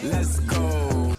Let's go.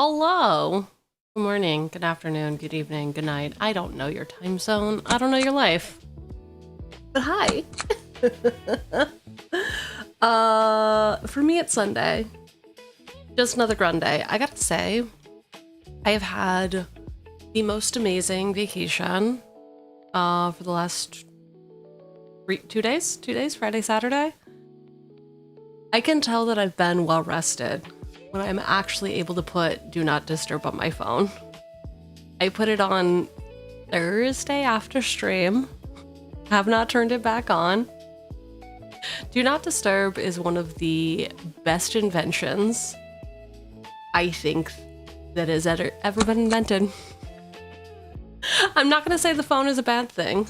Hello. Good morning, good afternoon, good evening, good night. I don't know your time zone. I don't know your life. But hi. For me it's Sunday. Just another grund day. I gotta say, I have had the most amazing vacation for the last 2 days, Friday, Saturday. I can tell that I've been well rested when I'm actually able to put Do Not Disturb on my phone. I put it on Thursday after stream. Have not turned it back on. Do Not Disturb is one of the best inventions I think that has ever been invented. I'm not going to say the phone is a bad thing.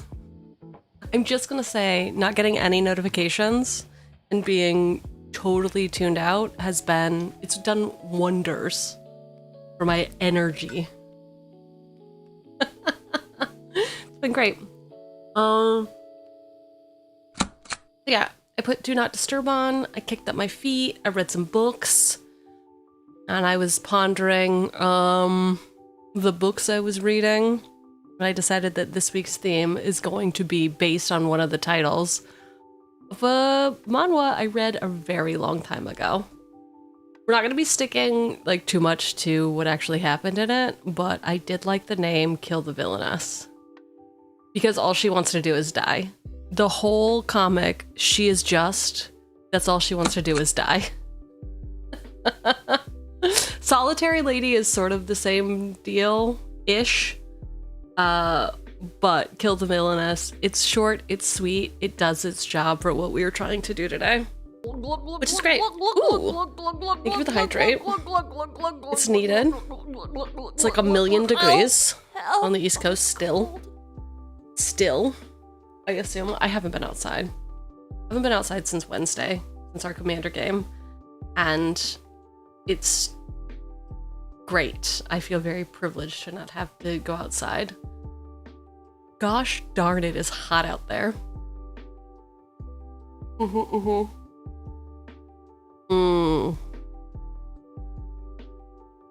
I'm just going to say not getting any notifications and being totally tuned out it's done wonders for my energy. It's been great. Yeah, I put Do Not Disturb on, I kicked up my feet, I read some books, and I was pondering the books I was reading. And I decided that this week's theme is going to be based on one of the titles of a manhwa I read a very long time ago. We're not going to be sticking like too much to what actually happened in it, but I did like the name Kill the Villainess. Because all she wants to do is die. The whole comic, that's all she wants to do is die. Solitary Lady is sort of the same deal-ish. But Kill the Villainess, it's short, it's sweet, it does its job for what we were trying to do today. Which is great. Ooh. Thank you for the hydrate. It's needed. It's like 1,000,000 degrees on the East Coast still. Still, I assume. I haven't been outside. I haven't been outside since Wednesday, since our Commander game. And it's great. I feel very privileged to not have to go outside. Gosh darn, it is hot out there.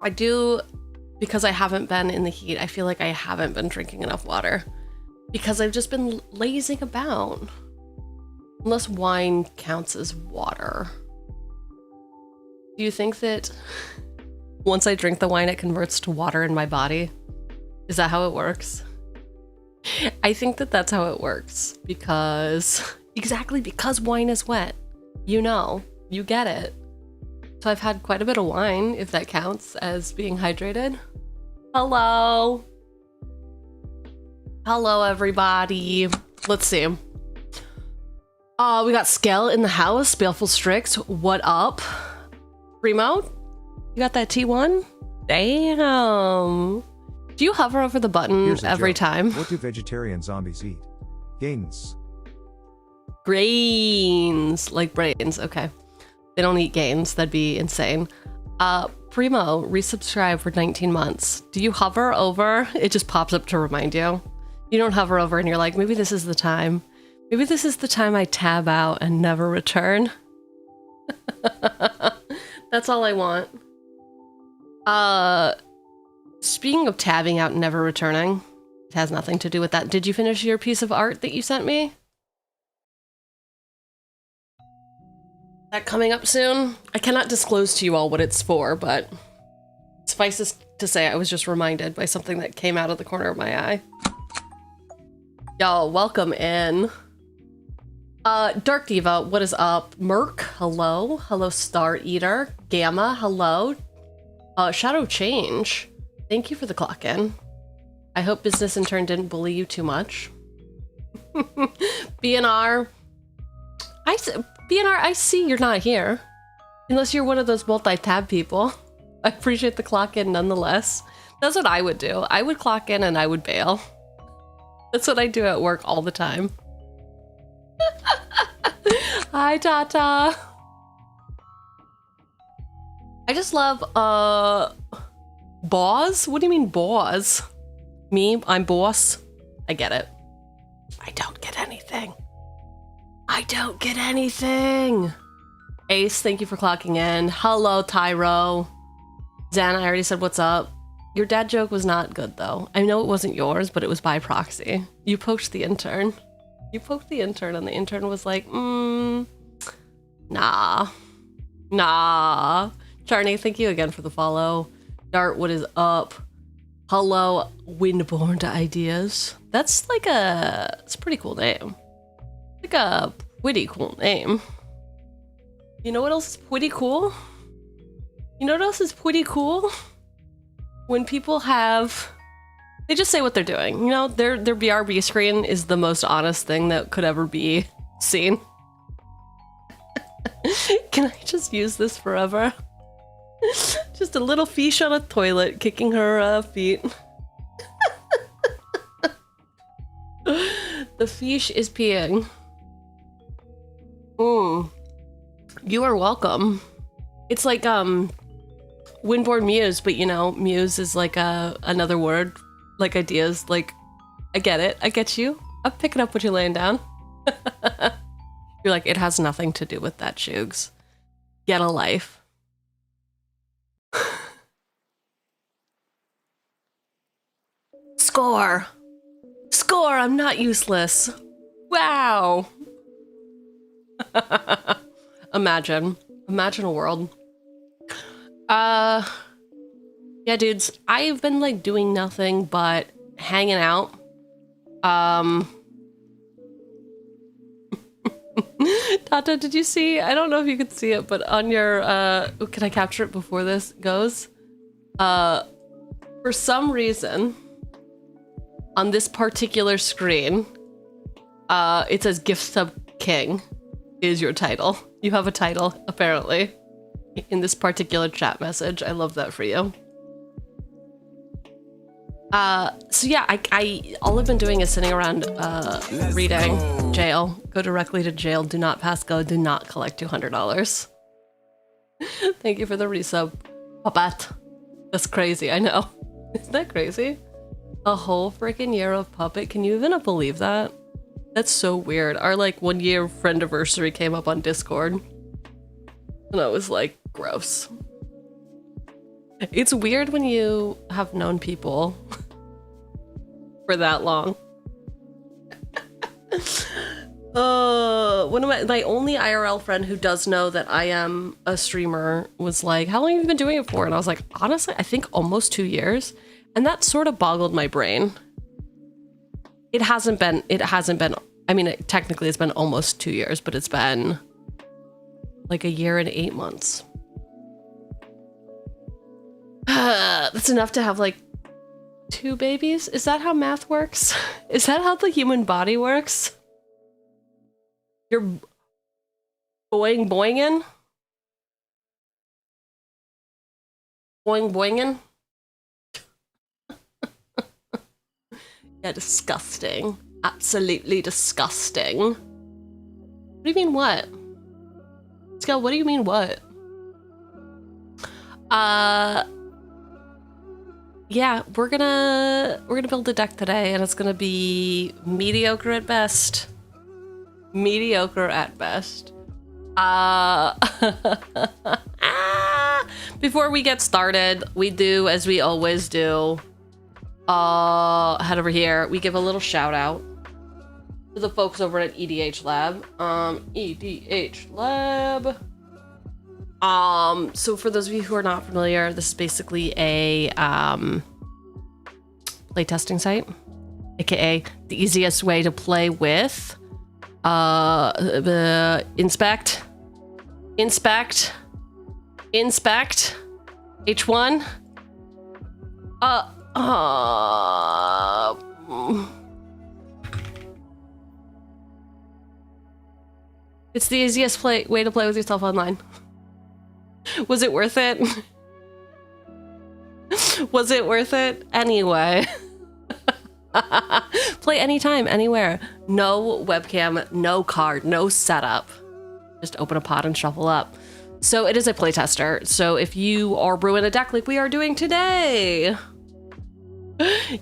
I do, because I haven't been in the heat, I feel like I haven't been drinking enough water. Because I've just been lazing about. Unless wine counts as water. Do you think that once I drink the wine, it converts to water in my body? Is that how it works? I think that that's how it works. Exactly because wine is wet. You know, you get it. So I've had quite a bit of wine, if that counts as being hydrated. Hello. Hello, everybody. Let's see. We got Skell in the house. Baleful Strix. What up? Primo? You got that T1? Damn. Do you hover over the button every time? What do vegetarian zombies eat? Gains. Grains. Like brains. Okay. They don't eat gains. That'd be insane. Primo, resubscribe for 19 months. Do you hover over? It just pops up to remind you. You don't hover over and you're like, maybe this is the time. Maybe this is the time I tab out and never return. That's all I want. Speaking of tabbing out and never returning, it has nothing to do with that. Did you finish your piece of art that you sent me? Is that coming up soon? I cannot disclose to you all what it's for, but suffice it to say I was just reminded by something that came out of the corner of my eye. Y'all, welcome in. Dark Diva, what is up? Merc, hello. Hello, Star Eater. Gamma, hello. Shadow Change, thank you for the clock in. I hope Business Intern didn't bully you too much. BNR, I see you're not here. Unless you're one of those multi-tab people. I appreciate the clock in nonetheless. That's what I would do. I would clock in and I would bail. That's what I do at work all the time. Hi, Tata. I just love, boss? What do you mean, boss? Me? I'm boss? I get it. I don't get anything. I don't get anything. Ace, thank you for clocking in. Hello, Tyro. Zan, I already said what's up. Your dad joke was not good, though. I know it wasn't yours, but it was by proxy. You poked the intern. You poked the intern, and the intern was like, nah. Charney, thank you again for the follow. Dart, what is up? Hello, Windborn Ideas. That's like it's a pretty cool name. Like a pretty cool name. You know what else is pretty cool? You know what else is pretty cool? When people have... They just say what they're doing. You know, their BRB screen is the most honest thing that could ever be seen. Can I just use this forever? Just a little fish on a toilet kicking her feet. The fish is peeing. You are welcome. It's like Windborn Muse, but you know, Muse is like another word, like ideas. Like, I get it. I get you. I'm picking up what you're laying down. You're like, it has nothing to do with that, Cheugs. Get a life. Score! Score! I'm not useless. Wow! Imagine a world. Yeah, dudes, I've been like doing nothing but hanging out. Tata, did you see? I don't know if you could see it, but on your can I capture it before this goes? For some reason, on this particular screen, it says Gift Sub King is your title. You have a title, apparently, in this particular chat message. I love that for you. So yeah, I all I've been doing is sitting around reading Jail. Go directly to jail. Do not pass go. Do not collect $200. Thank you for the resub, Puppet. That's crazy. I know. Isn't that crazy? A whole freaking year of Puppet. Can you even believe that? That's so weird. Our like 1 year friendiversary came up on Discord, and I was like, gross. It's weird when you have known people for that long. One of my only IRL friend who does know that I am a streamer was like, how long have you been doing it for? And I was like, honestly, I think almost 2 years. And that sort of boggled my brain. It hasn't been, I mean, technically it's been almost 2 years, but it's been like 1 year and 8 months. That's enough to have like 2 babies? Is that how math works? Is that how the human body works? You're boinging? Boinging? Yeah, disgusting. Absolutely disgusting. What do you mean what? Scale, what do you mean what? Yeah, we're gonna build a deck today, and it's gonna be mediocre at best. Mediocre at best. Before we get started, we do as we always do. Head over here. We give a little shout out to the folks over at EDH Lab. EDH Lab. So for those of you who are not familiar, this is basically a playtesting site, aka the easiest way to play with inspect H1 it's the easiest way to play with yourself online. Was it worth it? Was it worth it? Anyway. Play anytime, anywhere. No webcam, no card, no setup. Just open a pot and shuffle up. So it is a playtester. So if you are brewing a deck like we are doing today,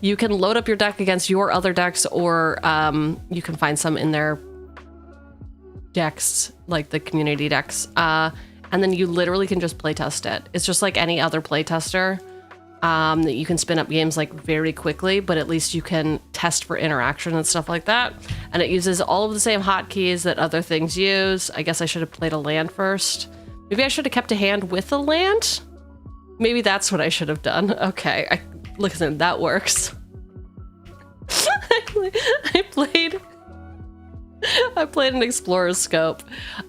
you can load up your deck against your other decks, or you can find some in their decks, like the community decks. And then you literally can just playtest it. It's just like any other playtester that you can spin up games like very quickly, but at least you can test for interaction and stuff like that. And it uses all of the same hotkeys that other things use. I guess I should have played a land first. Maybe I should have kept a hand with a land. Maybe that's what I should have done. Okay, listen, that works. I played I played an explorer's scope.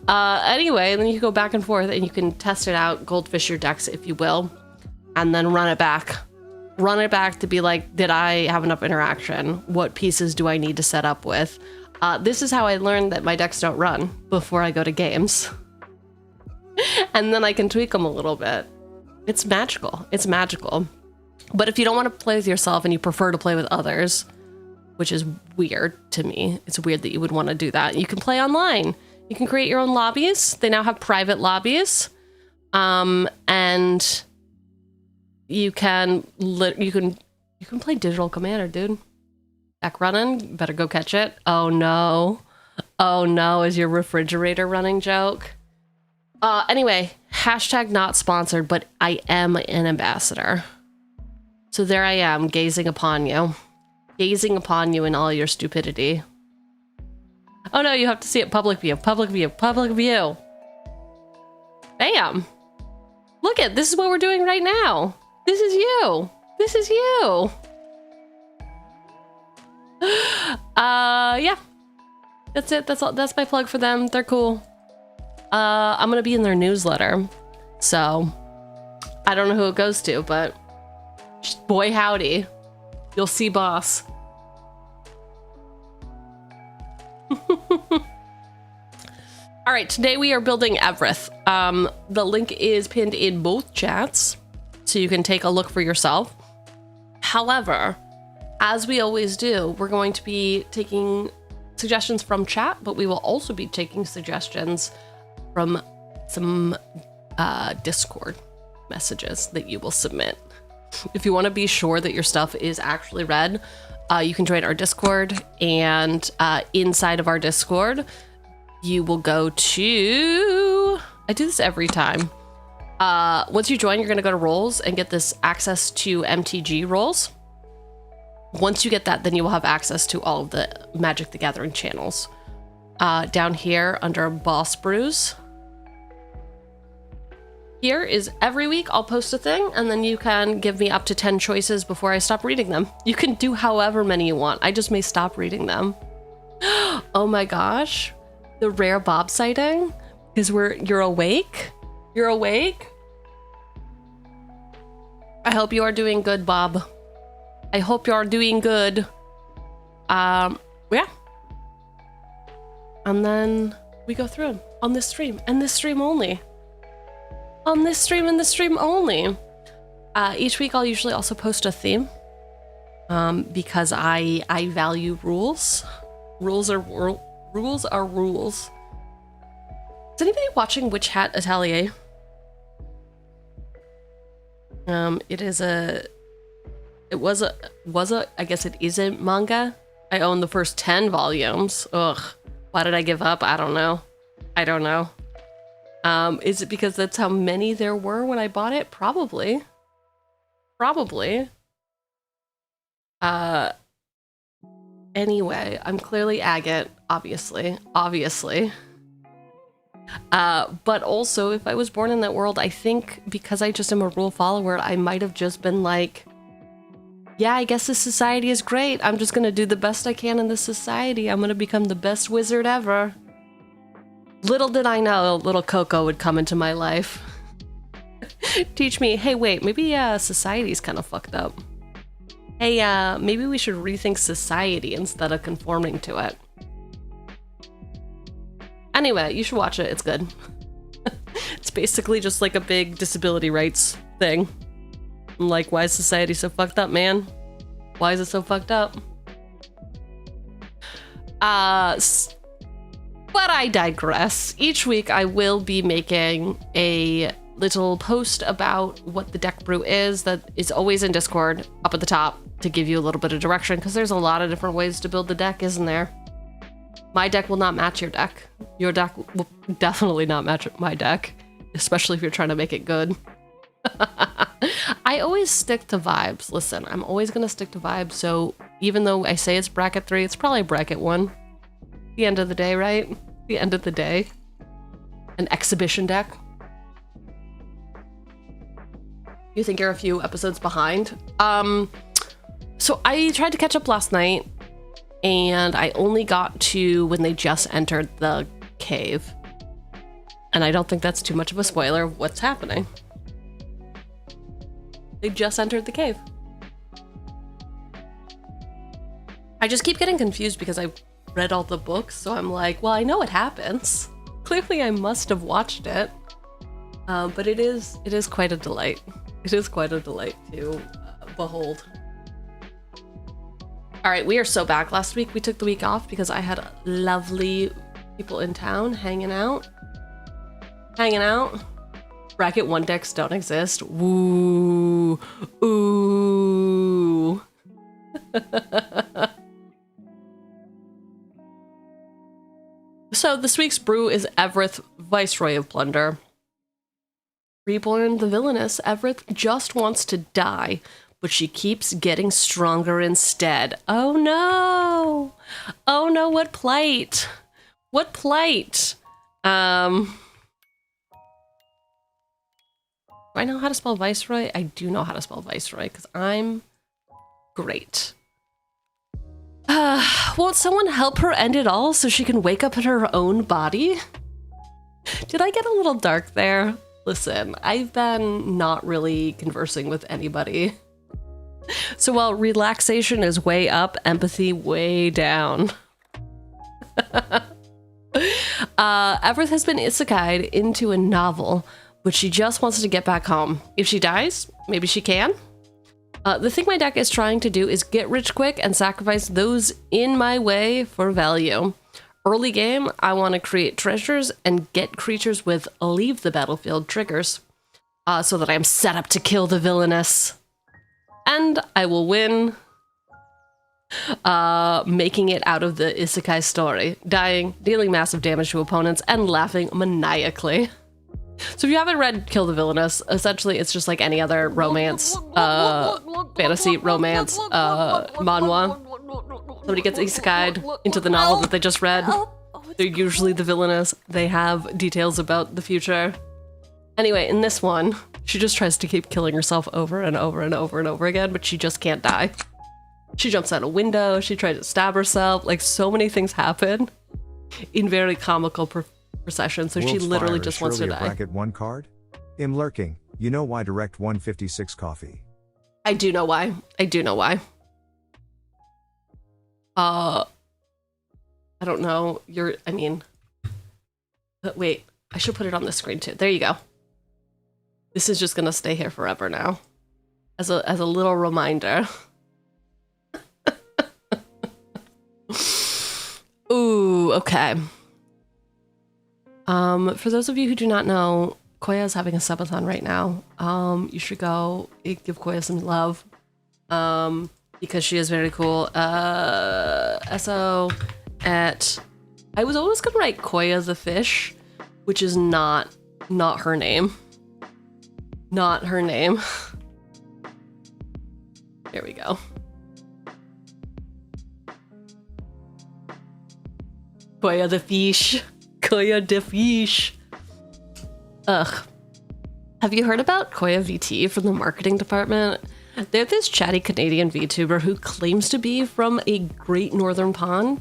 Anyway, and then you go back and forth and you can test it out, goldfish your decks if you will, and then run it back. Run it back to be like, did I have enough interaction? What pieces do I need to set up with? This is how I learned that my decks don't run before I go to games. And then I can tweak them a little bit. It's magical. It's magical. But if you don't want to play with yourself and you prefer to play with others, which is weird to me, it's weird that you would want to do that. You can play online. You can create your own lobbies. They now have private lobbies. And you can play Digital Commander, dude. Deck running, better go catch it. Oh no. Oh no, is your refrigerator running joke? Anyway, hashtag not sponsored, but I am an ambassador. So there I am, gazing upon you in all your stupidity. Oh no, you have to see it public view, public view, public view. Bam. Look at, this is what we're doing right now. This is you. This is you. Yeah. That's it. That's all. That's my plug for them. They're cool. I'm gonna be in their newsletter, so I don't know who it goes to, but boy howdy, you'll see boss. All right, today we are building Evereth. The link is pinned in both chats, so you can take a look for yourself. However, as we always do, we're going to be taking suggestions from chat, but we will also be taking suggestions from some Discord messages that you will submit. If you want to be sure that your stuff is actually read, you can join our Discord, and inside of our Discord, you will go to... I do this every time. Once you join, you're going to go to roles and get this access to MTG roles. Once you get that, then you will have access to all of the Magic the Gathering channels. Down here under Boss Brews. Here is every week I'll post a thing, and then you can give me up to 10 choices before I stop reading them. You can do however many you want. I just may stop reading them. Oh my gosh. The rare Bob sighting is where you're awake. You're awake. I hope you are doing good, Bob. I hope you are doing good. Yeah. And then we go through them on this stream, and this stream only. On this stream and this stream only. Each week I'll usually also post a theme, because I value rules. Rules are rules. Is anybody watching Witch Hat Atelier? It was a, I guess it is a manga. I own the first 10 volumes. Ugh. Why did I give up? I don't know. Is it because that's how many there were when I bought it? Probably. Anyway, I'm clearly agate, obviously. But also, if I was born in that world, I think because I just am a rule follower, I might have just been like, yeah, I guess this society is great. I'm just gonna do the best I can in this society. I'm gonna become the best wizard ever. Little did I know little Coco would come into my life. Teach me, hey, wait, maybe society's kind of fucked up. Hey, maybe we should rethink society instead of conforming to it. Anyway, you should watch it. It's good. It's basically just like a big disability rights thing. I'm like, why is society so fucked up, man? Why is it so fucked up? But I digress. Each week I will be making a little post about what the deck brew is that is always in Discord up at the top to give you a little bit of direction, because there's a lot of different ways to build the deck, isn't there? My deck will not match your deck. Your deck will definitely not match my deck, especially if you're trying to make it good. I always stick to vibes. Listen, I'm always going to stick to vibes, so even though I say it's bracket 3, it's probably bracket 1. The end of the day, right? The end of the day. An exhibition deck. You think you're a few episodes behind? So I tried to catch up last night, and I only got to when they just entered the cave. And I don't think that's too much of a spoiler of what's happening. They just entered the cave. I just keep getting confused because I've read all the books, so I'm like, well, I know what happens. Clearly I must have watched it. But it is quite a delight. It is quite a delight to behold. All right, we are so back. Last week we took the week off because I had lovely people in town hanging out. Bracket 1 decks don't exist. Woo. Ooh. So this week's brew is Evereth, Viceroy of Plunder. Reborn, the Villainess, Evereth just wants to die, but she keeps getting stronger instead. Oh no! Oh no, what plight? What plight? Do I know how to spell Viceroy? I do know how to spell Viceroy, because I'm great. Won't someone help her end it all so she can wake up in her own body? Did I get a little dark there? Listen, I've been not really conversing with anybody. So while relaxation is way up, empathy way down. Evereth has been isekai'd into a novel, but she just wants to get back home. If she dies, maybe she can. The thing my deck is trying to do is get rich quick and sacrifice those in my way for value. Early game, I want to create treasures and get creatures with leave the battlefield triggers, so that I'm set up to kill the Villainess. And I will win, making it out of the isekai story, dying, dealing massive damage to opponents, and laughing maniacally. So if you haven't read Kill the Villainess, essentially it's just like any other romance, fantasy romance, manhwa. Somebody gets isekai'd into the novel that they just read. They're usually the Villainess. They have details about the future. Anyway, in this one, she just tries to keep killing herself over and over and over and over again, but she just can't die. She jumps out a window, she tries to stab herself, like so many things happen in very comical procession, so she literally just wants to die. Bracket 1 card? Im lurking, you know why direct 156 coffee. I do know why. I do know why. I don't know. Wait, I should put it on the screen too. There you go. This is just gonna stay here forever now. As a little reminder. Ooh, okay. For those of you who do not know, Koya is having a subathon right now. You should go give Koya some love. Because she is very cool. SO at... I was always gonna write Koya the fish, which is not her name. Not her name. There we go. Koya the fish. Koya the fish. Ugh. Have you heard about Koya VT from the marketing department? They're this chatty Canadian VTuber who claims to be from a great northern pond.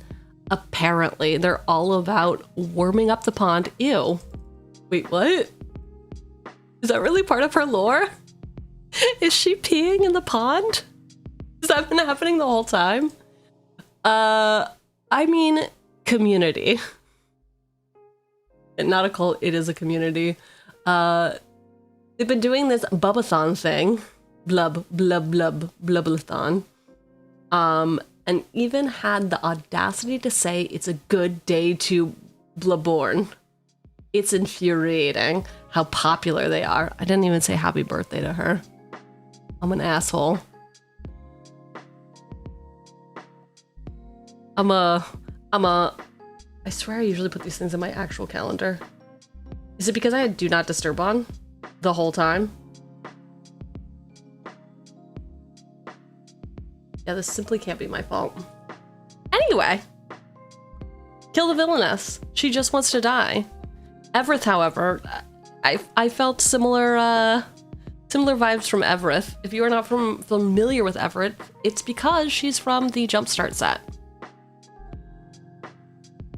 Apparently, they're all about warming up the pond. Ew. Wait, what? Is that really part of her lore? Is she peeing in the pond? Has that been happening the whole time? I mean, community. Not a cult, it is a community. They've been doing this bubathon thing. Blub, blub, blub, blublathon. And even had the audacity to say it's a good day to Reborn. It's infuriating how popular they are. I didn't even say happy birthday to her. I'm an asshole. I swear I usually put these things in my actual calendar. Is it because I had do not disturb on the whole time? Yeah, this simply can't be my fault. Anyway, kill the Villainess. She just wants to die. Evereth, however, I felt similar vibes from Evereth. If you are not familiar with Evereth, it's because she's from the Jumpstart set.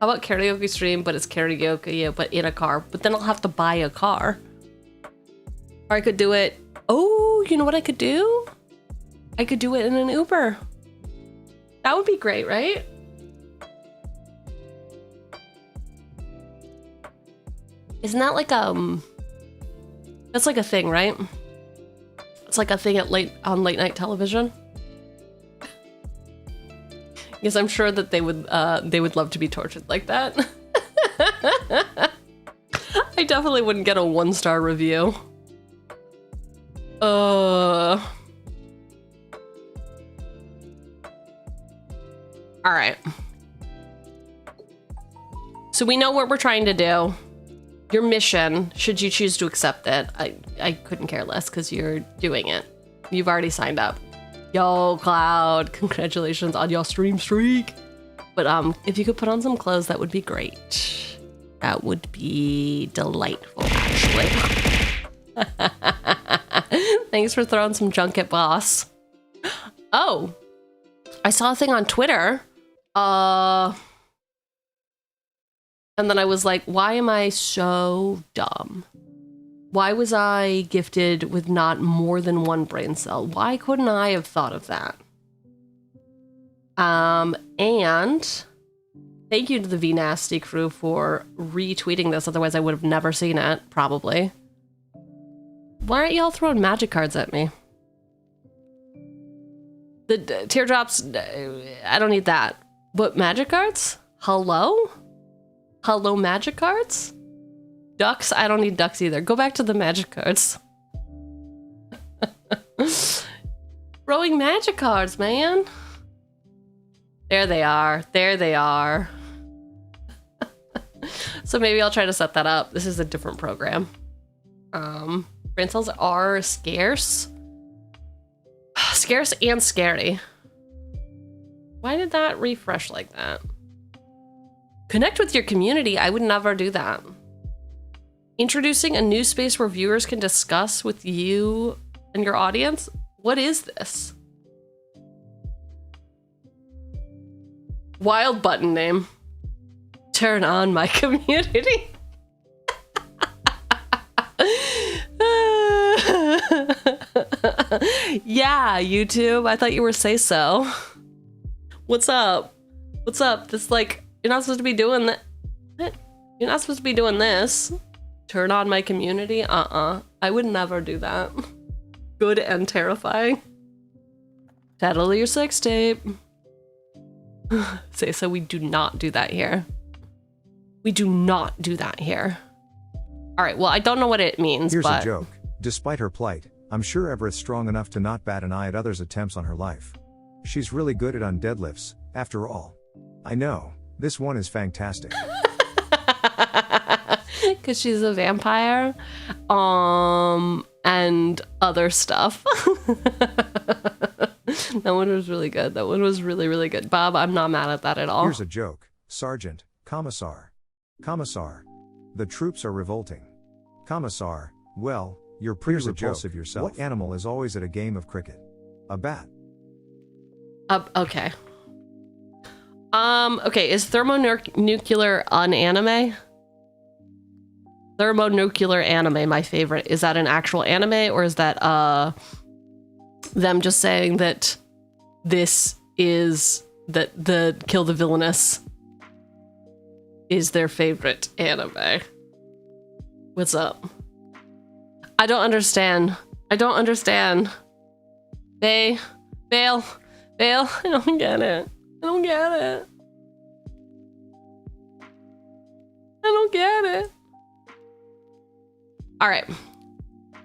How about karaoke stream, but it's karaoke, but in a car. But then I'll have to buy a car. Or I could do it... Oh, you know what I could do? I could do it in an Uber. That would be great, right? Isn't that like, that's like a thing, right? It's like a thing at on late night television. Because I'm sure that they would love to be tortured like that. I definitely wouldn't get a 1-star review. All right. So we know what we're trying to do. Your mission, should you choose to accept it, I couldn't care less because you're doing it. You've already signed up. Yo, Cloud, congratulations on your stream streak. But if you could put on some clothes, that would be great. That would be delightful, actually. Thanks for throwing some junk at boss. Oh, I saw a thing on Twitter. And then I was like, why am I so dumb? Why was I gifted with not more than one brain cell? Why couldn't I have thought of that? And thank you to the V-Nasty crew for retweeting this. Otherwise, I would have never seen it, probably. Why aren't y'all throwing magic cards at me? The teardrops, I don't need that. But magic cards? Hello? Hello, magic cards? Ducks? I don't need ducks either. Go back to the magic cards. Throwing magic cards, man. There they are. There they are. So maybe I'll try to set that up. This is a different program. Brain cells are scarce. Scarce and scary. Why did that refresh like that? Connect with your community. I would never do that. Introducing a new space where viewers can discuss with you and your audience. What is this? Wild button name. Turn on my community. Yeah, YouTube. I thought you were say so. What's up? What's up? This like, you're not supposed to be doing that. You're not supposed to be doing this. Turn on my community? I would never do that. Good and terrifying. Tattle your sex tape. Say so, we do not do that here. We do not do that here. All right, well, I don't know what it means, Here's but... a joke. Despite her plight, I'm sure Evereth's strong enough to not bat an eye at others' attempts on her life. She's really good at deadlifts, after all. I know, this one is fantastic. Because she's a vampire, and other stuff. That one was really good. That one was really, really good. Bob, I'm not mad at that at all. Here's a joke. Sergeant, Commissar. Commissar. The troops are revolting. Commissar, well, you're pretty repulsive yourself. What animal is always at a game of cricket? A bat. Okay. Okay, is thermonuclear an anime? Thermonuclear anime, my favorite. Is that an actual anime, or is that them just saying that this is that the Kill the Villainess is their favorite anime? What's up? I don't understand. I don't understand. Bail. I don't get it. I don't get it. I don't get it. All right.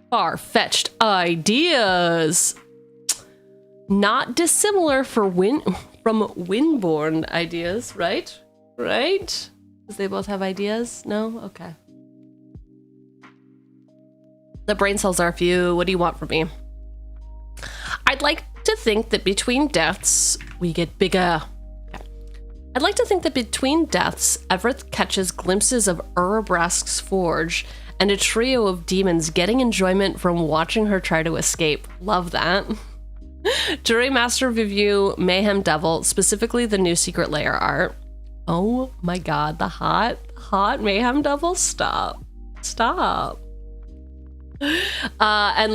Far-fetched ideas. Not dissimilar from Windborn ideas, right? Right? Because they both have ideas? No? Okay. The brain cells are few. What do you want from me? I'd like to think that between deaths, we get bigger. Okay. I'd like to think that between deaths, Evereth catches glimpses of Urabrask's forge and a trio of demons getting enjoyment from watching her try to escape. Love that. Jury Master Review Mayhem Devil, specifically the new Secret Lair art. Oh my god, the hot mayhem devil. Stop. And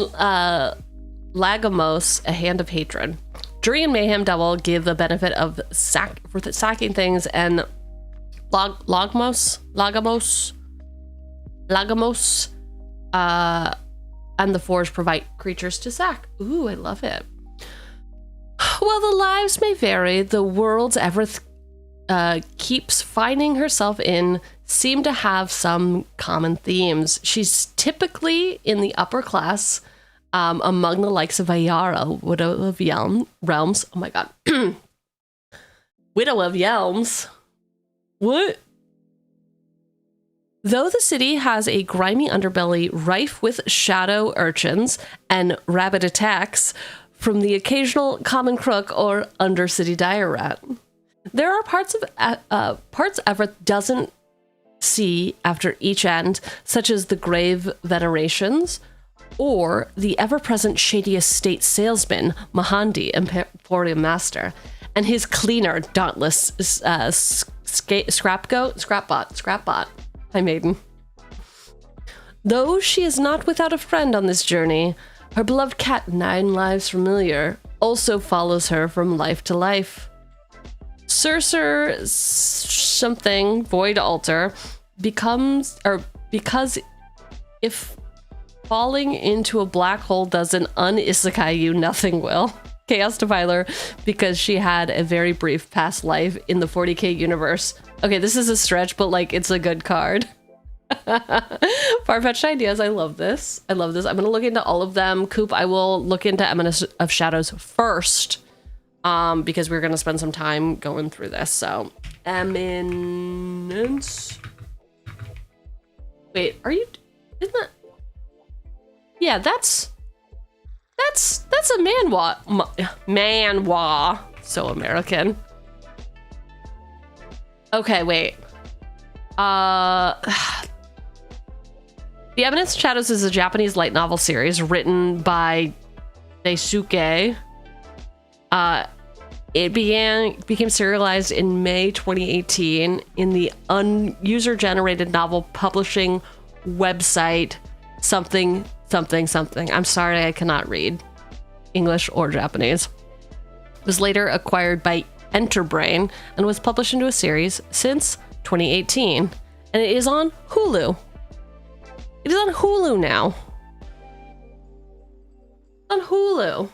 Lagamos, a hand of hatred. Jury and mayhem devil give the benefit of sacking things, and Lagamos, and the forge provide creatures to sack. Ooh, I love it. While the lives may vary, the worlds Evereth keeps finding herself in seem to have some common themes. She's typically in the upper class, among the likes of Ayara, Widow of Realms. Oh my god. Widow of Realms. What? Though the city has a grimy underbelly rife with shadow urchins and rabid attacks from the occasional common crook or undercity dire rat, there are parts Evereth doesn't see after each end, such as the grave venerations or the ever-present shady estate salesman Mahandi, Emporium Master, and his cleaner, dauntless Scrapbot. Hi, maiden. Though she is not without a friend on this journey, her beloved cat, 9 Lives Familiar, also follows her from life to life. Surser something Void Altar because if falling into a black hole doesn't un-isekai you, nothing will. Chaos Defiler because she had a very brief past life in the 40k universe. Okay, this is a stretch, but like it's a good card. Far-fetched ideas. I love this. I'm gonna look into all of them. Coop, I will look into Eminence of Shadows first, because we're gonna spend some time going through this. So, Eminence. Wait, are you? Isn't that? Yeah, that's a manhwa. So American. Okay, wait. The Eminence of Shadows is a Japanese light novel series written by Daisuke. It became serialized in May 2018 in the user-generated novel publishing website something. I'm sorry, I cannot read English or Japanese. It was later acquired by Enterbrain and was published into a series since 2018. And it is on Hulu. It is on Hulu now. On Hulu.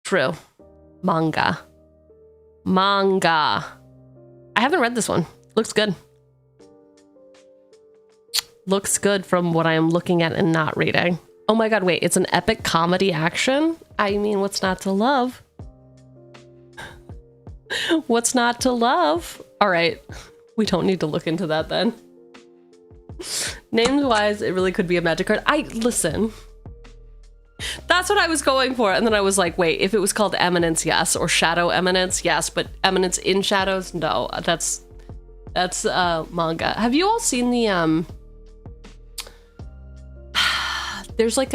True. Manga. I haven't read this one. Looks good. Looks good from what I am looking at and not reading. Oh my god, wait, it's an epic comedy action? I mean, what's not to love? What's not to love? All right, we don't need to look into that then. Names-wise, it really could be a magic card. Listen. That's what I was going for, and then I was like, wait, if it was called Eminence, yes, or Shadow Eminence, yes, but Eminence in Shadows, no. That's manga. Have you all seen the there's like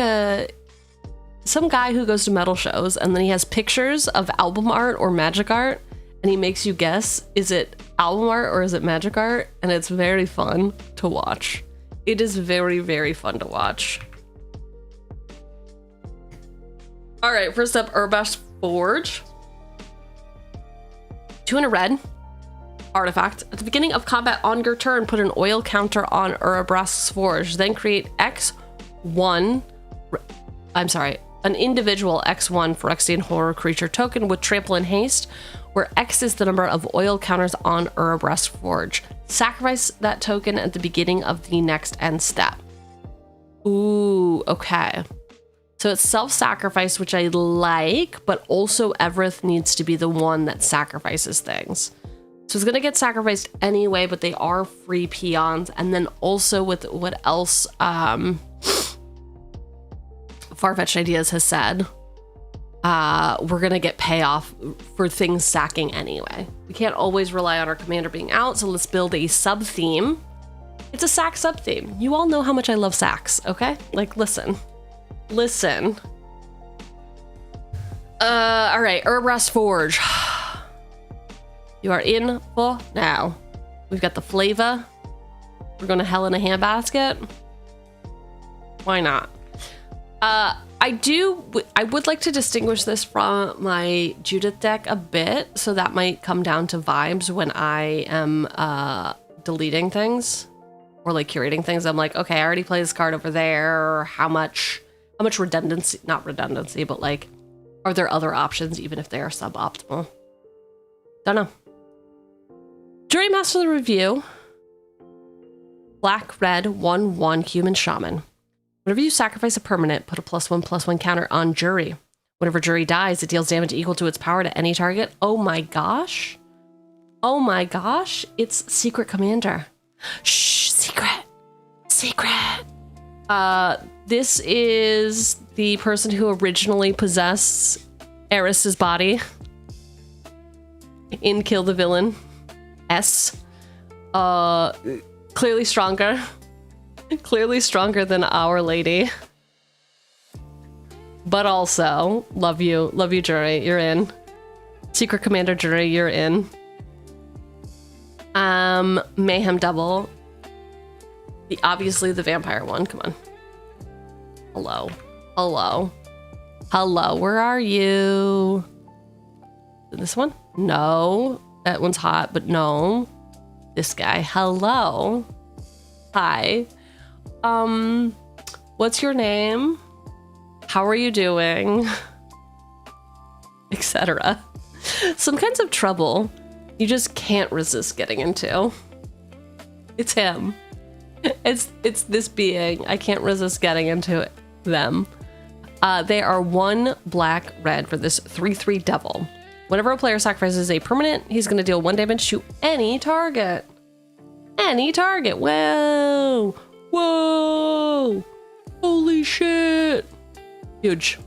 some guy who goes to metal shows and then he has pictures of album art or magic art and he makes you guess, is it album art or is it magic art? And it's very fun to watch. It is very, very fun to watch. All right, first up, Urba's Forge. 2 in a red. Artifact. At the beginning of combat on your turn, put an oil counter on Urabrask's Forge. Then create an individual X1 Phyrexian horror creature token with trample and haste, where X is the number of oil counters on Urabrask's Forge. Sacrifice that token at the beginning of the next end step. Ooh, okay. So it's self-sacrifice, which I like, but also Evereth needs to be the one that sacrifices things. So it's going to get sacrificed anyway, but they are free peons. And then also with what else Far-Fetched Ideas has said, we're going to get payoff for things sacking anyway. We can't always rely on our commander being out, so let's build a sub-theme. It's a sack sub-theme. You all know how much I love sacks, okay? Like, listen. All right, Herbrest Forge. You are in for now. We've got the flavor. We're going to hell in a handbasket. Why not? I would like to distinguish this from my Judith deck a bit, so that might come down to vibes when I am deleting things or like curating things. I'm like, okay, I already played this card over there. How much redundancy, not redundancy, but like, are there other options even if they are suboptimal? Don't know. Jury Master of the Review. Black, red, 1/1 human shaman. Whenever you sacrifice a permanent, put a +1/+1 counter on Jury. Whenever Jury dies, it deals damage equal to its power to any target. Oh my gosh. Oh my gosh. It's Secret Commander. Shh, secret. Secret. This is the person who originally possessed Eris's body in Kill the Villain S. Clearly stronger. Clearly stronger than Our Lady. But also, love you, Jury, you're in. Secret Commander Jury, you're in. Mayhem Double. Obviously the vampire one, come on. Hello. Hello. Hello, where are you? This one? No. That one's hot, but no. This guy. Hello. Hi. What's your name? How are you doing? Etc. Some kinds of trouble you just can't resist getting into. It's him. It's this being. I can't resist getting into them. They are 1 black red for this 3/3 devil. Whenever a player sacrifices a permanent, he's going to deal 1 damage to any target. Any target. Whoa. Whoa. Holy shit. Huge.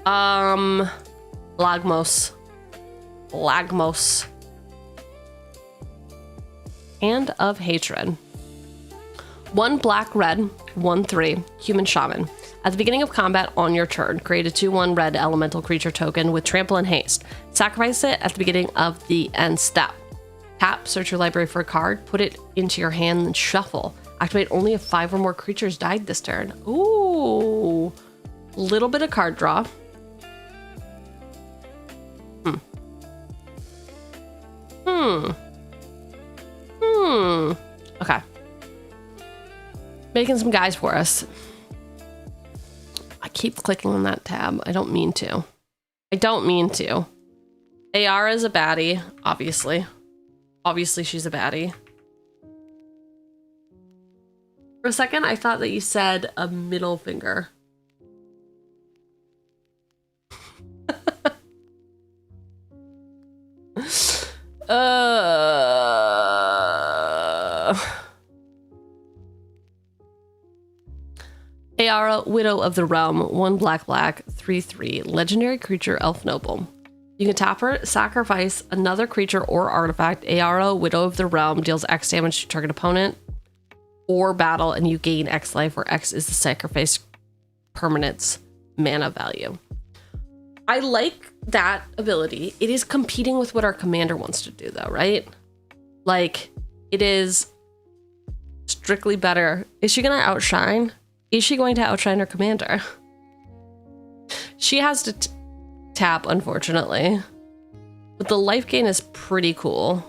Lagmos. Lagmos. Hand of Hatred. 1 black red, 1/3 human shaman. At the beginning of combat on your turn, create a 2/1 red elemental creature token with trample and haste. Sacrifice it at the beginning of the end step. Tap, search your library for a card, put it into your hand, and shuffle. Activate only if 5 or more creatures died this turn. Ooh, little bit of card draw. Okay. Making some guys for us. I keep clicking on that tab. I don't mean to. I don't mean to. Ayara is a baddie, obviously. Obviously, she's a baddie. For a second, I thought that you said a middle finger. Ayara, Widow of the Realm, 1 black, 3/3, legendary creature, elf noble. You can tap her, sacrifice another creature or artifact. Ayara, Widow of the Realm, deals X damage to target opponent or battle, and you gain X life, where X is the sacrifice permanent's mana value. I like that ability. It is competing with what our commander wants to do, though, right? Like, it is strictly better. Is she going to outshine? Is she going to outshine her commander? She has to tap, unfortunately. But the life gain is pretty cool.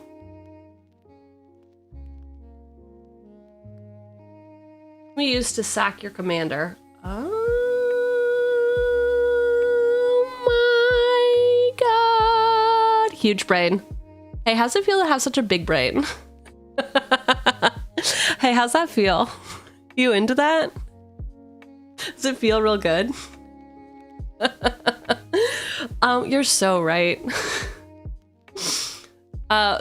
We used to sack your commander. Oh my god. Huge brain. Hey, how's it feel to have such a big brain? Hey, how's that feel? You into that? Does it feel real good? You're so right.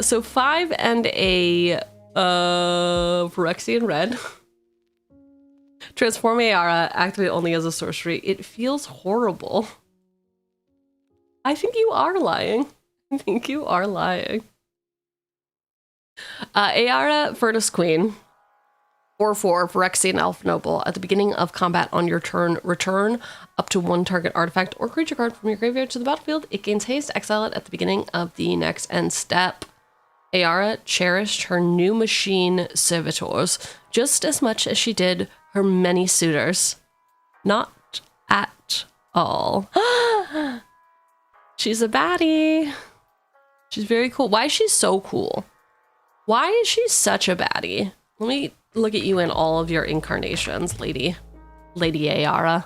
So 5 and a Phyrexian red. Transform Ayara, activate only as a sorcery. It feels horrible. I think you are lying. I think you are lying. Ayara, Furnace Queen. 4/4 Phyrexian Elf Noble. At the beginning of combat on your turn, return up to 1 target artifact or creature card from your graveyard to the battlefield. It gains haste. Exile it at the beginning of the next end step. Ayara cherished her new machine servitors just as much as she did her many suitors. Not at all. She's a baddie. She's very cool. Why is she so cool? Why is she such a baddie? Let me look at you in all of your incarnations, Lady Ayara.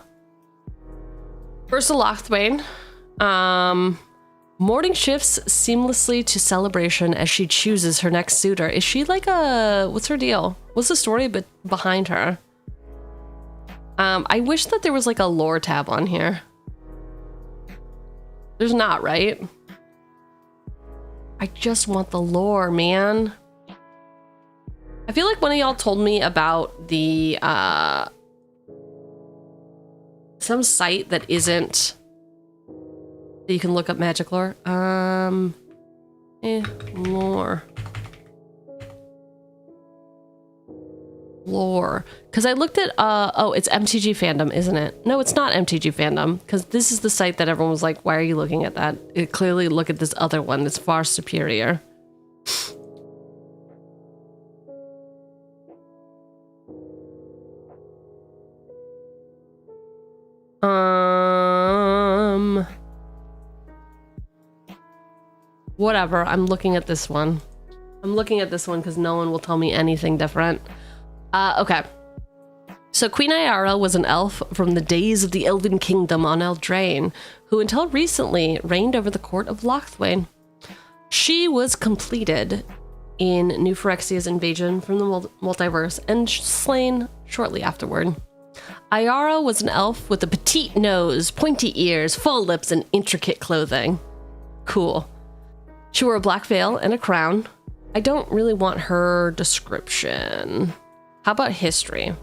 First, Lochthwain. Morning shifts seamlessly to celebration as she chooses her next suitor. Is she like what's her deal? What's the story behind her? I wish that there was like a lore tab on here. There's not, right? I just want the lore, man. I feel like one of y'all told me about the some site that isn't that you can look up magic lore. Lore. Because I looked at oh, it's MTG Fandom, isn't it? No, it's not MTG Fandom, because this is the site that everyone was like, why are you looking at that? It clearly look at this other one that's far superior. Whatever, I'm looking at this one. I'm looking at this one because no one will tell me anything different. Okay. So Queen Ayara was an elf from the days of the Elven Kingdom on Eldraine, who until recently reigned over the court of Lochthwain. She was completed in New Phyrexia's invasion from the multiverse and slain shortly afterward. Ayara was an elf with a petite nose, pointy ears, full lips, and intricate clothing. Cool. She wore a black veil and a crown. I don't really want her description. How about history?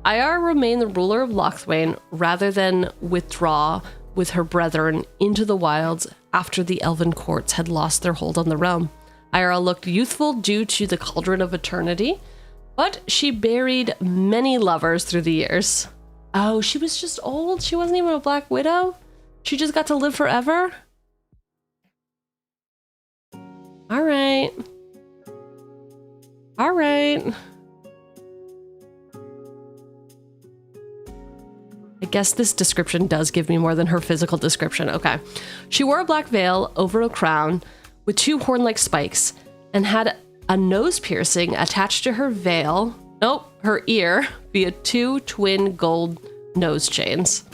Ayara remained the ruler of Lochthwain rather than withdraw with her brethren into the wilds after the elven courts had lost their hold on the realm. Ayara looked youthful due to the Cauldron of Eternity, but she buried many lovers through the years. Oh, she was just old? She wasn't even a Black Widow? She just got to live forever? All right. All right. I guess this description does give me more than her physical description. Okay. She wore a black veil over a crown with 2 horn-like spikes and had a nose piercing attached to her veil, her ear, via 2 twin gold nose chains.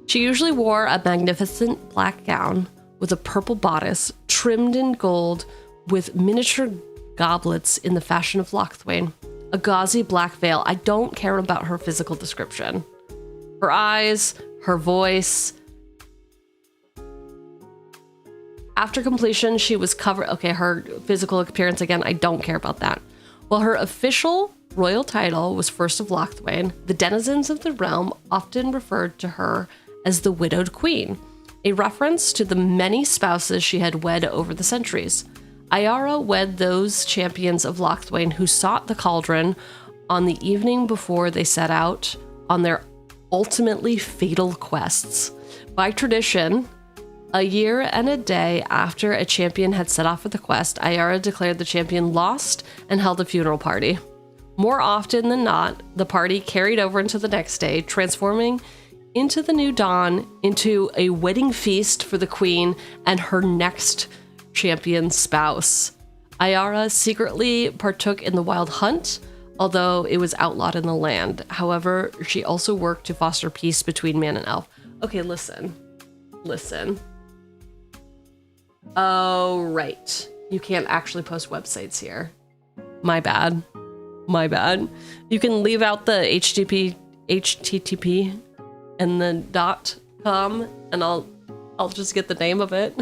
She usually wore a magnificent black gown with a purple bodice trimmed in gold with miniature goblets in the fashion of Lochthwain. A gauzy black veil. I don't care about her physical description. Her eyes, her voice. After completion, she was covered. Okay, her physical appearance again, I don't care about that. While her official royal title was First of Lochthwain, the denizens of the realm often referred to her as the Widowed Queen, a reference to the many spouses she had wed over the centuries. Ayara wed those champions of Lochthwain who sought the cauldron on the evening before they set out on their ultimately fatal quests. By tradition, a year and a day after a champion had set off for the quest, Ayara declared the champion lost and held a funeral party. More often than not, the party carried over into the next day, transforming into the new dawn into a wedding feast for the queen and her next champion spouse. Ayara secretly partook in the wild hunt, although it was outlawed in the land. However, she also worked to foster peace between man and elf. Okay, listen. Oh, right. You can't actually post websites here. My bad. You can leave out the HTTP and the .com, and I'll just get the name of it.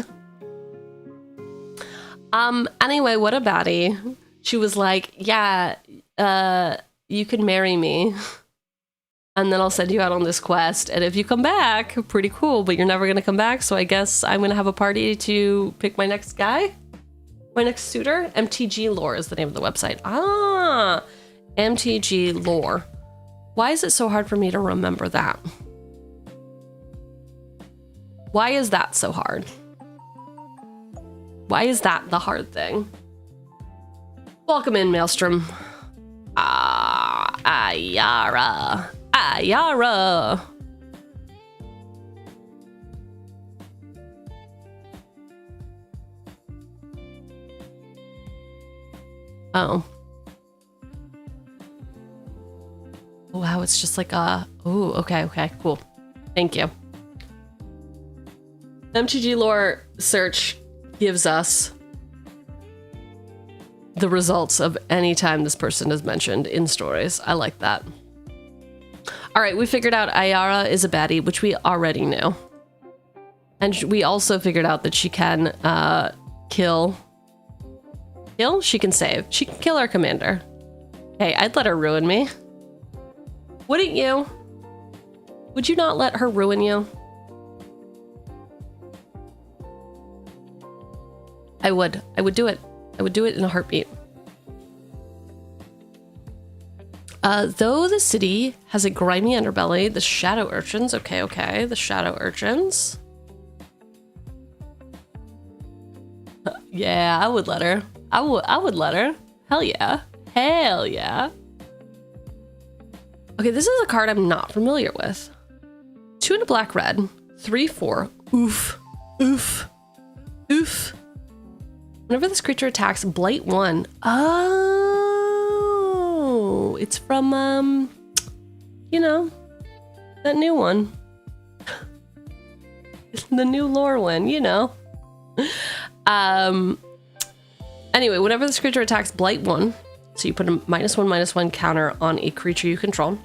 Anyway, what a baddie. She was like, yeah, you can marry me, and then I'll send you out on this quest, and if you come back, pretty cool, but you're never gonna come back, so I guess I'm gonna have a party to pick my next guy, my next suitor. MTG Lore is the name of the website. MTG lore. Why is it so hard for me to remember that? Why is that so hard? Why is that the hard thing? Welcome in, Maelstrom. Ayara. Ayara. Oh. Wow, it's just like a... Ooh, okay, cool. Thank you. MTG lore search gives us the results of any time this person is mentioned in stories. I like that. All right, we figured out Ayara is a baddie, which we already knew. And we also figured out that she can kill? She can save. She can kill our commander. Hey, I'd let her ruin me. Wouldn't you? Would you not let her ruin you? I would. I would do it. I would do it in a heartbeat. Though the city has a grimy underbelly, the shadow urchins. Okay. The shadow urchins. Yeah, I would let her. I would let her. Hell yeah. Hell yeah. Okay, this is a card I'm not familiar with. 2 and a black red. 3/4. Oof. Oof. Oof. Whenever this creature attacks, blight 1. Oh, it's from, you know, that new one. The new lore one, you know. Anyway, whenever this creature attacks, blight 1. So you put a -1/-1 counter on a creature you control.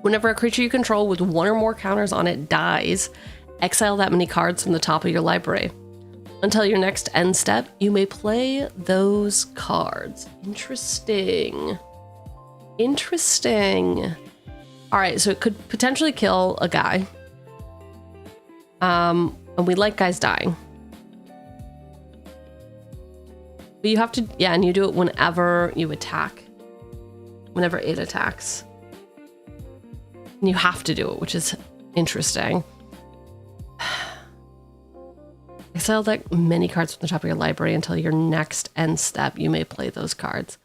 Whenever a creature you control with 1 or more counters on it dies, exile that many cards from the top of your library. Until your next end step, you may play those cards. Interesting. Interesting. All right, so it could potentially kill a guy. And we like guys dying. But you have to, yeah, and you do it whenever you attack. Whenever it attacks. And you have to do it, which is interesting. Exile that many cards from the top of your library until your next end step. You may play those cards.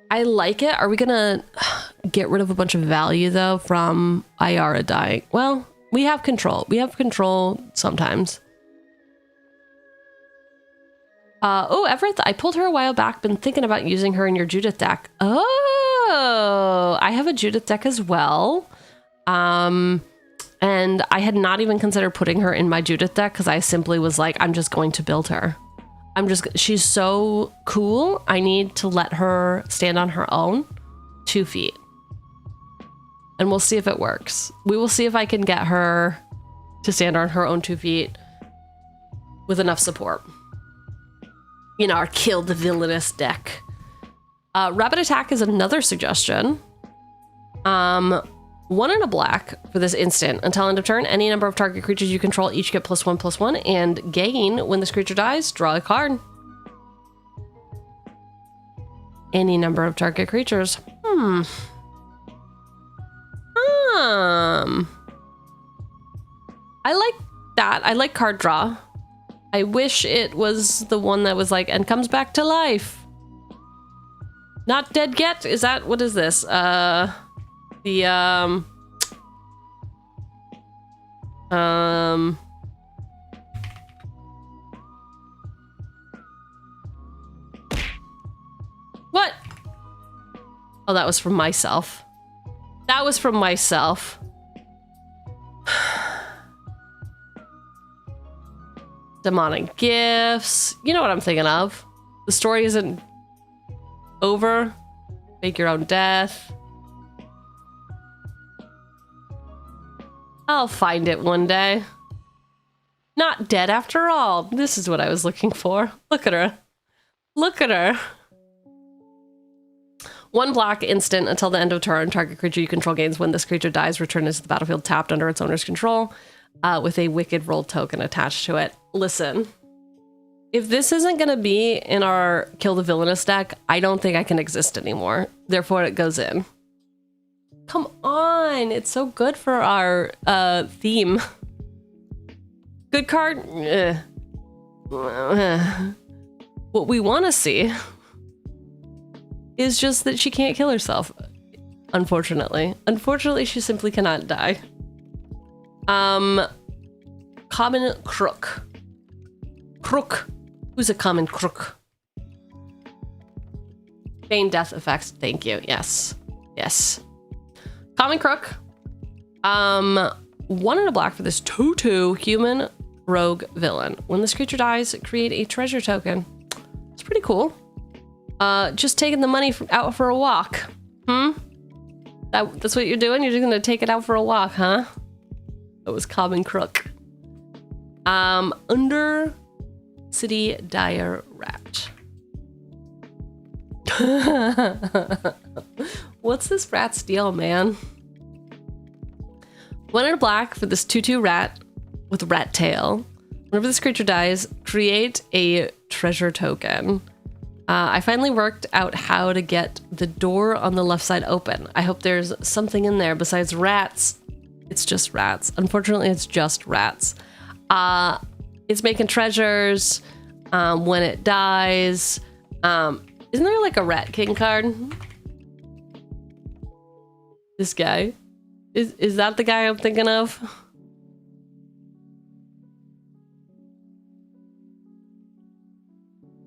I like it. Are we gonna get rid of a bunch of value though from Ayara dying? Well, we have control. We have control sometimes. Oh, Evereth, I pulled her a while back. Been thinking about using her in your Judith deck. Oh, I have a Judith deck as well. And I had not even considered putting her in my Judith deck because I simply was like, I'm just going to build her. She's so cool. I need to let her stand on her own 2 feet. And we'll see if it works. We will see if I can get her to stand on her own 2 feet with enough support. You know, our kill the villainous deck. Rapid attack is another suggestion. 1 and a black for this instant. Until end of turn, any number of target creatures you control each get +1/+1 and gain when this creature dies, draw a card. Any number of target creatures. I like that. I like card draw. I wish it was the one that was like, and comes back to life. Not dead yet? Is that, what is this? What? Oh, that was from myself. That was from myself. Demonic gifts. You know what I'm thinking of. The story isn't over. Make your own death. I'll find it one day. Not dead after all. This is what I was looking for. Look at her. Look at her. 1 black instant until the end of turn. Target creature you control gains when this creature dies. Return it to the battlefield tapped under its owner's control with a wicked roll token attached to it. Listen. If this isn't going to be in our Kill the Villainous deck, I don't think I can exist anymore. Therefore, it goes in. Come on! It's so good for our theme. Good card? What we want to see is just that she can't kill herself. Unfortunately. Unfortunately, she simply cannot die. Common crook. Crook. Who's a common crook? Feign death effects. Thank you. Yes. Yes. Common crook. 1 and a black for this 2/2 human rogue villain. When this creature dies, create a treasure token. It's pretty cool. Just taking the money out for a walk. That's what you're doing? You're just gonna take it out for a walk, huh? That was common crook. Under City Dire Rat. What's this rat's deal, man? 1 and a black for this 2/2 rat with rat tail. Whenever this creature dies, create a treasure token. I finally worked out how to get the door on the left side open. I hope there's something in there besides rats. It's just rats. Unfortunately, it's just rats. It's making treasures when it dies. Isn't there like a Rat King card? This guy. Is that the guy I'm thinking of?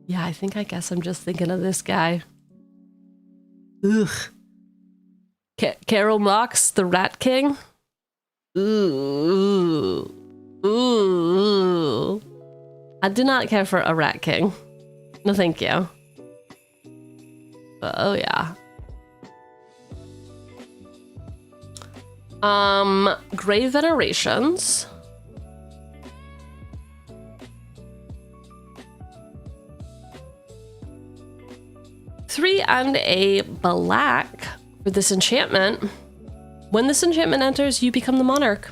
Yeah, I guess I'm just thinking of this guy. Ugh. Carol Mox, the Rat King? Ooh. Ooh. I do not care for a Rat King. No, thank you. But, oh, yeah. Grave Venerations. Three and a black for this enchantment. When this enchantment enters, you become the monarch.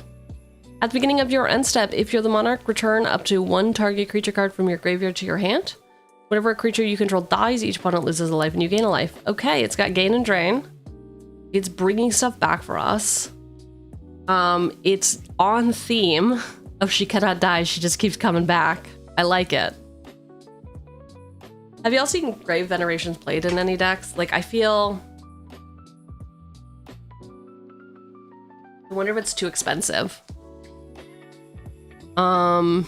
At the beginning of your end step, if you're the monarch, return up to 1 target creature card from your graveyard to your hand. Whenever a creature you control dies, each opponent loses a life and you gain a life. Okay, it's got gain and drain. It's bringing stuff back for us. It's on theme of she cannot die, she just keeps coming back. I like it. Have y'all seen Grave Venerations played in any decks? Like, I feel... I wonder if it's too expensive. I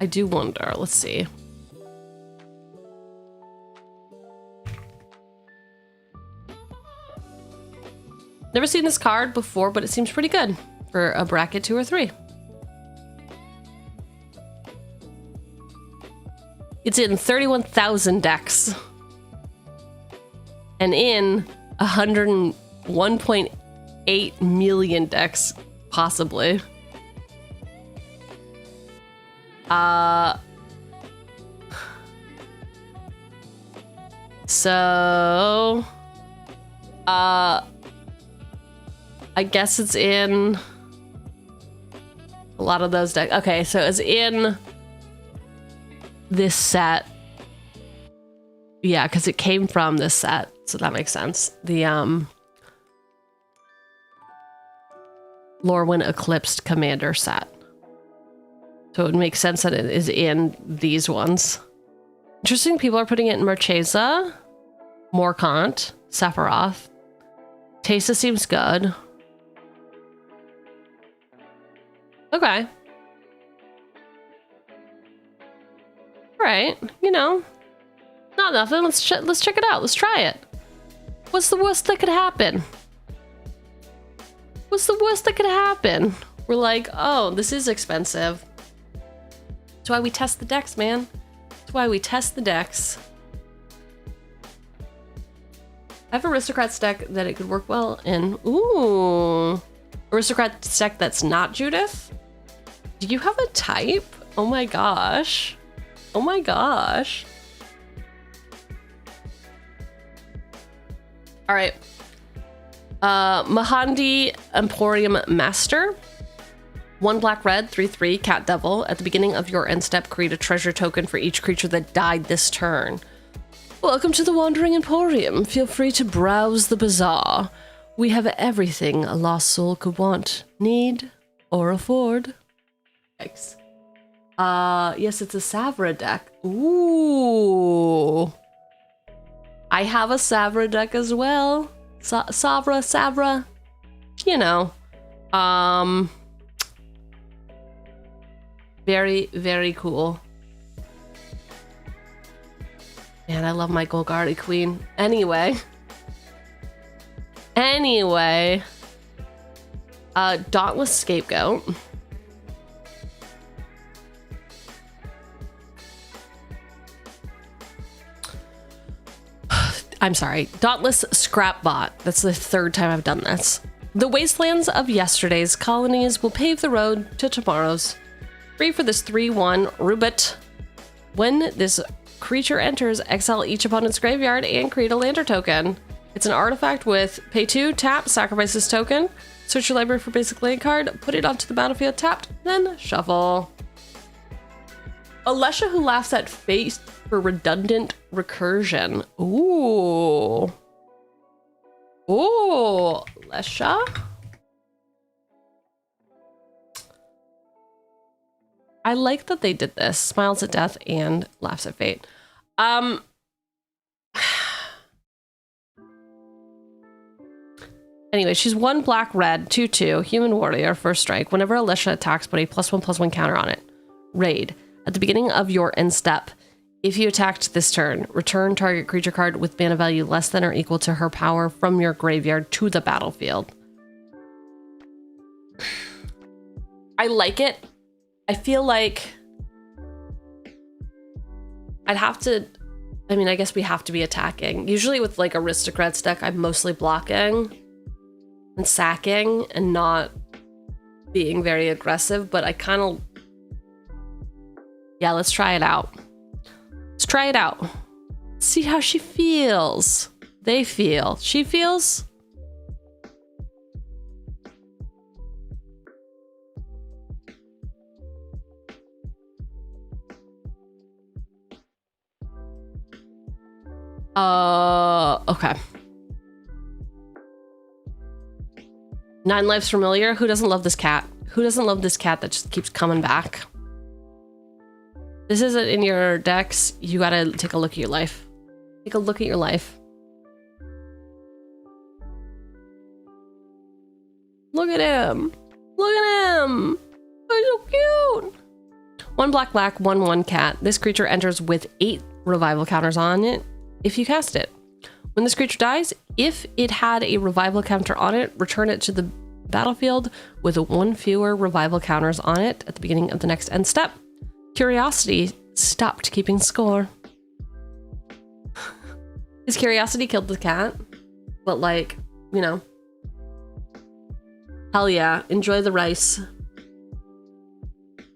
do wonder. Let's see. Never seen this card before, but it seems pretty good for a bracket 2 or 3. It's in 31,000 decks. And in 101.8 million decks, possibly. So... I guess it's in a lot of those decks. Okay, so it's in this set. Yeah, because it came from this set, so that makes sense. The Lorwyn Eclipsed Commander set. So it would make sense that it is in these ones. Interesting, people are putting it in Marchesa, Morkant, Sephiroth. Teysa seems good. Okay. Alright, you know. Not nothing, let's check it out, let's try it. What's the worst that could happen? What's the worst that could happen? We're like, oh, this is expensive. That's why we test the decks, man. That's why we test the decks. I have Aristocrat's deck that it could work well in. Ooh. Aristocrat's deck that's not Judith? Do you have a type? Oh my gosh. Oh my gosh. All right. Mahandi Emporium Master. 1 black red, 3/3, Cat Devil. At the beginning of your end step, create a treasure token for each creature that died this turn. Welcome to the Wandering Emporium. Feel free to browse the bazaar. We have everything a lost soul could want, need, or afford. Yikes. Yes, it's a Savra deck. Ooh. I have a Savra deck as well. Savra. You know. Very, very cool. Man, I love my Golgari Queen. Anyway. Dauntless Scapegoat. I'm sorry. Dauntless Scrapbot. That's the third time I've done this. The wastelands of yesterday's colonies will pave the road to tomorrow's. Free for this 3/1 Rubit. When this creature enters, exile each opponent's graveyard and create a lander token. It's an artifact with pay 2, tap, sacrifice this token, search your library for basic land card, put it onto the battlefield tapped, then shuffle. Alesha who laughs at fate for redundant recursion. Ooh. Ooh, Alesha? I like that they did this. Smiles at death and laughs at fate. Anyway, she's 1 black red, 2/2, human warrior, first strike. Whenever Alesha attacks, put a +1/+1 counter on it. Raid. At the beginning of your end step, if you attacked this turn, return target creature card with mana value less than or equal to her power from your graveyard to the battlefield. I like it. I feel like I'd have to, I mean, I guess we have to be attacking. Usually with like Aristocrats deck, I'm mostly blocking and sacking and not being very aggressive, but I kind of, yeah, let's try it out. Let's try it out. See how she feels. They feel. She feels. Okay. 9 lives familiar. Who doesn't love this cat? Who doesn't love this cat that just keeps coming back? This isn't in your decks. You gotta take a look at your life. Take a look at your life. Look at him. Look at him. Oh, he's so cute. 1 black, 1/1 cat. This creature enters with 8 revival counters on it if you cast it. When this creature dies, if it had a revival counter on it, return it to the battlefield with 1 fewer revival counters on it at the beginning of the next end step. Curiosity stopped keeping score. His curiosity killed the cat, but like, you know. Hell yeah, enjoy the rice.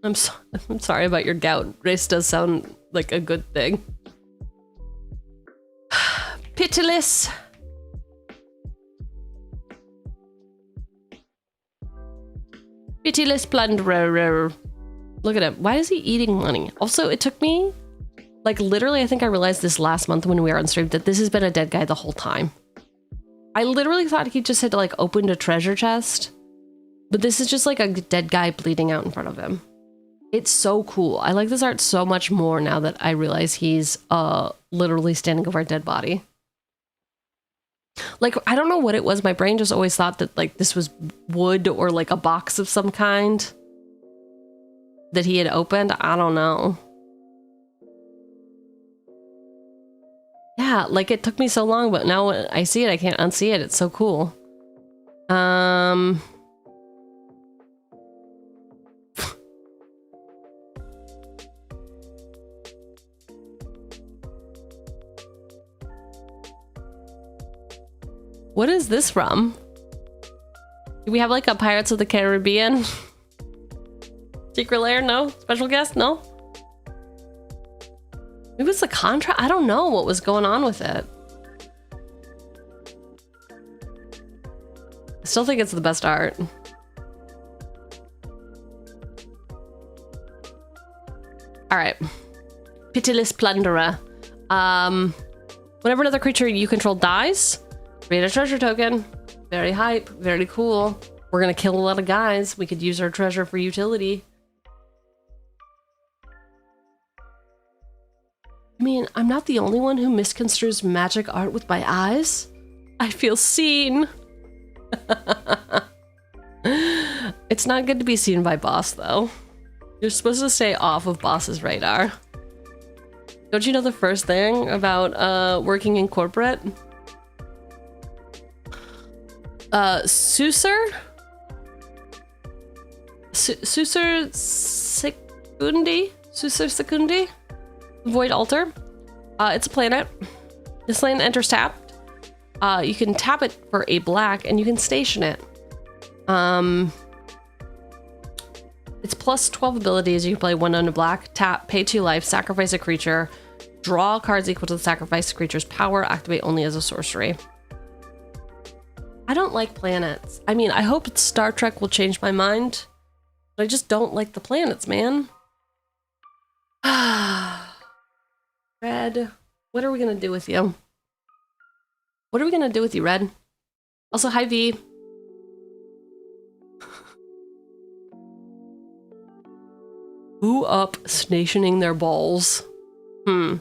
I'm sorry about your gout. Rice does sound like a good thing. Pitiless. Pitiless plunderer. Look at him. Why is he eating money? Also, it took me, like, literally, I think I realized this last month when we were on stream that this has been a dead guy the whole time. I literally thought he just had to, like, open a treasure chest. But this is just, like, a dead guy bleeding out in front of him. It's so cool. I like this art so much more now that I realize he's, literally standing over a dead body. Like, I don't know what it was. My brain just always thought that, like, this was wood or, like, a box of some kind that he had opened. I don't know. Yeah, like, it took me so long, but now when I see it, I can't unsee it. It's so cool. What is this from? Do we have like a Pirates of the Caribbean secret lair? No? Special guest? No? Maybe it's the contract? I don't know what was going on with it. still think it's the best art. All right. Pitiless Plunderer. Whenever another creature you control dies, create a treasure token. Very hype, very cool. We're gonna kill a lot of guys. We could use our treasure for utility. I mean, I'm not the only one who misconstrues magic art with my eyes. I feel seen. It's not good to be seen by boss, though. You're supposed to stay off of boss's radar. Don't you know the first thing about working in corporate? Susur Secundi? Void Altar. It's a planet. This land enters tapped. You can tap it for a black and you can station it. It's plus 12 abilities. You can play 1 on a black, tap, pay 2 life, sacrifice a creature, draw cards equal to the sacrificed creature's power, activate only as a sorcery. I don't like planets. I mean, I hope Star Trek will change my mind, but I just don't like the planets, man. Red, what are we gonna do with you? What are we gonna do with you, Red? Also, hi, V. Who up stationing their balls? Red,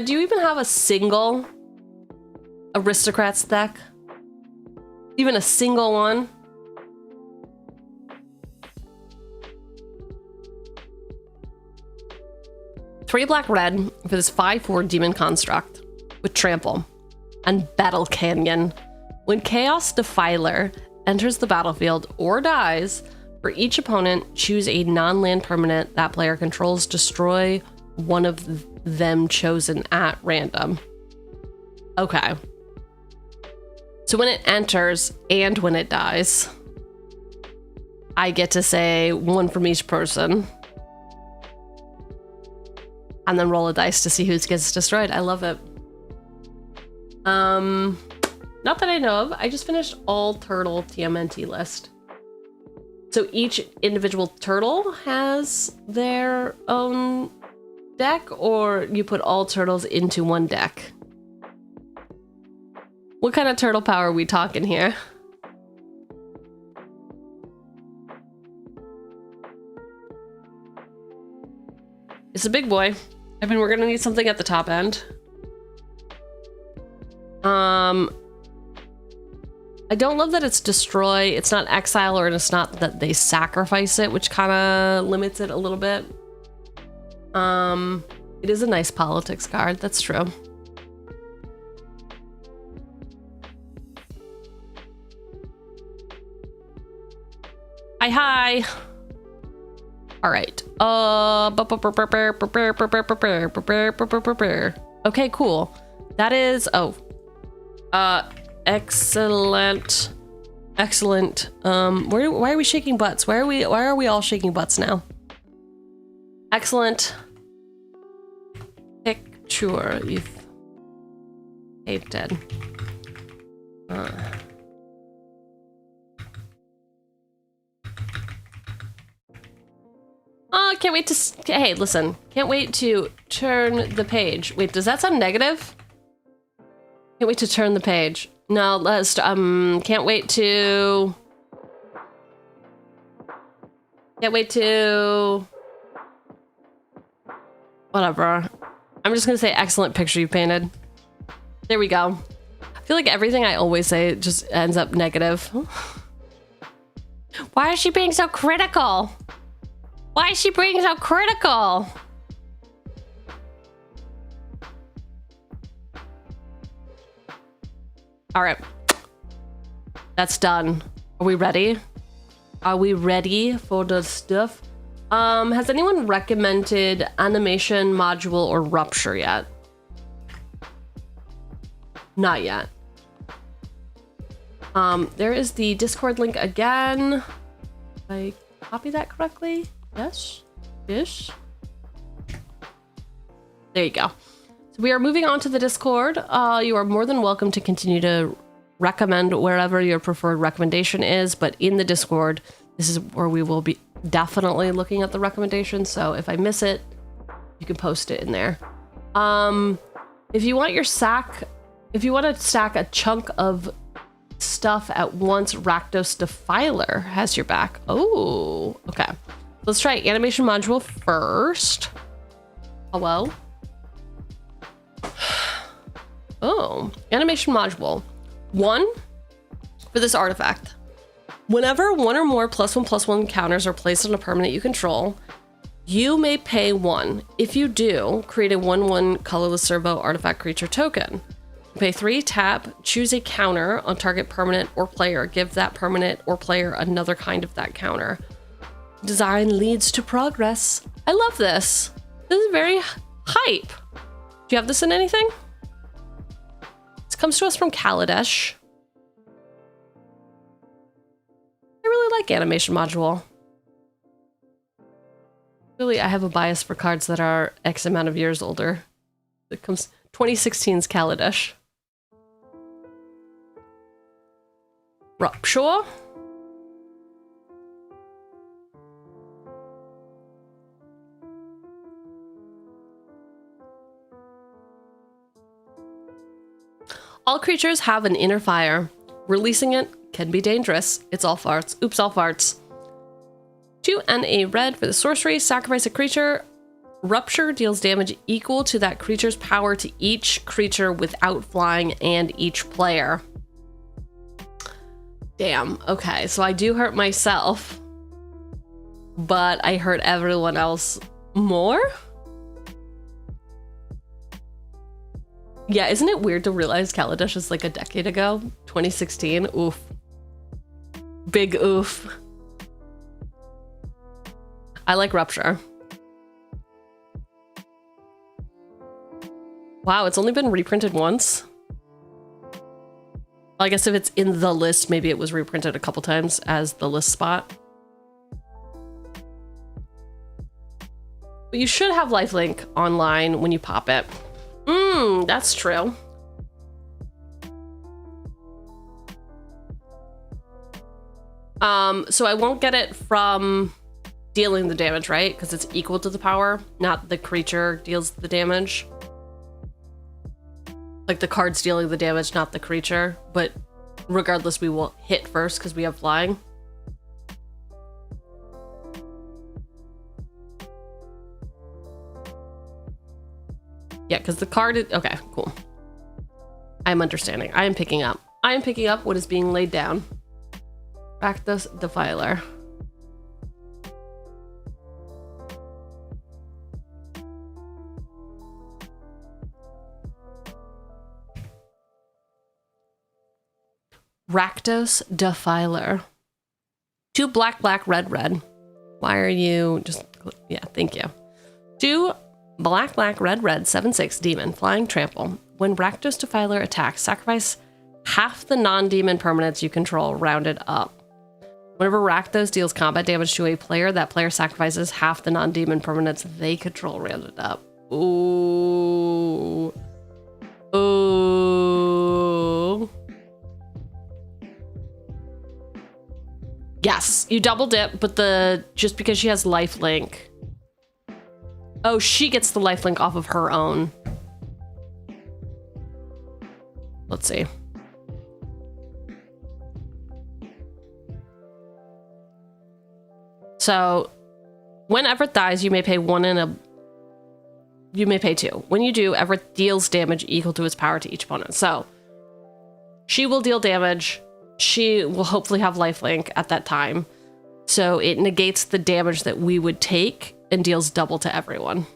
do you even have a single Aristocrats deck? Even a single one? Three black red for this 5/4 demon construct with trample and Battle Canyon. When Chaos Defiler enters the battlefield or dies, for each opponent, choose a non-land permanent that player controls, destroy one of them chosen at random. Okay. So when it enters and when it dies, I get to say 1 from each person. And then roll a dice to see who gets destroyed. I love it. Not that I know of. I just finished all turtle TMNT list. So each individual turtle has their own deck, or you put all turtles into one deck? What kind of turtle power are we talking here? It's a big boy. I mean, we're gonna need something at the top end. I don't love that it's destroy. It's not exile, or it's not that they sacrifice it, which kind of limits it a little bit. It is a nice politics card. That's true. Hi. All right. Okay, cool. That is, excellent. Why are we shaking butts? Why are we all shaking butts now? Excellent picture you've painted. Can't wait to, hey, listen, can't wait to turn the page. Wait, does that sound negative? Can't wait to turn the page. No, let's, can't wait to whatever. I'm just gonna say excellent picture you painted. There we go. I feel like everything I always say just ends up negative. Why is she being so critical? Why is she being so critical? All right, that's done. Are we ready? Are we ready for the stuff? Has anyone recommended animation, module, or rupture yet? Not yet. There is the Discord link again. Did I copy that correctly? Yes. Ish. There you go. So we are moving on to the Discord. You are more than welcome to continue to recommend wherever your preferred recommendation is, but in the Discord, this is where we will be definitely looking at the recommendations. So if I miss it, you can post it in there. If you want to stack a chunk of stuff at once, Rakdos Defiler has your back. Oh, okay. Let's try animation module first. Hello? Oh, animation module. 1 for this artifact. Whenever 1 or more +1/+1 counters are placed on a permanent you control, you may pay 1. If you do, create a 1/1 colorless servo artifact creature token. Pay 3, tap, choose a counter on target permanent or player. Give that permanent or player another kind of that counter. Design leads to progress. I love this. This is very hype. Do you have this in anything? This comes to us from Kaladesh. I really like animation module. Really, I have a bias for cards that are X amount of years older. It comes 2016's Kaladesh. Rupture. All creatures have an inner fire. Releasing it can be dangerous. It's all farts. Oops, all farts. 2 and a red for the sorcery. Sacrifice a creature. Rupture deals damage equal to that creature's power to each creature without flying and each player. Damn. Okay, so I do hurt myself, but I hurt everyone else more? Yeah, isn't it weird to realize Kaladesh is like a decade ago? 2016? Oof. Big oof. I like Rupture. Wow, it's only been reprinted once. Well, I guess if it's in the list, maybe it was reprinted a couple times as the list spot. But you should have lifelink online when you pop it. That's true. So I won't get it from dealing the damage, right? Because it's equal to the power, not the creature deals the damage. Like the card's dealing the damage, not the creature. But regardless, we will hit first because we have flying. Yeah, because the card is... Okay, cool. I'm understanding. I am picking up. I am picking up what is being laid down. Rakdos Defiler. Rakdos Defiler. 2 black, black, red, red. Why are you just... Yeah, thank you. 2 black, black, red, red, 7/6 demon, flying trample. When Rakdos Defiler attacks, sacrifice half the non-demon permanents you control, rounded up. Whenever Rakdos deals combat damage to a player, that player sacrifices half the non-demon permanents they control, rounded up. Ooh. Ooh. Yes, you double dip, but just because she has lifelink. Oh, she gets the lifelink off of her own. Let's see. So, when Evereth dies, you may pay 1 and a... You may pay 2. When you do, Evereth deals damage equal to its power to each opponent. So, she will deal damage. She will hopefully have lifelink at that time. So, it negates the damage that we would take and deals double to everyone.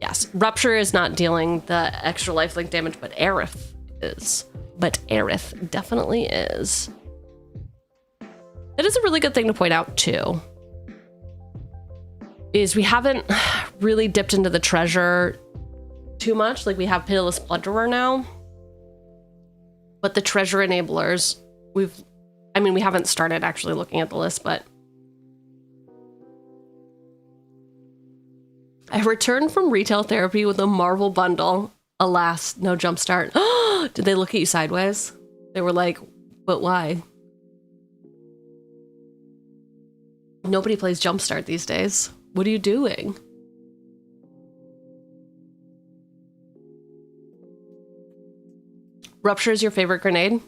Yes, Rupture is not dealing the extra lifelink damage, but Evereth is. But Evereth definitely is. It is a really good thing to point out, too, is we haven't really dipped into the treasure too much. Like, we have Pitiless Plunderer now. But the treasure enablers, we haven't started actually looking at the list, but I returned from retail therapy with a Marvel bundle. Alas, no jumpstart. Did they look at you sideways? They were like, but why? Nobody plays jumpstart these days. What are you doing? Rupture is your favorite grenade?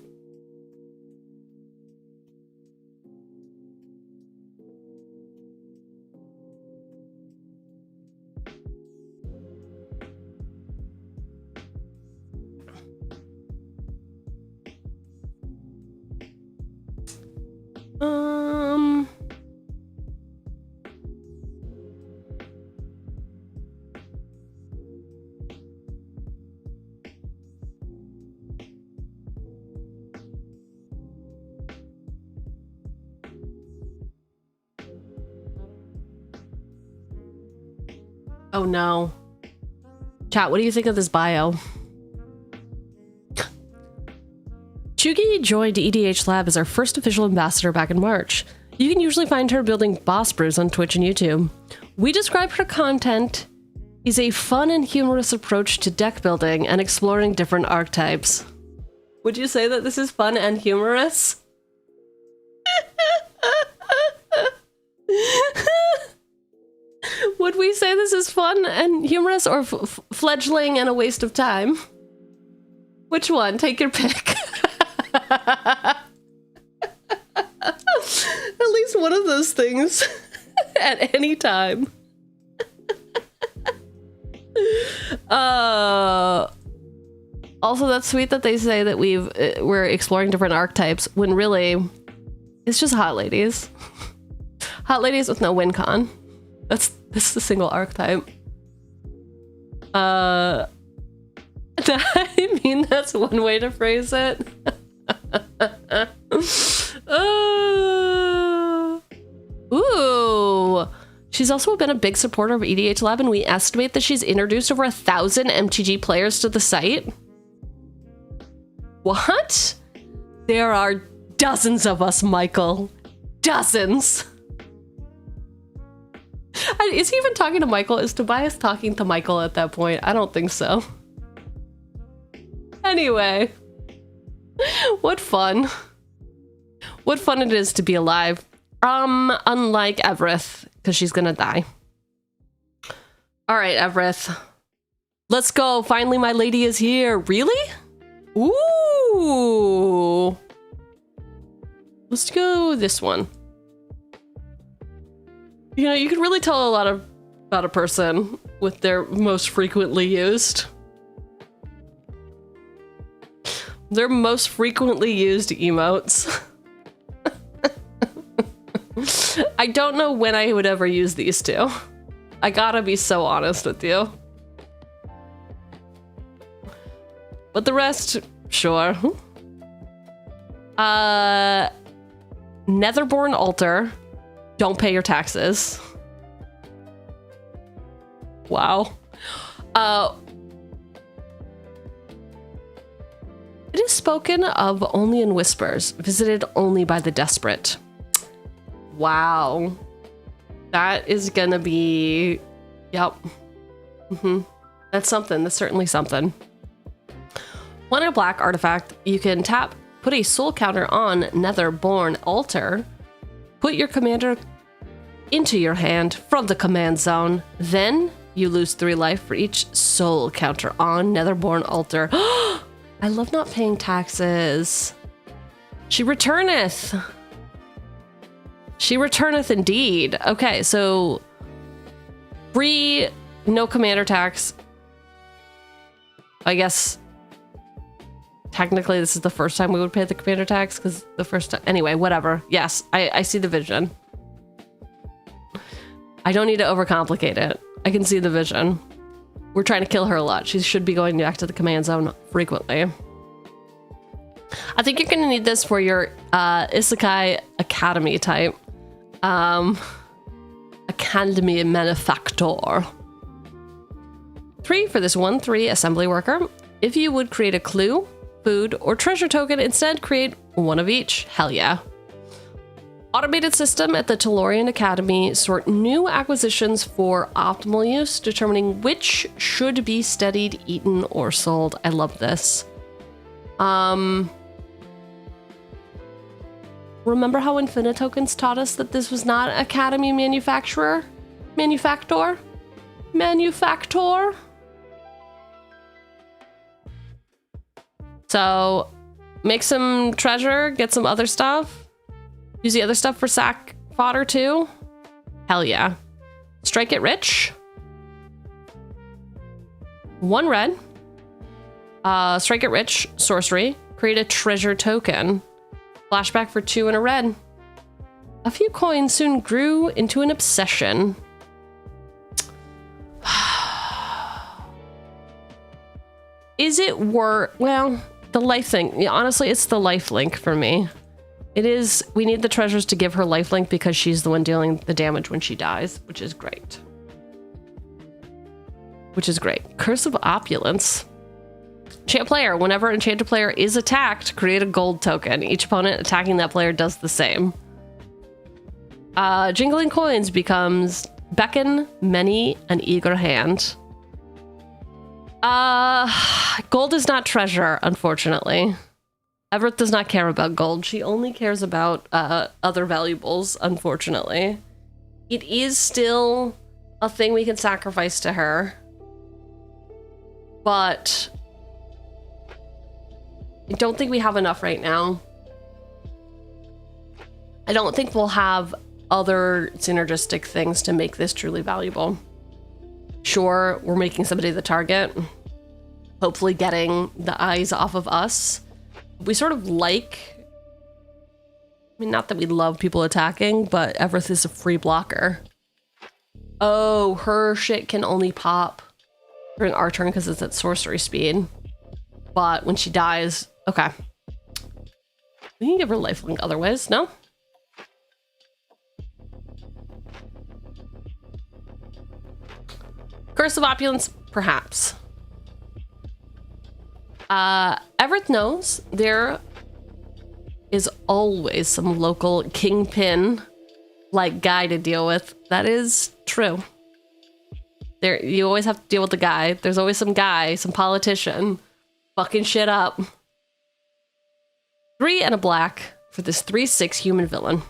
Oh no. Chat, what do you think of this bio? Cheugy joined EDH Lab as our first official ambassador back in March. You can usually find her building boss brews on Twitch and YouTube. We describe her content is a fun and humorous approach to deck building and exploring different archetypes. Would you say that this is fun and humorous? Would we say this is fun and humorous or fledgling and a waste of time? Which one? Take your pick. At least one of those things at any time. Also, that's sweet that they say that we're exploring different archetypes when really it's just hot ladies. Hot ladies with no win con. That's the single archetype. I mean, that's one way to phrase it. Ooh. She's also been a big supporter of EDH Lab, and we estimate that she's introduced over 1,000 MTG players to the site. What? There are dozens of us, Michael. Dozens. Is he even talking to Michael? Is Tobias talking to Michael at that point? I don't think so. Anyway. What fun. What fun it is to be alive. Unlike Evereth, because she's gonna die. Alright, Evereth. Let's go. Finally, my lady is here. Really? Ooh. Let's go this one. You know, you can really tell a lot about a person with their most frequently used. Their most frequently used emotes. I don't know when I would ever use these two. I gotta be so honest with you. But the rest, sure. Netherborn Altar. Don't pay your taxes. Wow. It is spoken of only in whispers, visited only by the desperate. Wow. That is gonna be... Yep. That's something. That's certainly something. One in a black artifact, you can tap, put a soul counter on Netherborn Altar, put your commander into your hand from the command zone. Then you lose 3 life for each soul counter on Netherborn Altar. I love not paying taxes. She returneth. She returneth indeed. Okay, so free, no commander tax. I guess technically this is the first time we would pay the commander tax because the first time. Anyway, whatever. Yes, I see the vision. I don't need to overcomplicate it. I can see the vision. We're trying to kill her a lot. She should be going back to the command zone frequently. I think you're going to need this for your Isekai Academy type. Academy Manufactor. 3 for this 1/3 assembly worker. If you would create a clue, food, or treasure token, instead create one of each. Hell yeah. Automated system at the Tellurian Academy sort new acquisitions for optimal use, determining which should be studied, eaten, or sold. I love this. Remember how Infinitokens taught us that this was not Academy manufacturer? Manufactor? So, make some treasure, get some other stuff. Use the other stuff for sack fodder too? Hell yeah. Strike it rich. 1 red. Strike it rich, sorcery. Create a treasure token. Flashback for 2 and a red. A few coins soon grew into an obsession. Is it worth... Well, the life thing. Yeah, honestly, it's the life link for me. It is... We need the treasures to give her life link because she's the one dealing the damage when she dies, which is great. Curse of Opulence. Enchant player. Whenever enchanted player is attacked, create a gold token. Each opponent attacking that player does the same. Jingling coins becomes beckon, many, an eager hand. Gold is not treasure, unfortunately. Everett does not care about gold. She only cares about other valuables, unfortunately. It is still a thing we can sacrifice to her. But I don't think we have enough right now. I don't think we'll have other synergistic things to make this truly valuable. Sure, we're making somebody the target. Hopefully getting the eyes off of us. We sort of like... I mean, not that we love people attacking, but Evereth is a free blocker. Oh, her shit can only pop during our turn because it's at sorcery speed. But when she dies... Okay. We can give her lifelink otherwise, no? Curse of Opulence, perhaps. Everett knows there is always some local kingpin like guy to deal with. That is true. There, you always have to deal with the guy. There's always some guy, some politician fucking shit up. 3 and a black for this 3/6 human villain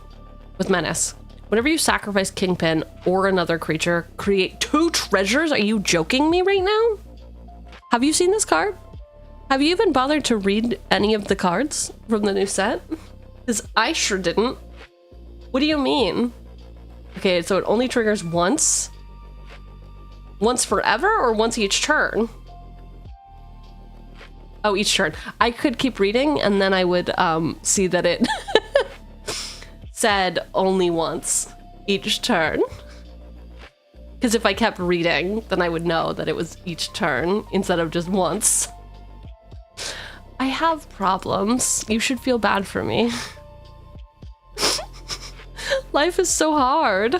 with menace. Whenever you sacrifice Kingpin or another creature, create 2 treasures? Are you joking me right now? Have you seen this card? Have you even bothered to read any of the cards from the new set? Because I sure didn't. What do you mean? Okay, so it only triggers once? Once forever or once each turn? Oh, each turn. I could keep reading and then I would see that it said only once each turn. Because if I kept reading, then I would know that it was each turn instead of just once. I have problems. You should feel bad for me. Life is so hard.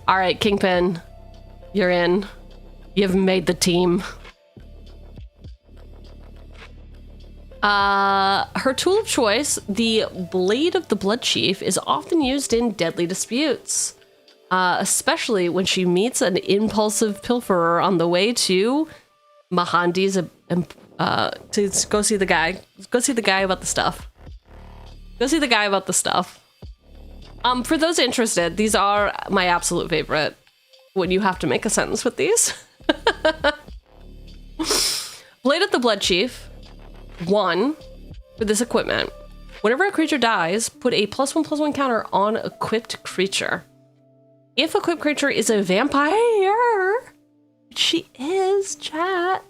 All right, Kingpin, you're in. You've made the team. Her tool of choice, the Blade of the Blood Chief, is often used in deadly disputes, especially when she meets an impulsive pilferer on the way to Mahandi's to go see the guy. Go see the guy about the stuff. Go see the guy about the stuff. For those interested, these are my absolute favorite when you have to make a sentence with these. Blade of the Blood Chief. 1 for this equipment. Whenever a creature dies, put a +1/+1 counter on equipped creature. If equipped creature is a vampire, which she is, chat.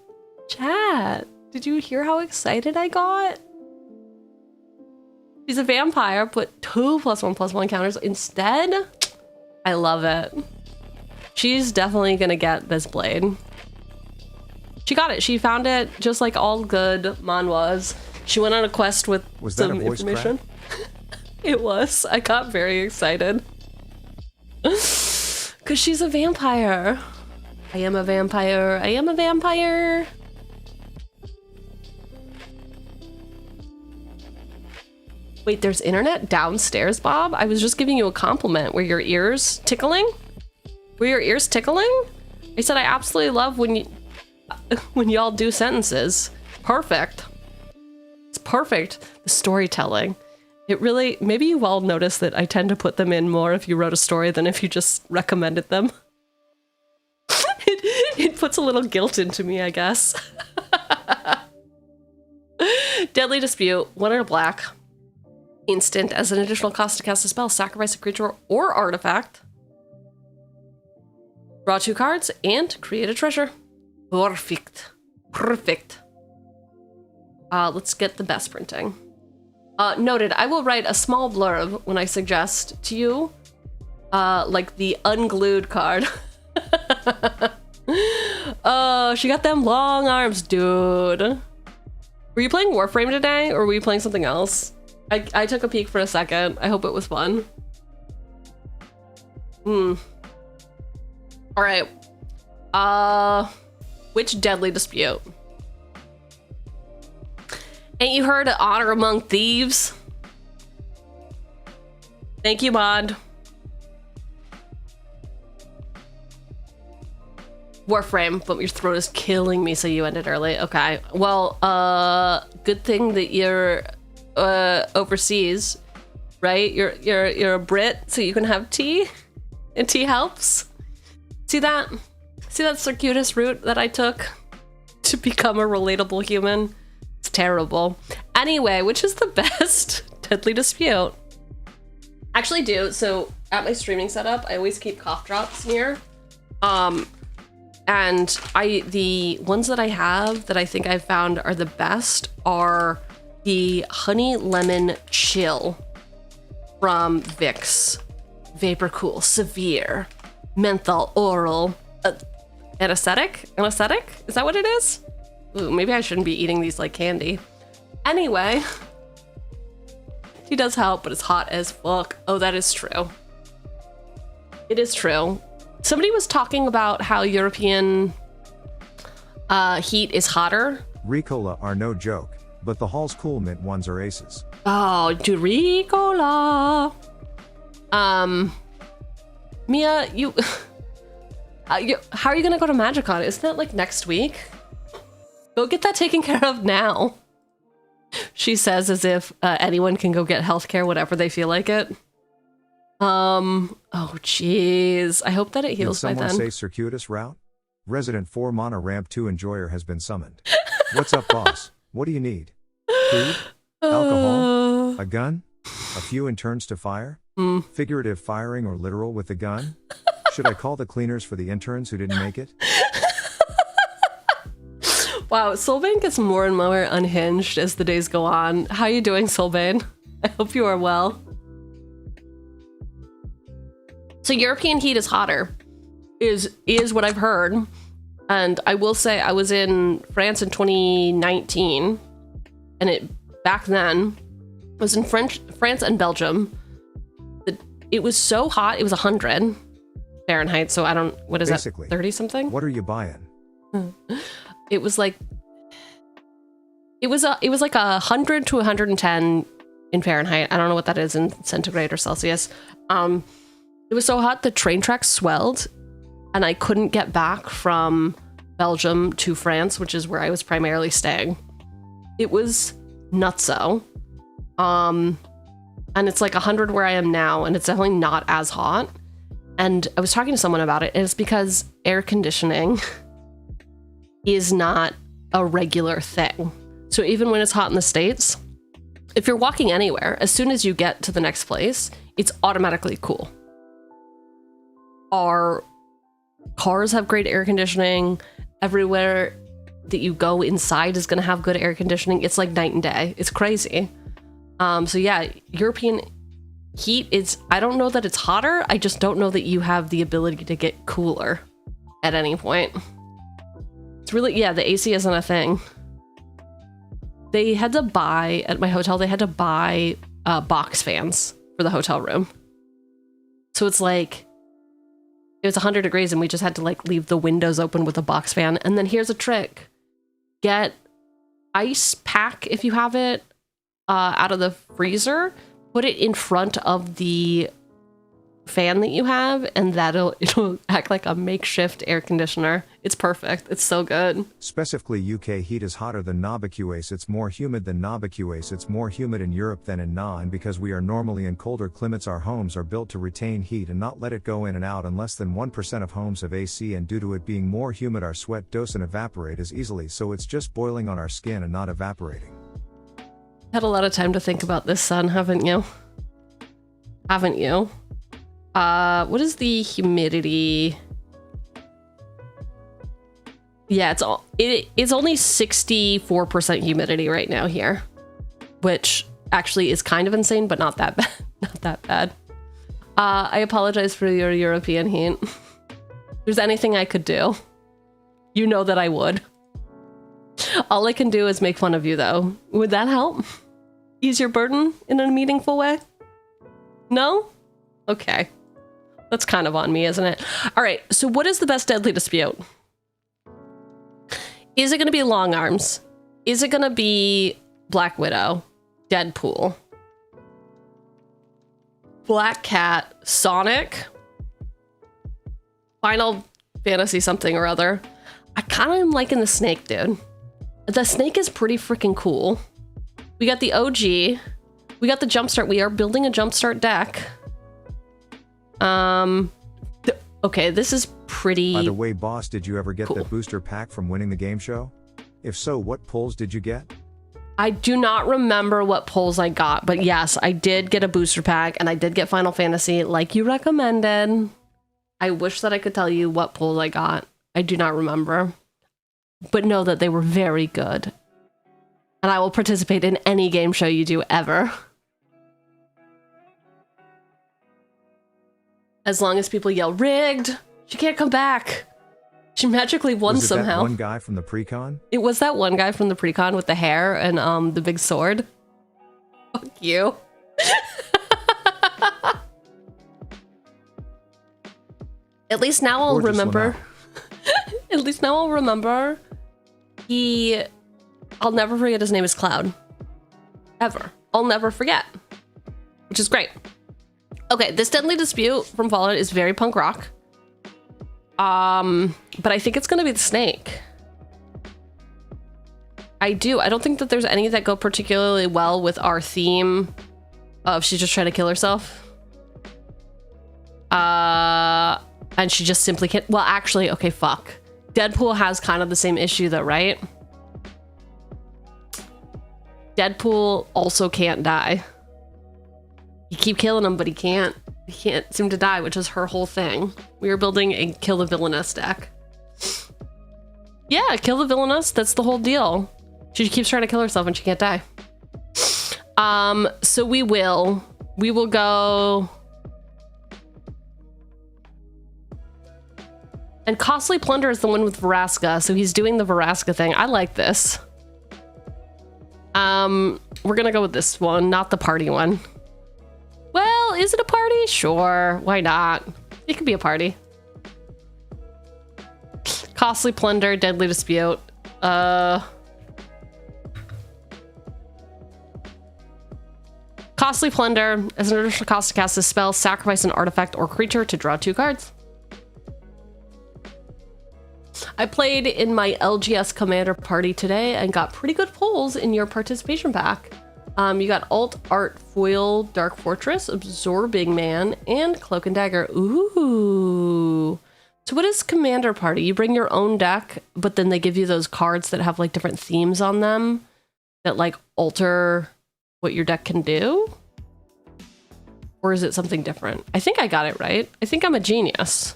Did you hear how excited I got? She's a vampire, put 2 +1/+1 counters instead. I love it. She's definitely gonna get this blade. She got it. She found it just like all good manhwas. She went on a quest with some information. It was. I got very excited. Because she's a vampire. I am a vampire. I am a vampire. Wait, there's internet downstairs, Bob? I was just giving you a compliment. Were your ears tickling? Were your ears tickling? I said I absolutely love when y'all do sentences. Perfect. It's perfect. The storytelling. It really, maybe you all notice that I tend to put them in more if you wrote a story than if you just recommended them. It puts a little guilt into me, I guess. Deadly Dispute, 1 and a black. Instant. As an additional cost to cast a spell, sacrifice a creature or artifact. Draw 2 cards and create a treasure. Perfect. Perfect. Let's get the best printing. Noted, I will write a small blurb when I suggest to you, like the unglued card. Oh, she got them long arms, dude. Were you playing Warframe today, or were you playing something else? I took a peek for a second. I hope it was fun. All right. Which Deadly Dispute? Ain't you heard of Honor Among Thieves? Thank you, Mod. Warframe, but your throat is killing me, so you ended early. Okay. Well, good thing that you're overseas, right? You're a Brit, so you can have tea, and tea helps. See that? See that circuitous route that I took to become a relatable human? It's terrible. Anyway, which is the best Deadly Dispute? Actually do. So at my streaming setup, I always keep cough drops near. And the ones that I have that I think I've found are the best are the Honey Lemon Chill from Vicks. Vapor Cool, Severe, Menthol, Oral, Anesthetic? Anesthetic? Is that what it is? Ooh, maybe I shouldn't be eating these like candy. Anyway, tea does help, but it's hot as fuck. Oh, that is true. It is true. Somebody was talking about how European heat is hotter. Ricola are no joke, but the Hall's Cool Mint ones are aces. Oh, dude, Ricola. Mia, you how are you gonna go to MagicCon? Isn't that like next week? Go get that taken care of now. She says as if anyone can go get healthcare whenever they feel like it. Oh jeez. I hope that it heals by then. Did someone say circuitous route? Resident 4 Mana Ramp 2 Enjoyer has been summoned. What's up, boss? What do you need? Food? Alcohol? A gun? A few interns to fire? Figurative firing or literal with the gun? Should I call the cleaners for the interns who didn't make it? Wow, Soulbane gets more and more unhinged as the days go on. How are you doing, Soulbane? I hope you are well. So European heat is hotter, is what I've heard. And I will say I was in France in 2019, and back then was in France and Belgium. It was so hot, it was 100 Fahrenheit, so I don't, what is basically, that, 30 something? What are you buying? It was like, it was like 100 to 110 in Fahrenheit. I don't know what that is in centigrade or Celsius. It was so hot the train tracks swelled, and I couldn't get back from Belgium to France, which is where I was primarily staying. It was nutso. And it's like 100 where I am now, and it's definitely not as hot. And I was talking to someone about it, and it's because air conditioning is not a regular thing. So even when it's hot in the States, if you're walking anywhere, as soon as you get to the next place, it's automatically cool. Our cars have great air conditioning. Everywhere that you go inside is going to have good air conditioning. It's like night and day. It's crazy. So yeah, European heat is, I don't know that it's hotter. I just don't know that you have the ability to get cooler at any point. It's really, yeah, the AC isn't a thing. They had to buy, at my hotel, they had to buy box fans for the hotel room. So it's like, it was 100 degrees and we just had to like leave the windows open with a box fan. And then here's a trick. Get ice pack if you have it. out of the freezer, put it in front of the fan that you have, and it'll act like a makeshift air conditioner. It's perfect. It's so good. Specifically, UK heat is hotter than Nabacuace. It's more humid than Nabacuace. It's more humid in Europe than in Na, and because we are normally in colder climates, our homes are built to retain heat and not let it go in and out, and less than 1% of homes have AC, and due to it being more humid, our sweat doesn't evaporate as easily, so it's just boiling on our skin and not evaporating. Had a lot of time to think about this, son, haven't you? Haven't you? What is the humidity? Yeah, it's only 64% humidity right now here, which actually is kind of insane, but not that bad. Not that bad. I apologize for your European heat. If there's anything I could do, you know that I would. All I can do is make fun of you, though. Would that help? Ease your burden in a meaningful way? No? Okay. That's kind of on me, isn't it? All right, so what is the best deadly dispute? Is it going to be Long Arms? Is it going to be Black Widow? Deadpool? Black Cat? Sonic? Final Fantasy something or other? I kind of am liking the Snake, dude. The Snake is pretty freaking cool. We got the OG. We got the Jumpstart. We are building a Jumpstart deck. Okay, this is pretty... By the way, boss, did you ever get cool. that booster pack from winning the game show? If so, what pulls did you get? I do not remember what pulls I got, but yes, I did get a booster pack, and I did get Final Fantasy like you recommended. I wish that I could tell you what pulls I got. I do not remember. But know that they were very good. And I will participate in any game show you do ever. As long as people yell, rigged! She can't come back! She magically won was it somehow. That one guy from the pre-con? It was that one guy from the pre-con with the hair and the big sword. Fuck you. At least now I'll remember. At least now I'll remember. I'll never forget his name is Cloud. Ever. I'll never forget. Which is great. Okay, this Deadly Dispute from Fallout is very punk rock. But I think it's gonna be the Snake. I do. I don't think that there's any that go particularly well with our theme of she's just trying to kill herself. And she just simply can't. Well, actually, okay, fuck. Deadpool has kind of the same issue though, right? Deadpool also can't die. You keep killing him, but he can't seem to die, which is her whole thing. We are building a kill the Villainess deck. Yeah, kill the Villainess. That's the whole deal. She keeps trying to kill herself and she can't die. So we will go. And Costly Plunder is the one with Veraska, so he's doing the Veraska thing. I like this. We're gonna go with this one, not the party one. Well, is it a party? Sure, why not? It could be a party. Costly Plunder, Deadly Dispute. Costly Plunder. As an additional cost to cast this spell, sacrifice an artifact or creature to draw 2 cards. I played in my LGS Commander party today and got pretty good pulls in your participation pack. You got Alt, Art, Foil, Dark Fortress, Absorbing Man, and Cloak and Dagger. Ooh. So what is Commander Party? You bring your own deck, but then they give you those cards that have like different themes on them that like alter what your deck can do? Or is it something different? I think I got it right. I think I'm a genius.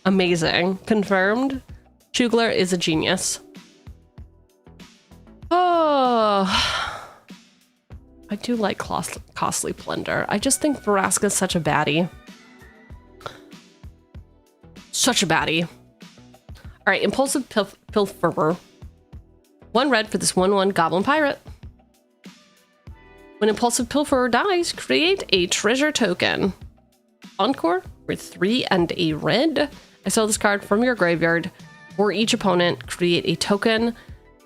Amazing. Confirmed. Chugler is a genius. Oh... I do like Costly Plunder. I just think Veraska's such a baddie. Such a baddie. All right, Impulsive Pilferer. 1 red for this 1/1 Goblin Pirate. When Impulsive Pilferer dies, create a treasure token. Encore for 3 and a red. I saw this card from your graveyard. For each opponent, create a token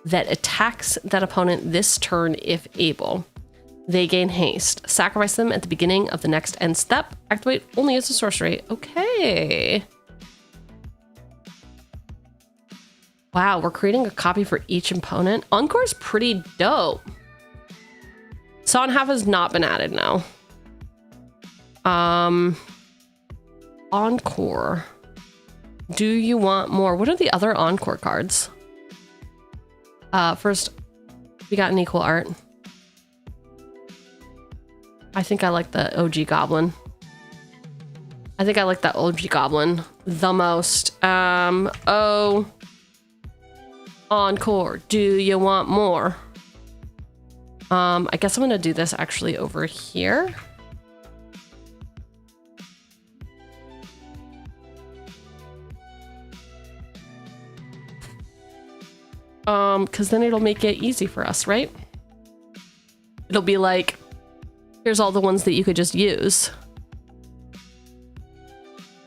that attacks that opponent this turn if able. They gain haste. Sacrifice them at the beginning of the next end step. Activate only as a sorcery. Okay. Wow, we're creating a copy for each opponent. Encore is pretty dope. Saw and Half has not been added now. Encore. Do you want more? What are the other Encore cards? First, we got an equal art. I think I like the OG Goblin. I think I like that OG Goblin the most. Oh. Encore. Do you want more? I guess I'm gonna do this actually over here. Because then it'll make it easy for us, right? It'll be like, here's all the ones that you could just use.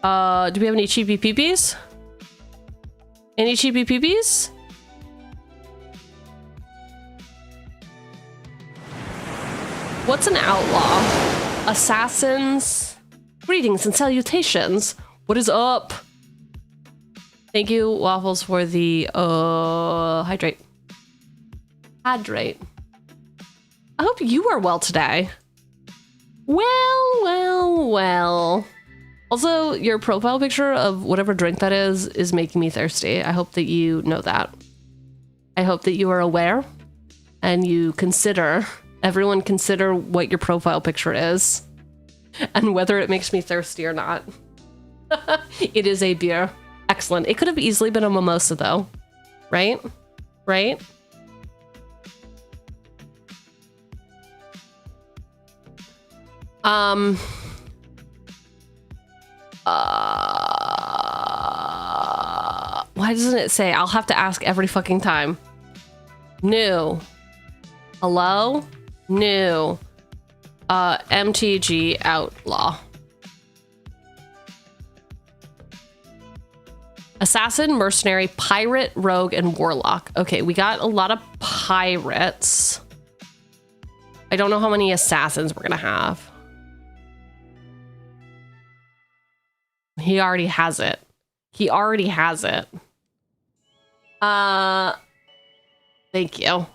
Do we have any cheapy peepees? Any cheapy peepees? What's an outlaw? Assassins? Greetings and salutations. What is up? Thank you, Waffles, for the hydrate. Hydrate. I hope you are well today. Well. Also, your profile picture of whatever drink that is making me thirsty. I hope that you know that. I hope that you are aware and you consider, everyone consider what your profile picture is and whether it makes me thirsty or not. It is a beer. Excellent. It could have easily been a mimosa though, right? Right? Why doesn't it say? I'll have to ask every fucking time. New. Hello? New. MTG Outlaw. Assassin, mercenary, pirate, rogue, and warlock. Okay, we got a lot of pirates. I don't know how many assassins we're gonna have. He already has it. He already has it. Thank you.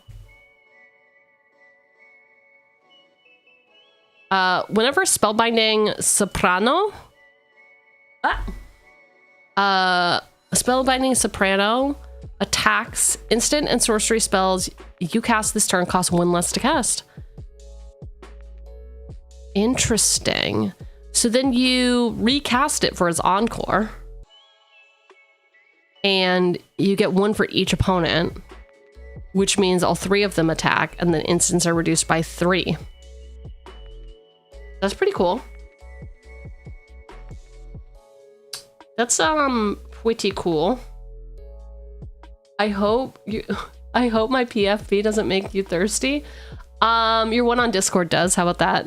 Whenever spellbinding soprano. Spellbinding soprano attacks, instant and sorcery spells you cast this turn cost 1 less to cast. Interesting. So then you recast it for his encore. And you get 1 for each opponent, which means all 3 of them attack, and then instants are reduced by 3. That's pretty cool. That's pretty cool. I hope my PFP doesn't make you thirsty. Your one on Discord does. How about that?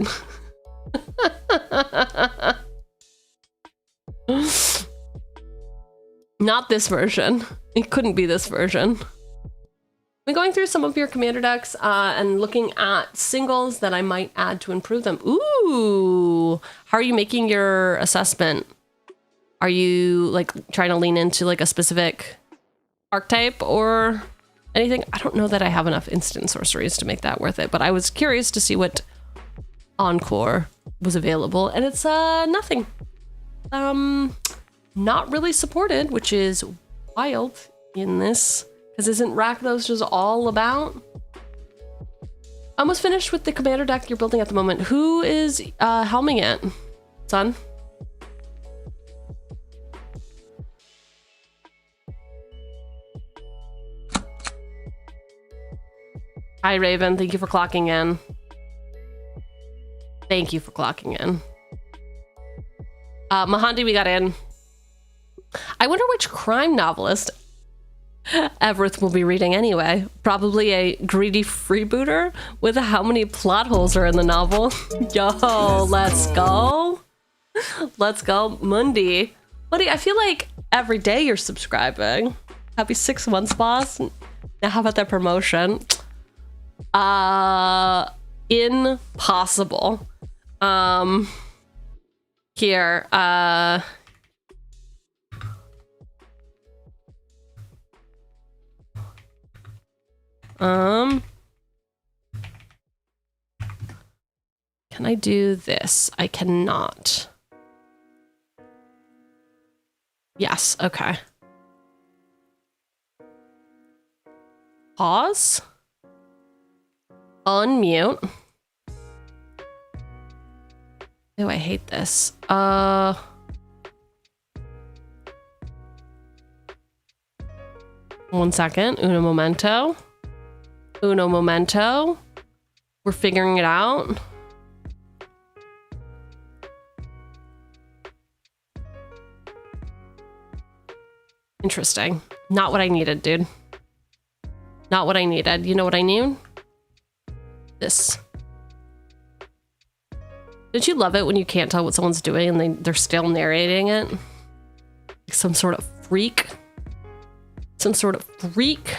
Not this version. It couldn't be this version. I'm going through some of your commander decks and looking at singles that I might add to improve them. Ooh, how are you making your assessment? Are you like trying to lean into like a specific archetype or anything? I don't know that I have enough instant sorceries to make that worth it, but I was curious to see what Encore was available, and it's nothing. Not really supported, which is wild in this, because isn't Rakdos just all about? Almost finished with the commander deck you're building at the moment. Who is helming it, son? Hi, Raven. Thank you for clocking in. Thank you for clocking in. Mahandi, we got in. I wonder which crime novelist Evereth will be reading anyway. Probably a greedy freebooter with how many plot holes are in the novel. Yo, let's go. Let's go. Mundi. Buddy, I feel like every day you're subscribing. Happy 6 months, boss. Now how about that promotion? impossible. Here, can I do this? I cannot. Yes, okay. Pause. Unmute. Oh, I hate this. 1 second. Uno momento. Uno momento. We're figuring it out. Interesting. Not what I needed, dude. Not what I needed. You know what I need? This. Don't you love it when you can't tell what someone's doing and they're still narrating it? Like some sort of freak. Some sort of freak.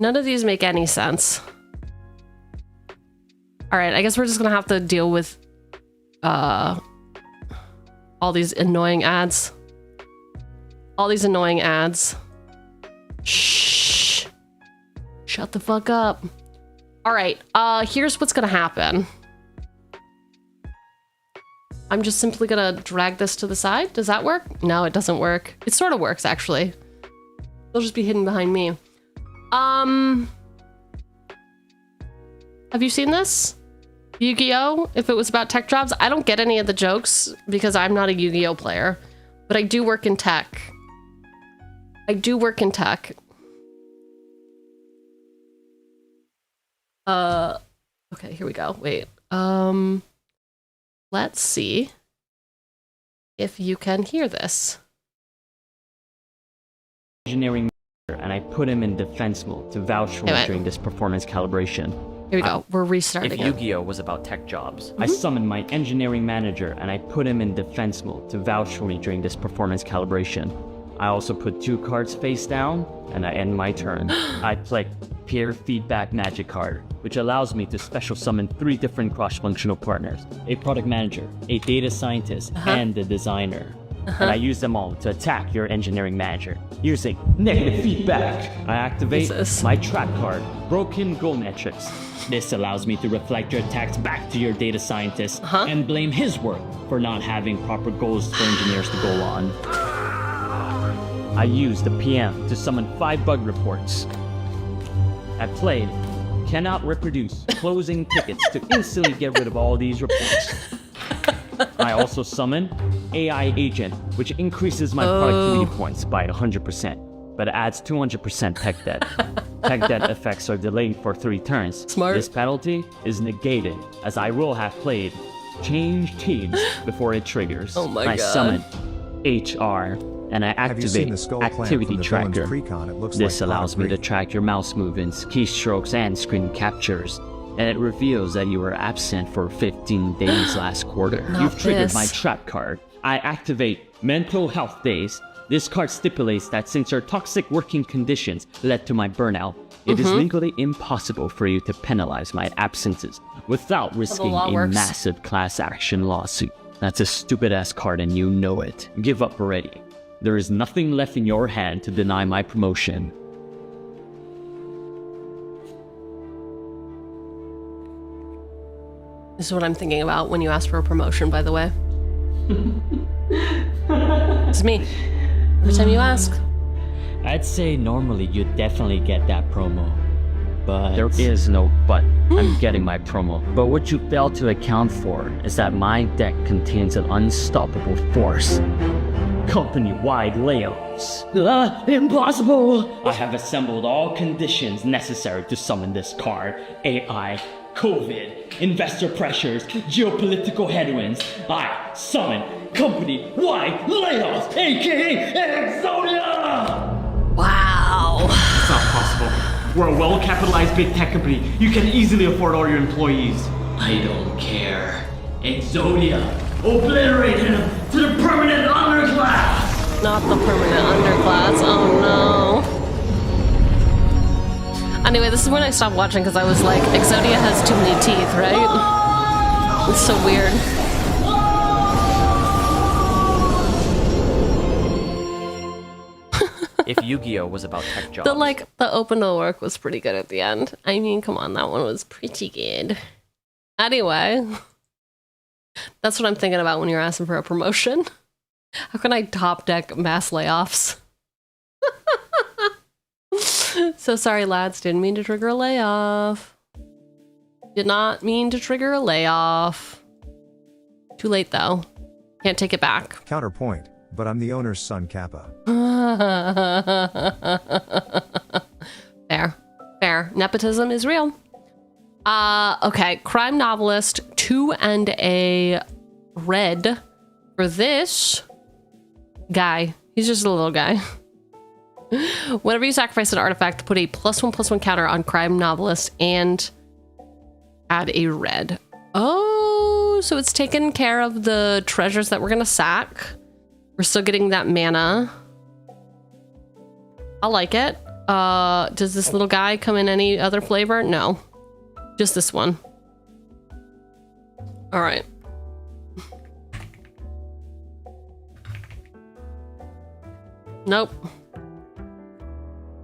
None of these make any sense. All right, I guess we're just gonna have to deal with all these annoying ads. All these annoying ads. Shh. Shut the fuck up. All right, here's what's gonna happen. I'm just simply gonna drag this to the side. Does that work? No, it doesn't work. It sort of works, actually. They'll just be hidden behind me. Have you seen this? Yu-Gi-Oh! If it was about tech jobs, I don't get any of the jokes because I'm not a Yu-Gi-Oh! Player, but I do work in tech. I do work in tech. Okay, here we go. Wait. Let's see if you can hear this. Engineering, and I put him in defense mode to vouch for me during this performance calibration. Here we go. We're restarting If Yu-Gi-Oh! Was about tech jobs, I summoned my engineering manager and I put him in defense mode to vouch for me during this performance calibration. I also put 2 cards face down and I end my turn. I play peer feedback magic card, which allows me to special summon 3 different cross-functional partners: a product manager, a data scientist, and the designer. And I use them all to attack your engineering manager. Using negative feedback, I activate my trap card, Broken Goal Metrics. This allows me to reflect your attacks back to your data scientist and blame his work for not having proper goals for engineers to go on. I use the PM to summon 5 bug reports. I played cannot reproduce closing tickets to instantly get rid of all these reports. I also summon AI Agent, which increases my productivity points by 100%, but adds 200% tech debt. Tech debt effects are delayed for 3 turns. Smart. This penalty is negated, as I will have played Change Teams before it triggers. Oh my I god. summon HR, and I Have you seen activate the skull clamp Activity from the Tracker. villain's pre-con? It looks This like allows me to track your mouse movements, keystrokes, and screen captures, and it reveals that you were absent for 15 days last quarter. Not You've triggered this. my trap card. I activate Mental Health Days. This card stipulates that since your toxic working conditions led to my burnout, it is legally impossible for you to penalize my absences without risking law a works. massive class action lawsuit. That's a stupid ass card and you know it. Give up already. There is nothing left in your hand to deny my promotion. This is what I'm thinking about when you ask for a promotion, by the way. It's me. Every time you ask. I'd say normally you'd definitely get that promo, but there is no but. I'm getting my promo. But what you fail to account for is that my deck contains an unstoppable force. Company-wide layoffs. Impossible! I have assembled all conditions necessary to summon this card. AI, COVID, investor pressures, geopolitical headwinds. I summon company-wide layoffs, aka Exodia! Wow. it's not possible. We're a well-capitalized big tech company. You can easily afford all your employees. I don't care. Exodia, obliterate him to the permanent underclass! Not the permanent underclass. Oh no. Anyway, this is when I stopped watching because I was like, Exodia has too many teeth, right? It's so weird. If Yu-Gi-Oh was about tech jobs. The open to work was pretty good at the end. I mean, come on, that one was pretty good. Anyway, that's what I'm thinking about when you're asking for a promotion. How can I top deck mass layoffs? So sorry, lads. Didn't mean to trigger a layoff. Did not mean to trigger a layoff. Too late, though. Can't take it back. Counterpoint, but I'm the owner's son, Kappa. Fair. Fair. Nepotism is real. Okay. Crime novelist, 2 and a red for this guy. He's just a little guy. Whenever you sacrifice an artifact, put a +1/+1 counter on crime novelist and add a red. Oh, so it's taking care of the treasures that we're gonna sack. We're still getting that mana. I like it. Does this little guy come in any other flavor? No. Just this one. All right. Nope.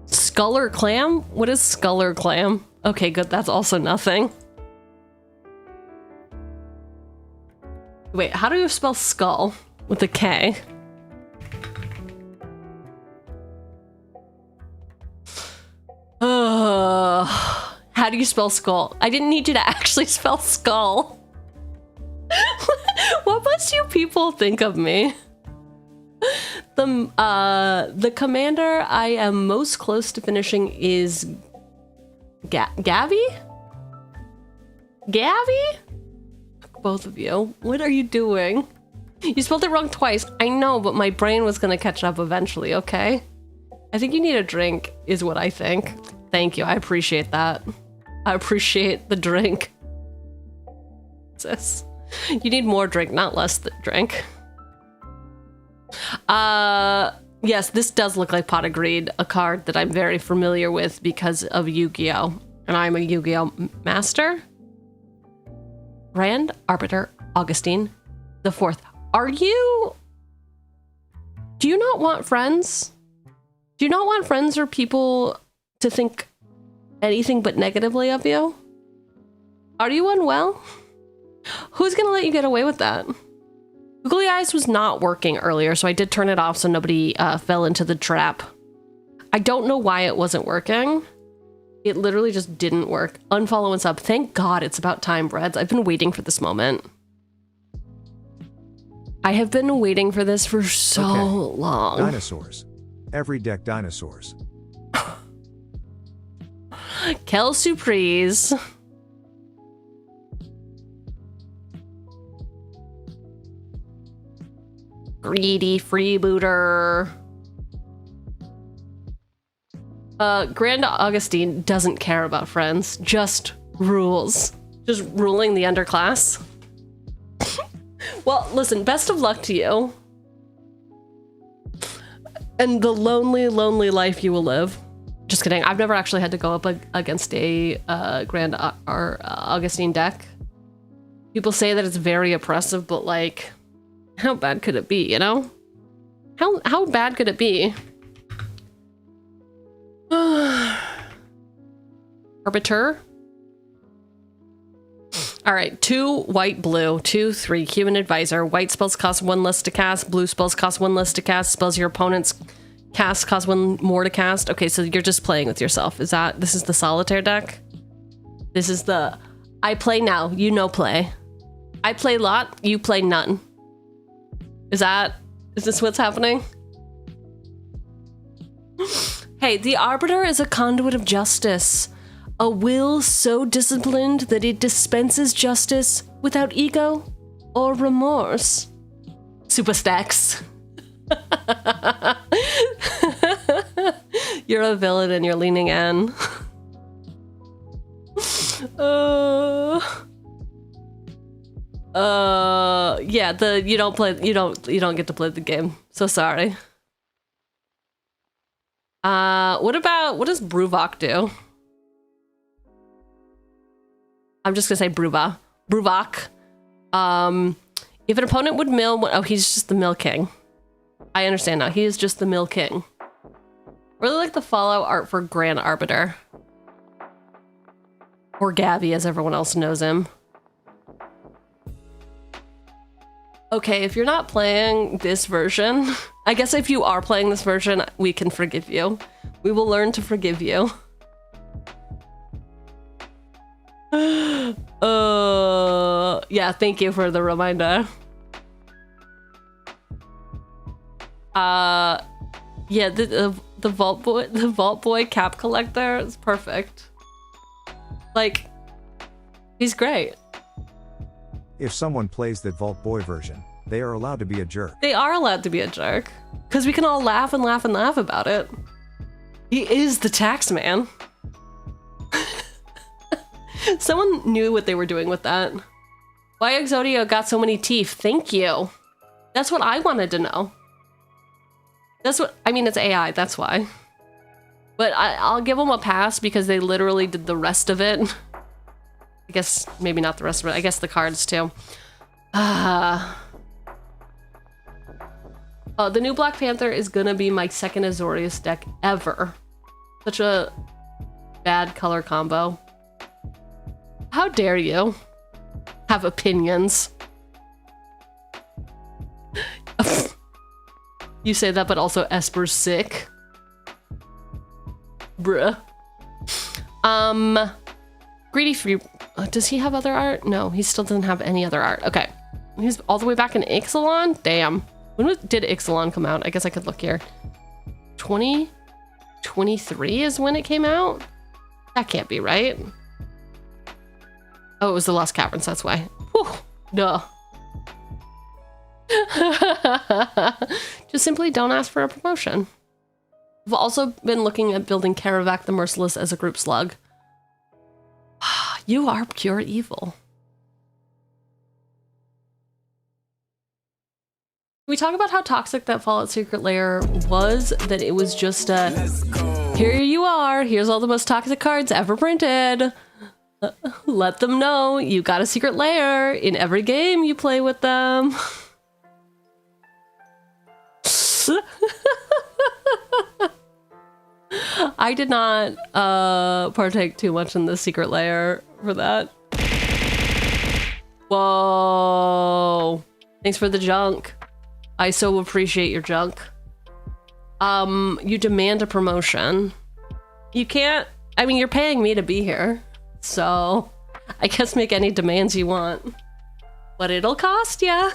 Skull or clam? What is skull or clam? Okay, good. That's also nothing. Wait, how do you spell skull with a K? How do you spell skull? I didn't need you to actually spell skull. What must you people think of me? The commander I am most close to finishing is Gabby? Gabby? Both of you. What are you doing? You spelled it wrong twice. I know, but my brain was gonna catch up eventually, okay? I think you need a drink, is what I think. Thank you, I appreciate that. I appreciate the drink. Sis. You need more drink, not less drink. Yes, this does look like Pot of Greed, a card that I'm very familiar with because of Yu-Gi-Oh! And I'm a Yu-Gi-Oh! Master. Grand Arbiter Augustine the Fourth. Do you not want friends? Do you not want friends or people to think anything but negatively of you? Are you unwell? Who's gonna let you get away with that? Googly Eyes was not working earlier, so I did turn it off so nobody fell into the trap. I don't know why it wasn't working. It literally just didn't work. Unfollow and sub. Thank God it's about time, Breads. I've been waiting for this moment. I have been waiting for this for so long. Dinosaurs. Every deck dinosaurs. Kel Surprise. Greedy freebooter. Grand Augustine doesn't care about friends, just rules. Just ruling the underclass. Well, listen, best of luck to you. And the lonely, lonely life you will live. Just kidding. I've never actually had to go up against a Grand Augustine deck. People say that it's very oppressive, but like, how bad could it be, you know? How bad could it be? Arbiter. All right, 2 white, blue, 2, 3 human advisor. White spells cost 1 less to cast. Blue spells cost 1 less to cast. Spells your opponent's cast cost 1 more to cast. Okay, so you're just playing with yourself. This is the solitaire deck? This is the I play now, you no play. I play lot, you play none. Is this what's happening? Hey, the Arbiter is a conduit of justice. A will so disciplined that it dispenses justice without ego or remorse. Super stacks. You're a villain and you're leaning in. Yeah, you don't get to play the game. So sorry. What does Bruvok do? I'm just gonna say Bruvok. If an opponent would mill, oh, he's just the mill king. I understand now. He is just the mill king. Really like the Fallout art for Grand Arbiter. Or Gabby, as everyone else knows him. Okay, if you're not playing this version, I guess if you are playing this version, we can forgive you. We will learn to forgive you. Yeah, thank you for the reminder. Yeah, the Vault Boy cap collector is perfect. Like, he's great. If someone plays that Vault Boy version, they are allowed to be a jerk. They are allowed to be a jerk. Because we can all laugh and laugh and laugh about it. He is the tax man. Someone knew what they were doing with that. Why Exodio got so many teeth? Thank you. That's what I wanted to know. That's what, I mean, it's AI, that's why. But I'll give them a pass because they literally did the rest of it. I guess maybe not the rest of it. I guess the cards too. The new Black Panther is gonna be my second Azorius deck ever. Such a bad color combo. How dare you have opinions? You say that, but also Esper's sick. Bruh. Greedy Free... does he have other art? No, he still doesn't have any other art. Okay. He's all the way back in Ixalan? Damn. Did Ixalan come out? I guess I could look here. 2023 is when it came out? That can't be right. Oh, it was the Lost Caverns, that's why. Whew. Duh. Just simply don't ask for a promotion. I've also been looking at building Karavac the Merciless as a group slug. You are pure evil. We talk about how toxic that Fallout Secret Lair was, that it was just a, here you are, here's all the most toxic cards ever printed. Let them know you got a secret lair in every game you play with them. I did not partake too much in the secret lair for that. Whoa. Thanks for the junk. I so appreciate your junk. You demand a promotion. You can't, I mean, you're paying me to be here. So, I guess make any demands you want. But it'll cost ya.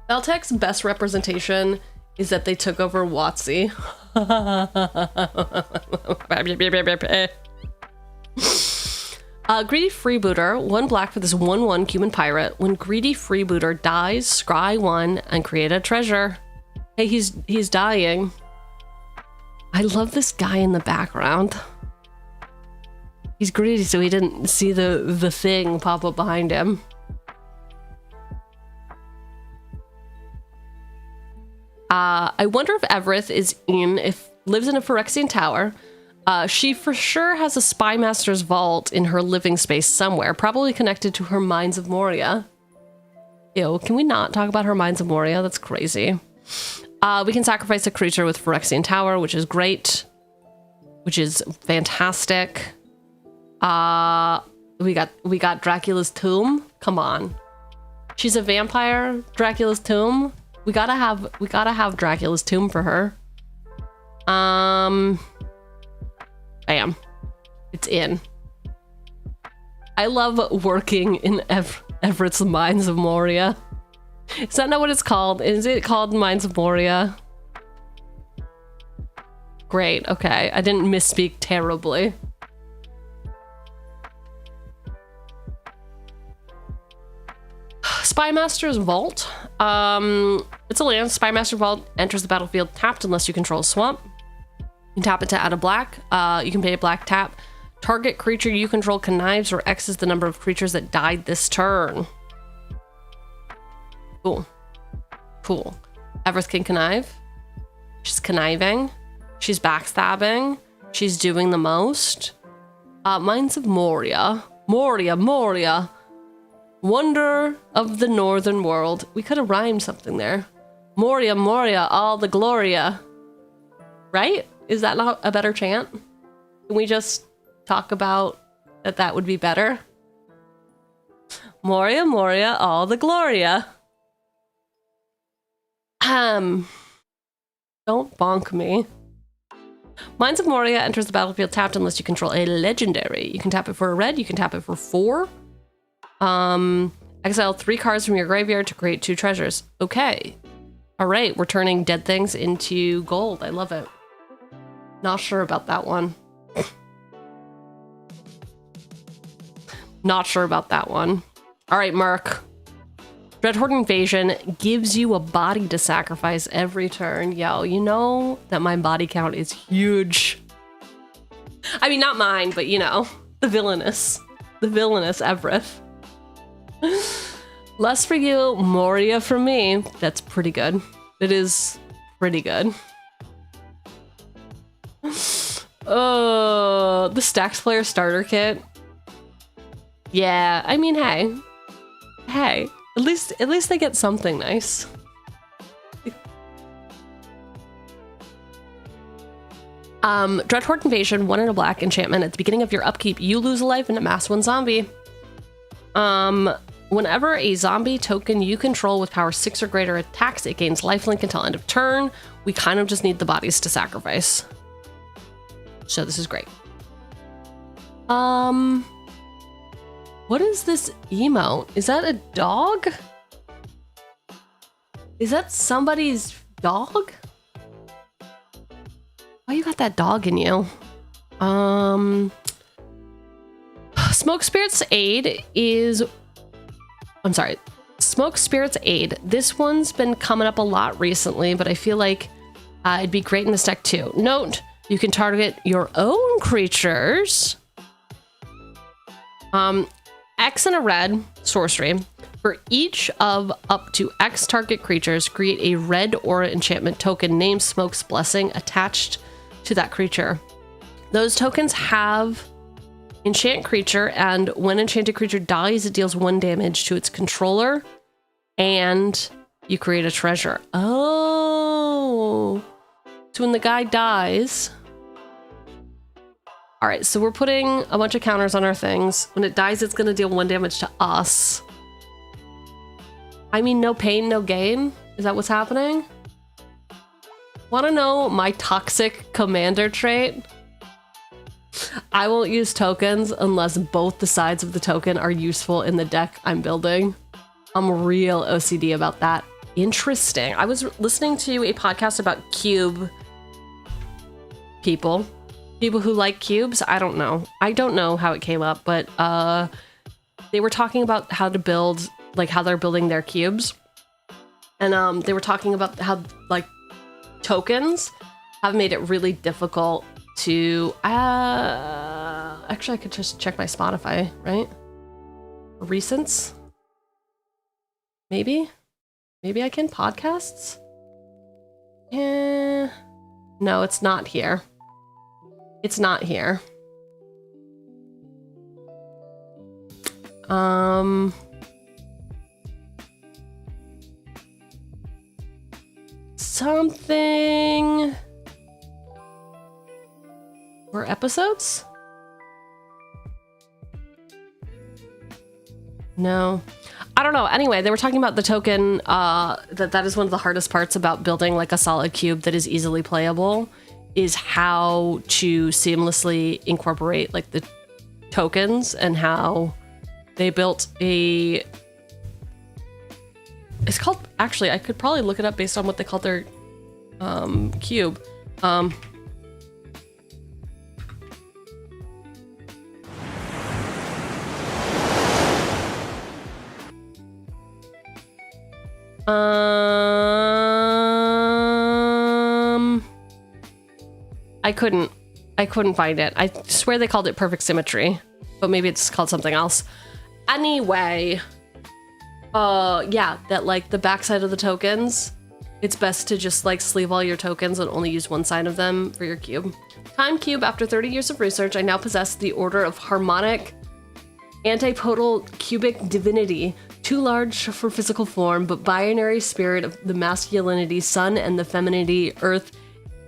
Valtech's best representation is that they took over WotC. Greedy Freebooter, 1 black for this 1/1 human pirate. When Greedy Freebooter dies, scry 1 and create a treasure. Hey, he's dying. I love this guy in the background. He's greedy, so he didn't see the thing pop up behind him. I wonder if Evereth lives in a Phyrexian tower. She for sure has a Spy Master's vault in her living space somewhere, probably connected to her Mines of Moria. Ew, can we not talk about her Mines of Moria? That's crazy. We can sacrifice a creature with Phyrexian Tower, which is great. Which is fantastic. We got Dracula's Tomb. Come on. She's a vampire. Dracula's Tomb. We gotta have Dracula's Tomb for her. Bam. It's in. I love working in Everett's Mines of Moria. Is that not what it's called? Is it called Mines of Moria? Great, okay. I didn't misspeak terribly. Spymaster's Vault. It's a land. Spymaster Vault enters the battlefield tapped unless you control a swamp. You can tap it to add a black. You can pay a black tap. Target creature you control connives, or X is the number of creatures that died this turn. Cool. Cool. Evereth can connive. She's conniving. She's backstabbing. She's doing the most. Mines of Moria. Moria. Wonder of the northern world. We could have rhymed something there. Moria, all the Gloria. Right? Is that not a better chant? Can we just talk about that would be better? Moria, all the Gloria. Don't bonk me. Mines of Moria enters the battlefield tapped unless you control a legendary. You can tap it for a red, you can tap it for 4. Exile 3 cards from your graveyard to create 2 treasures. Okay. Alright, we're turning dead things into gold. I love it. Not sure about that one. Not sure about that one. Alright, Merc. Dreadhorde Invasion gives you a body to sacrifice every turn. Yo, you know that my body count is huge. I mean, not mine, but you know, the villainous. The villainous Evereth. Less for you, Moria for me. That's pretty good. It is pretty good. The Stacks Player Starter Kit. Yeah, I mean, hey. At least they get something nice. Dreadhorde Invasion, 1 and a black enchantment. At the beginning of your upkeep, you lose a life and amass 1 zombie. Whenever a zombie token you control with power 6 or greater attacks, it gains lifelink until end of turn. We kind of just need the bodies to sacrifice. So this is great. What is this emote? Is that a dog? Is that somebody's dog? Why you got that dog in you? Smoke Spirit's Aid is... I'm sorry. Smoke Spirit's Aid. This one's been coming up a lot recently, but I feel like it'd be great in this deck too. Note, you can target your own creatures. X and a red sorcery. For each of up to X target creatures, create a red aura enchantment token named Smoke's Blessing attached to that creature. Those tokens have enchant creature, and when enchanted creature dies, it deals 1 damage to its controller, and you create a treasure. Oh. So when the guy dies... All right, so we're putting a bunch of counters on our things. When it dies, it's going to deal 1 damage to us. I mean, no pain, no gain. Is that what's happening? Want to know my toxic commander trait? I won't use tokens unless both the sides of the token are useful in the deck I'm building. I'm real OCD about that. Interesting. I was listening to a podcast about cube people who like cubes. I don't know how it came up, but they were talking about how to build, like how they're building their cubes, and they were talking about how like tokens have made it really difficult to actually I could just check my Spotify, right? Recents, maybe I can. Podcasts, no, it's not here. It's not here. Something... Or episodes? No. I don't know. Anyway, they were talking about the token, that is one of the hardest parts about building like a solid cube that is easily playable, is how to seamlessly incorporate like the tokens, and how they built a... It's called... Actually, I could probably look it up based on what they called their cube. I couldn't find it. I swear they called it perfect symmetry, but maybe it's called something else. Anyway, yeah, that like the backside of the tokens, it's best to just like sleeve all your tokens and only use one side of them for your cube. Time cube, after 30 years of research, I now possess the order of harmonic antipodal cubic divinity, too large for physical form, but binary spirit of the masculinity sun and the femininity earth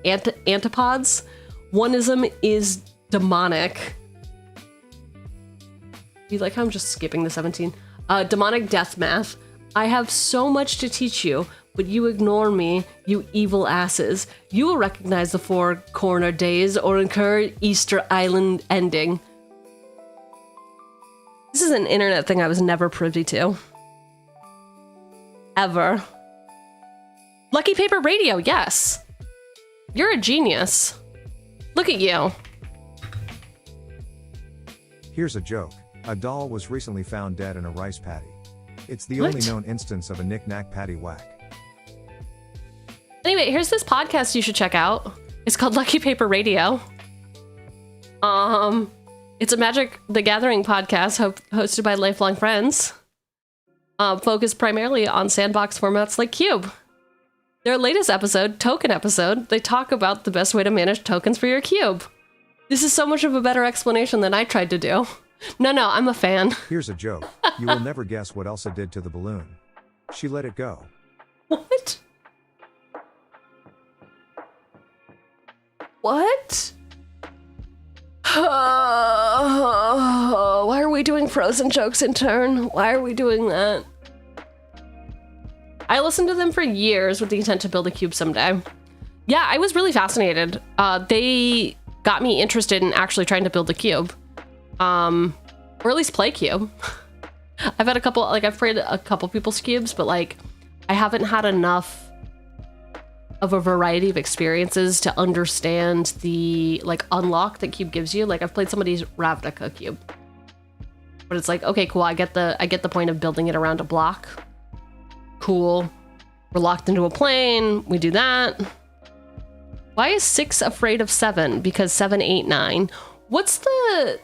antipods. Oneism is demonic. You like how I'm just skipping the 17? Demonic death math. I have so much to teach you, but you ignore me, you evil asses. You will recognize the 4 corner days or incur Easter Island ending. This is an internet thing I was never privy to. Ever. Lucky Paper Radio, yes. You're a genius. Look at you. Here's a joke. A doll was recently found dead in a rice paddy. It's the What? only known instance of a knick-knack paddy whack. Anyway, here's this podcast you should check out. It's called Lucky Paper Radio. It's a Magic the Gathering podcast hosted by lifelong friends. Focused primarily on sandbox formats like Cube. Their latest episode, Token Episode, they talk about the best way to manage tokens for your cube. This is so much of a better explanation than I tried to do. No, I'm a fan. Here's a joke. You will never guess what Elsa did to the balloon. She let it go. What? What? Why are we doing Frozen jokes in turn? Why are we doing that? I listened to them for years with the intent to build a cube someday. Yeah, I was really fascinated. They got me interested in actually trying to build a cube. Or at least play cube. I've had I've played a couple people's cubes, but like, I haven't had enough of a variety of experiences to understand the like unlock that cube gives you. Like I've played somebody's Ravnica cube, but it's like, okay, cool. I get the point of building it around a block. Cool. We're locked into a plane. We do that. Why is 6 afraid of 7? Because 7, 8, 9. What's the?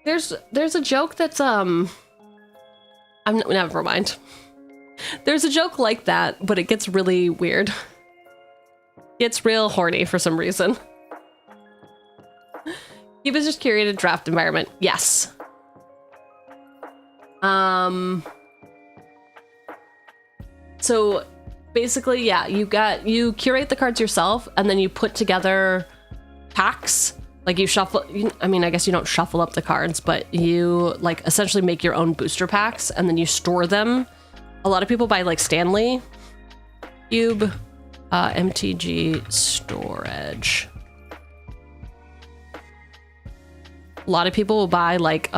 There's a joke that's never mind. There's a joke like that, but it gets really weird. It's real horny for some reason. Cube is just curated draft environment. Yes. So basically, yeah, you curate the cards yourself, and then you put together packs. Like you shuffle, I mean, I guess you don't shuffle up the cards, but you like essentially make your own booster packs, and then you store them. A lot of people buy like Stanley Cube, MTG storage. A lot of people will buy like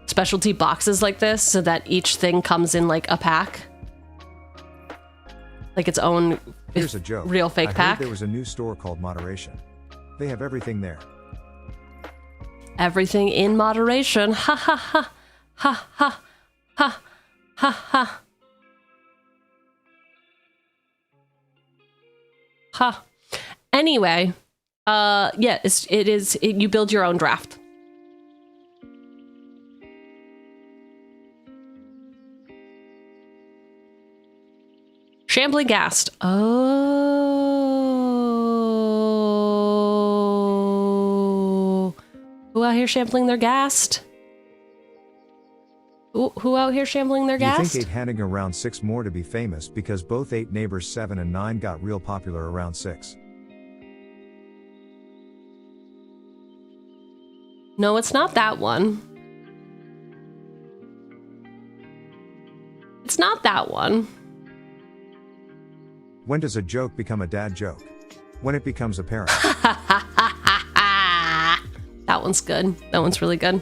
specialty boxes like this, so that each thing comes in like a pack, like its own. Here's a joke. Real fake I pack. heard there was a new store called Moderation. They have everything there. Everything in moderation. Ha ha ha ha ha ha ha ha ha. Anyway, yeah, you build your own draft. Shambling Ghast. Oh. Who out here shambling their Ghast? Who out here shambling their You Ghast? think 8 handing around 6 more to be famous because both 8 neighbors 7 and 9 got real popular around 6. No, it's not that one. It's not that one. When does a joke become a dad joke? When it becomes apparent. That one's good. That one's really good.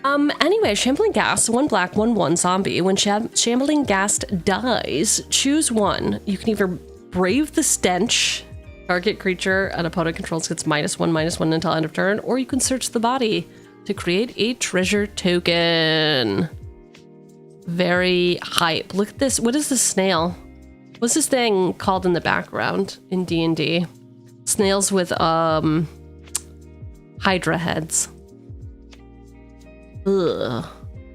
Anyway, Shambling Ghast, 1 black, 1/1 zombie. When Shambling Ghast dies, choose one. You can either brave the stench, target creature an opponent controls gets -1/-1 until end of turn, or you can search the body to create a treasure token. Very hype. Look at this. What is this snail? What's this thing called in the background in D&D? Snails with hydra heads. Ugh.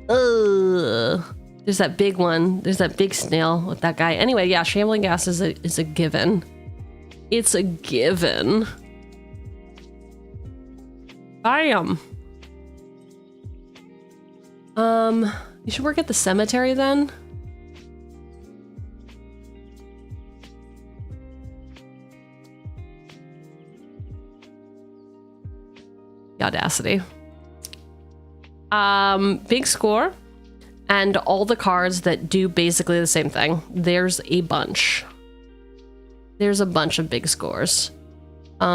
Ugh. There's that big one. There's that big snail with that guy. Anyway, yeah, shambling gas is a given. It's a given. Bam. You should work at the cemetery then. The audacity. Big score. And all the cards that do basically the same thing. There's a bunch. There's a bunch of big scores. We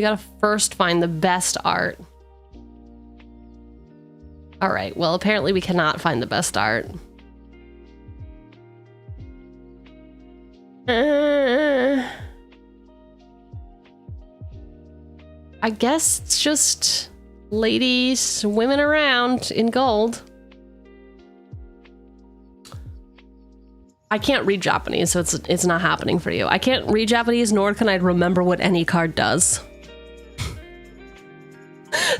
gotta first find the best art. All right, well, apparently we cannot find the best art. I guess it's just ladies swimming around in gold. I can't read Japanese, so it's not happening for you. I can't read Japanese, nor can I remember what any card does.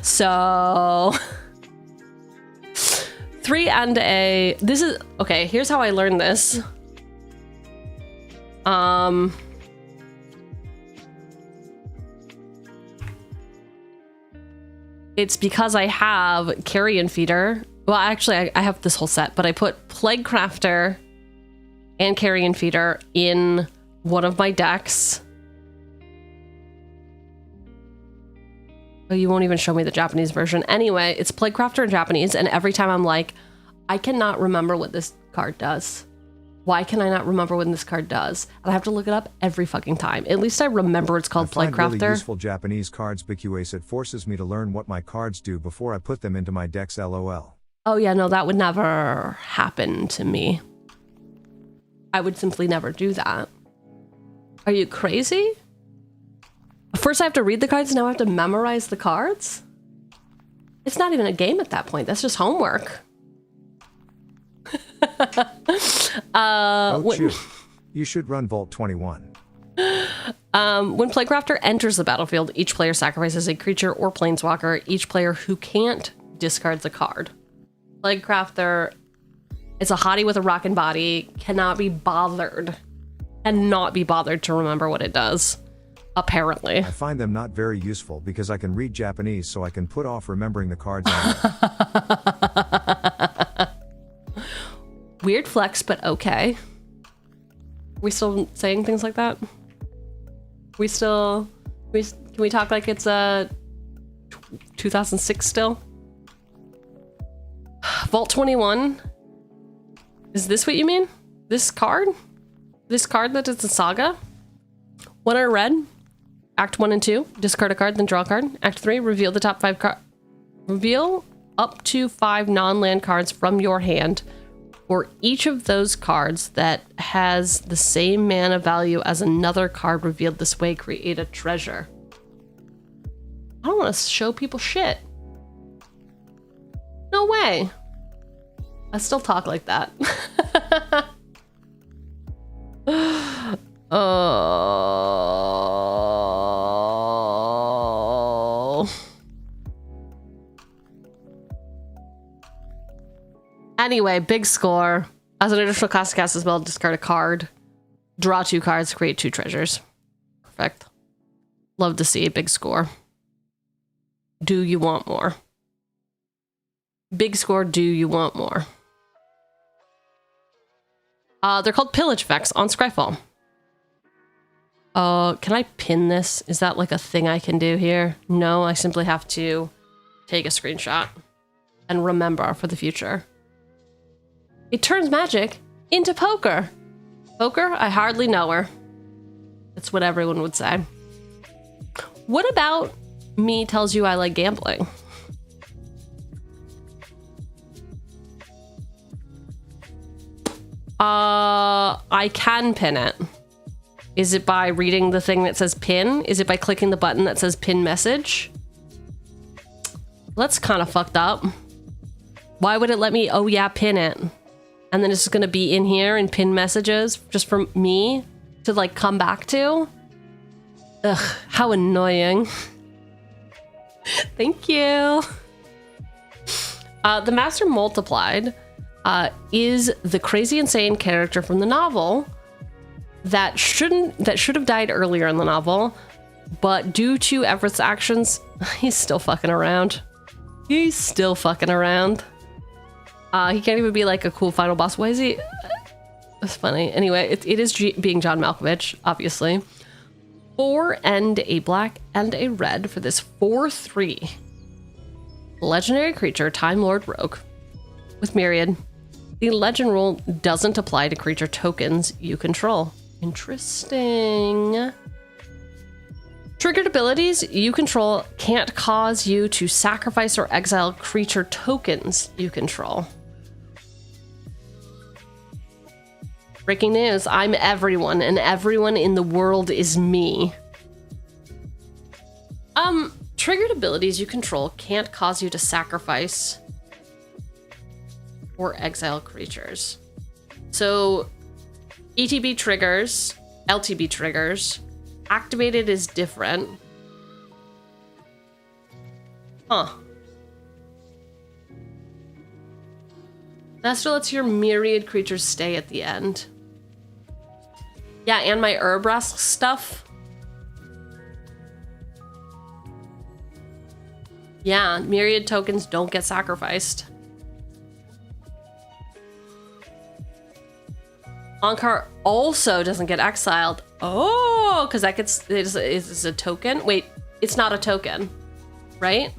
So 3 and a. This is okay. Here's how I learned this. It's because I have Carrion Feeder. Well, actually, I have this whole set, but I put Plague Crafter and Carrion Feeder in one of my decks. Oh, you won't even show me the Japanese version. Anyway, it's Plague Crafter in Japanese, and every time I'm like, I cannot remember what this card does. Why can I not remember what this card does? And I have to look it up every fucking time. At least I remember it's called Plague Crafter. I find really useful Japanese cards because it forces me to learn what my cards do before I put them into my decks, lol. Oh yeah, no, that would never happen to me. I would simply never do that. Are you crazy? First I have to read the cards, now I have to memorize the cards? It's not even a game at that point, that's just homework. You should run Vault 21. When Plague Crafter enters the battlefield, each player sacrifices a creature or planeswalker. Each player who can't discards a card. Plague Crafter is a hottie with a rockin' body, cannot be bothered to remember what it does, apparently. I find them not very useful because I can read Japanese, so I can put off remembering the cards. Weird flex, but okay. We still saying things like that? Can we talk like it's 2006 still? Vault 21. Is this what you mean? This card? This card that is a saga? 1 or red. Act 1 and 2. Discard a card, then draw a card. Act 3. Reveal the top 5 cards. Reveal up to 5 non-land cards from your hand, or each of those cards that has the same mana value as another card revealed this way, create a treasure. I don't want to show people shit. No way. I still talk like that. Oh. Anyway, big score. As an additional cost to cast as well, discard a card. Draw 2 cards, create 2 treasures. Perfect. Love to see a big score. Do you want more? Big score, do you want more? They're called pillage effects on Scryfall. Can I pin this? Is that like a thing I can do here? No, I simply have to take a screenshot and remember for the future. It turns magic into poker. Poker? I hardly know her. That's what everyone would say. What about me tells you I like gambling? I can pin it. Is it by reading the thing that says pin? Is it by clicking the button that says pin message? That's kind of fucked up. Why would it let me, oh yeah, pin it? And then it's just gonna be in here and pin messages just for me to like come back to? Ugh, how annoying. Thank you. The Master Multiplied is the crazy insane character from the novel that should have died earlier in the novel, but due to Evereth's actions, he's still fucking around. He's still fucking around. He can't even be like a cool final boss. Why is he? That's funny. Anyway, it is being John Malkovich, obviously. 4 and a black and a red for this 4/3 legendary creature, Time Lord Rogue with Myriad. The legend rule doesn't apply to creature tokens you control. Interesting. Triggered abilities you control can't cause you to sacrifice or exile creature tokens you control. Breaking news, I'm everyone, and everyone in the world is me. Triggered abilities you control can't cause you to sacrifice or exile creatures. So, ETB triggers, LTB triggers, activated is different. Huh. Master lets your myriad creatures stay at the end. Yeah, and my Herbrask stuff. Yeah, myriad tokens don't get sacrificed. Ankar also doesn't get exiled. Oh, because that gets it's a token. Wait, it's not a token, right?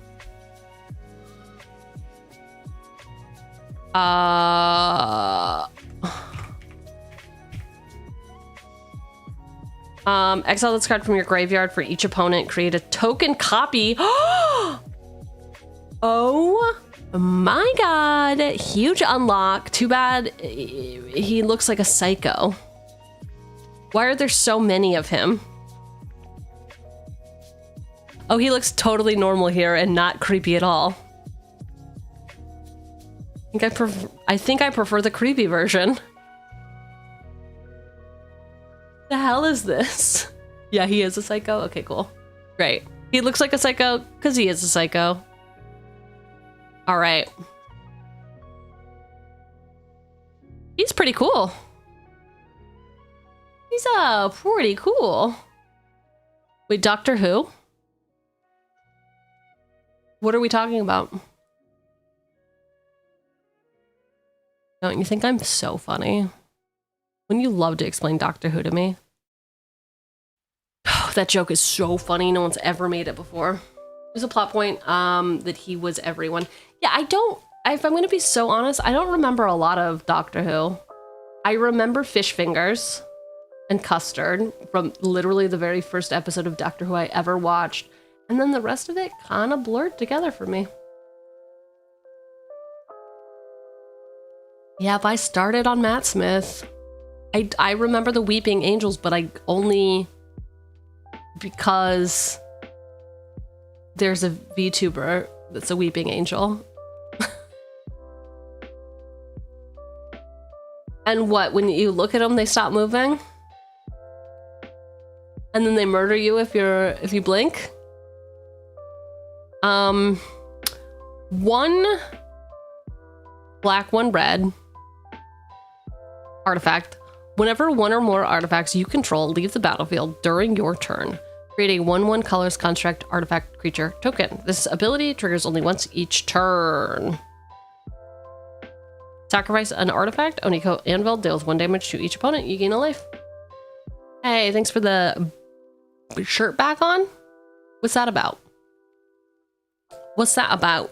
Exile this card from your graveyard for each opponent. Create a token copy. Oh my god. Huge unlock. Too bad he looks like a psycho. Why are there so many of him? Oh, he looks totally normal here and not creepy at all. I think I prefer the creepy version. The hell is this? Yeah, he is a psycho. Okay, cool. Great. He looks like a psycho because he is a psycho. All right. He's pretty cool. He's pretty cool. Wait, Doctor Who? What are we talking about? Don't you think I'm so funny? Wouldn't you love to explain Doctor Who to me? Oh, that joke is so funny. No one's ever made it before. There's a plot point that he was everyone. Yeah, if I'm going to be so honest, I don't remember a lot of Doctor Who. I remember Fish Fingers and Custard from literally the very first episode of Doctor Who I ever watched. And then the rest of it kind of blurred together for me. Yep, I started on Matt Smith. I remember the Weeping Angels, but I only because there's a VTuber that's a Weeping Angel. And what, when you look at them, they stop moving? And then they murder you if you blink? One black, one red artifact. Whenever one or more artifacts you control leave the battlefield during your turn, create a 1/1 colors construct artifact creature token. This ability triggers only once each turn. Sacrifice an artifact. Oniko Anvil deals 1 damage to each opponent. You gain a life. Hey, thanks for the shirt back on. What's that about? What's that about?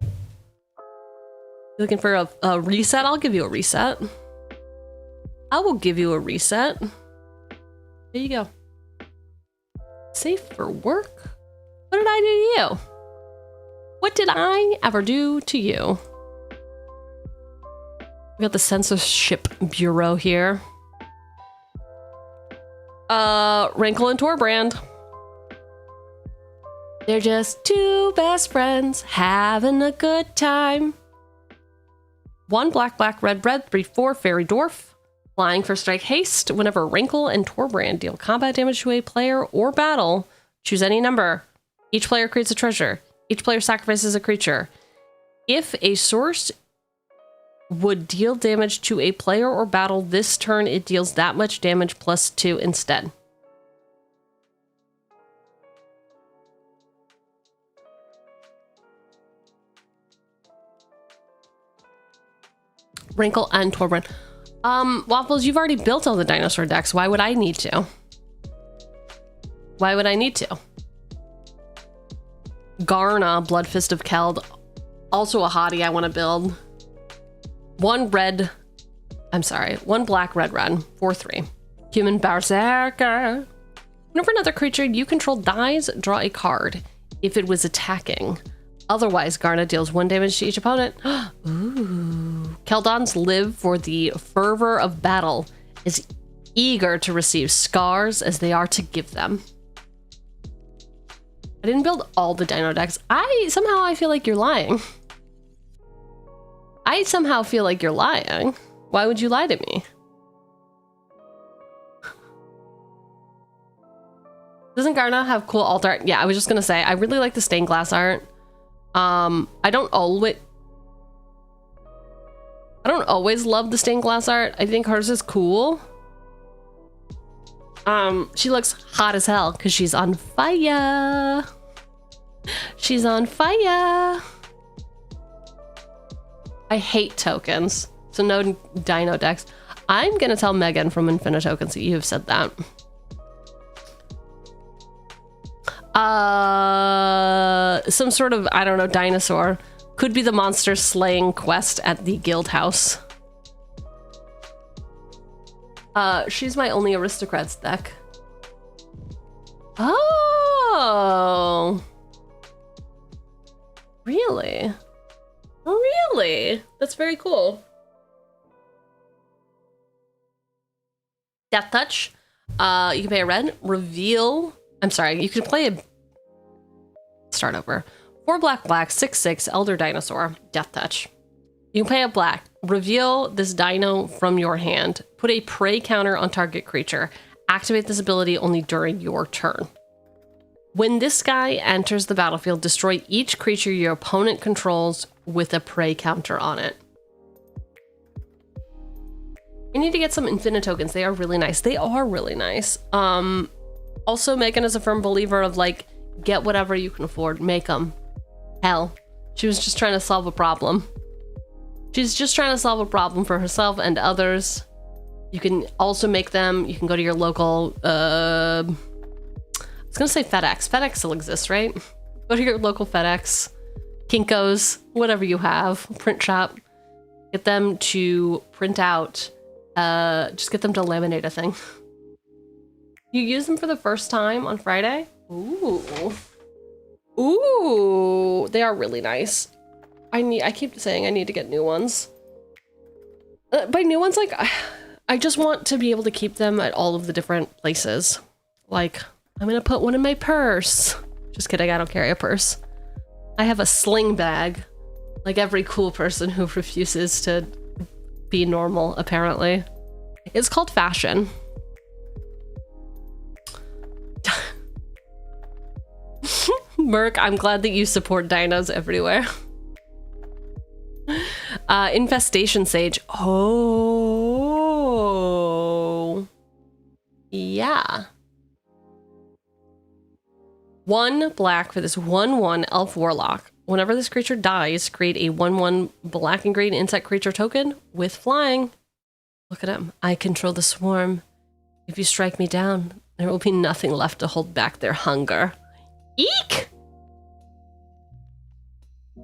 You looking for a reset? I'll give you a reset. I will give you a reset. There you go. Safe for work? What did I do to you? What did I ever do to you? We got the censorship bureau here. Rankle and Torbrand. They're just two best friends having a good time. 1 black, red, 3/4 fairy dwarf. Flying for strike haste. Whenever Wrinkle and Torbrand deal combat damage to a player or battle, choose any number. Each player creates a treasure. Each player sacrifices a creature. If a source would deal damage to a player or battle this turn, it deals that much damage plus 2 instead. Wrinkle and Torbrand. Waffles, you've already built all the dinosaur decks. Why would I need to? Why would I need to? Garna, Bloodfist of Keld. Also a hottie I want to build. 1 black, red, 4/3. Human Berserker. Whenever another creature you control dies, draw a card. If it was attacking. Otherwise, Garna deals 1 damage to each opponent. Ooh. Keldons live for the fervor of battle, as eager to receive scars as they are to give them. I didn't build all the dino decks. Somehow I feel like you're lying. I somehow feel like you're lying. Why would you lie to me? Doesn't Garna have cool alt art? Yeah, I was just gonna say, I really like the stained glass art. I don't always love the stained glass art. I think hers is cool. She looks hot as hell because she's on fire. She's on fire. I hate tokens, so no dino decks. I'm gonna tell Megan from Infinitokens that you have said that. Some sort of, I don't know, dinosaur. Could be the monster slaying quest at the guild house. She's my only aristocrats deck. Oh. Really? Really? That's very cool. Death Touch. You can pay a red. Reveal. I'm sorry, you can play a... Start over. 4 black, 6/6, Elder Dinosaur. Death Touch. You can pay a black. Reveal this dino from your hand. Put a prey counter on target creature. Activate this ability only during your turn. When this guy enters the battlefield, destroy each creature your opponent controls with a prey counter on it. You need to get some Infinitokens. They are really nice. They are really nice. Also, Megan is a firm believer of, like, get whatever you can afford. Make them. Hell, she was just trying to solve a problem. She's just trying to solve a problem for herself and others. You can also make them. You can go to your local, I was gonna say FedEx. FedEx still exists, right? Go to your local FedEx, Kinko's, whatever you have, print shop. Get them to print out, just get them to laminate a thing. You use them for the first time on Friday? Ooh. Ooh, they are really nice. I keep saying I need to get new ones. By new ones, like, I just want to be able to keep them at all of the different places. Like, I'm gonna put one in my purse. Just kidding, I don't carry a purse. I have a sling bag. Like every cool person who refuses to be normal, apparently. It's called fashion. Merc, I'm glad that you support dinos everywhere. Infestation Sage. Oh. Yeah. 1 black for this 1/1 Elf Warlock. Whenever this creature dies, create a 1/1 black and green insect creature token with flying. Look at him. I control the swarm. If you strike me down, there will be nothing left to hold back their hunger. Eek!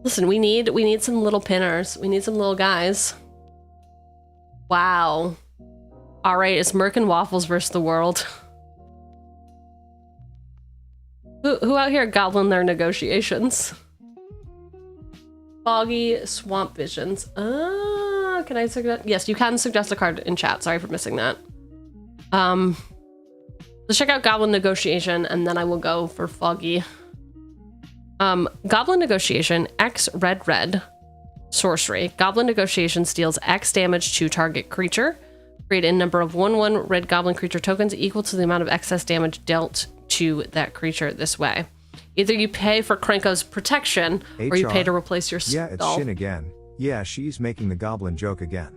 Listen, we need some little pinners. We need some little guys. Wow. All right, it's Merc and Waffles versus the world. Who out here gobbling their negotiations? Foggy Swamp Visions. Can I suggest? Yes, you can suggest a card in chat. Sorry for missing that. Let's check out Goblin Negotiation, and then I will go for Foggy. Goblin Negotiation, X red. Sorcery. Goblin Negotiation deals X damage to target creature. Create a number of 1/1 red goblin creature tokens equal to the amount of excess damage dealt to that creature this way. Either you pay for Krenko's protection, or you pay to replace your skull. Yeah, it's Shin again. Yeah, she's making the goblin joke again.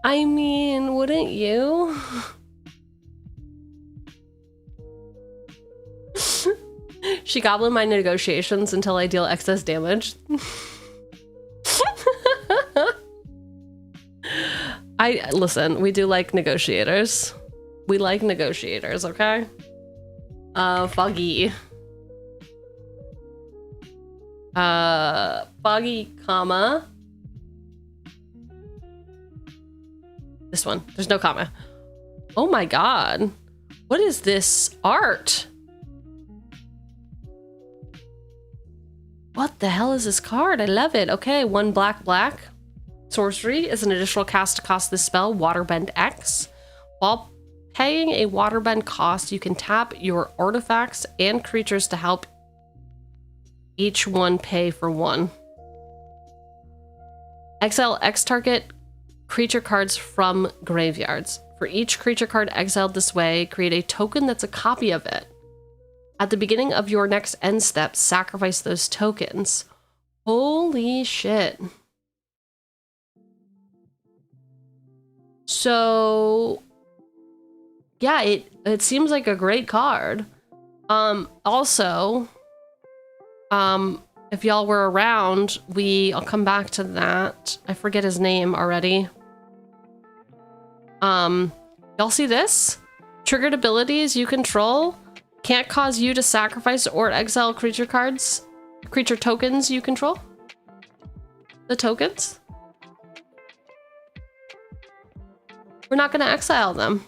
I mean, wouldn't you? She goblin my negotiations until I deal excess damage. Listen, we do like negotiators. We like negotiators, okay? Foggy. Foggy, comma. This one. There's no comma. Oh my god. What is this art? What the hell is this card? I love it. Okay, 1 black. Sorcery is an additional cast to cost this spell, Waterbend X. While paying a Waterbend cost, you can tap your artifacts and creatures to help each one pay for 1. Exile X target creature cards from graveyards. For each creature card exiled this way, create a token that's a copy of it. At the beginning of your next end step, sacrifice those tokens. Holy shit. So, yeah, it seems like a great card. Also, if y'all were around, I'll come back to that. I forget his name already. Y'all see this? Triggered abilities you control can't cause you to sacrifice or exile creature tokens you control. The tokens? We're not going to exile them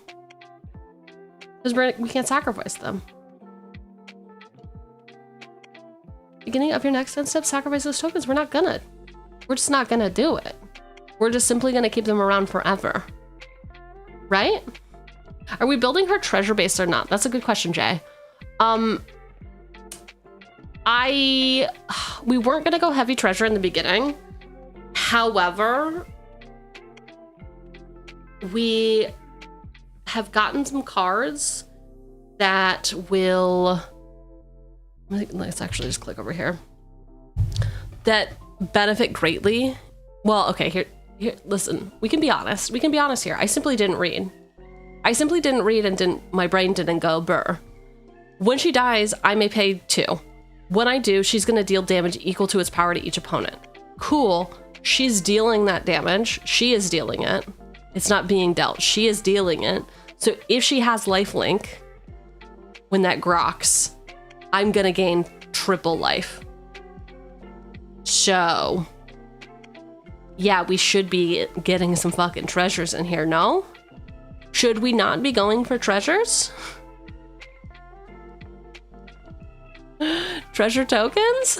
because we can't sacrifice them. Beginning of your next end step, sacrifice those tokens. We're just not gonna do it. We're just simply gonna keep them around forever. Right? Are we building her treasure base or not? That's a good question, Jay. We weren't gonna go heavy treasure in the beginning. However, we have gotten some cards that will, let's actually just click over here, that benefit greatly. Well, okay, here, listen, we can be honest here. I simply didn't read and my brain didn't go burr. When she dies, I may pay 2. When I do, she's gonna deal damage equal to its power to each opponent. Cool, she's dealing that damage. She is dealing it. It's not being dealt, she is dealing it. So if she has lifelink, when that groks, I'm gonna gain triple life. So, yeah, we should be getting some fucking treasures in here, no? Should we not be going for treasures? Treasure tokens?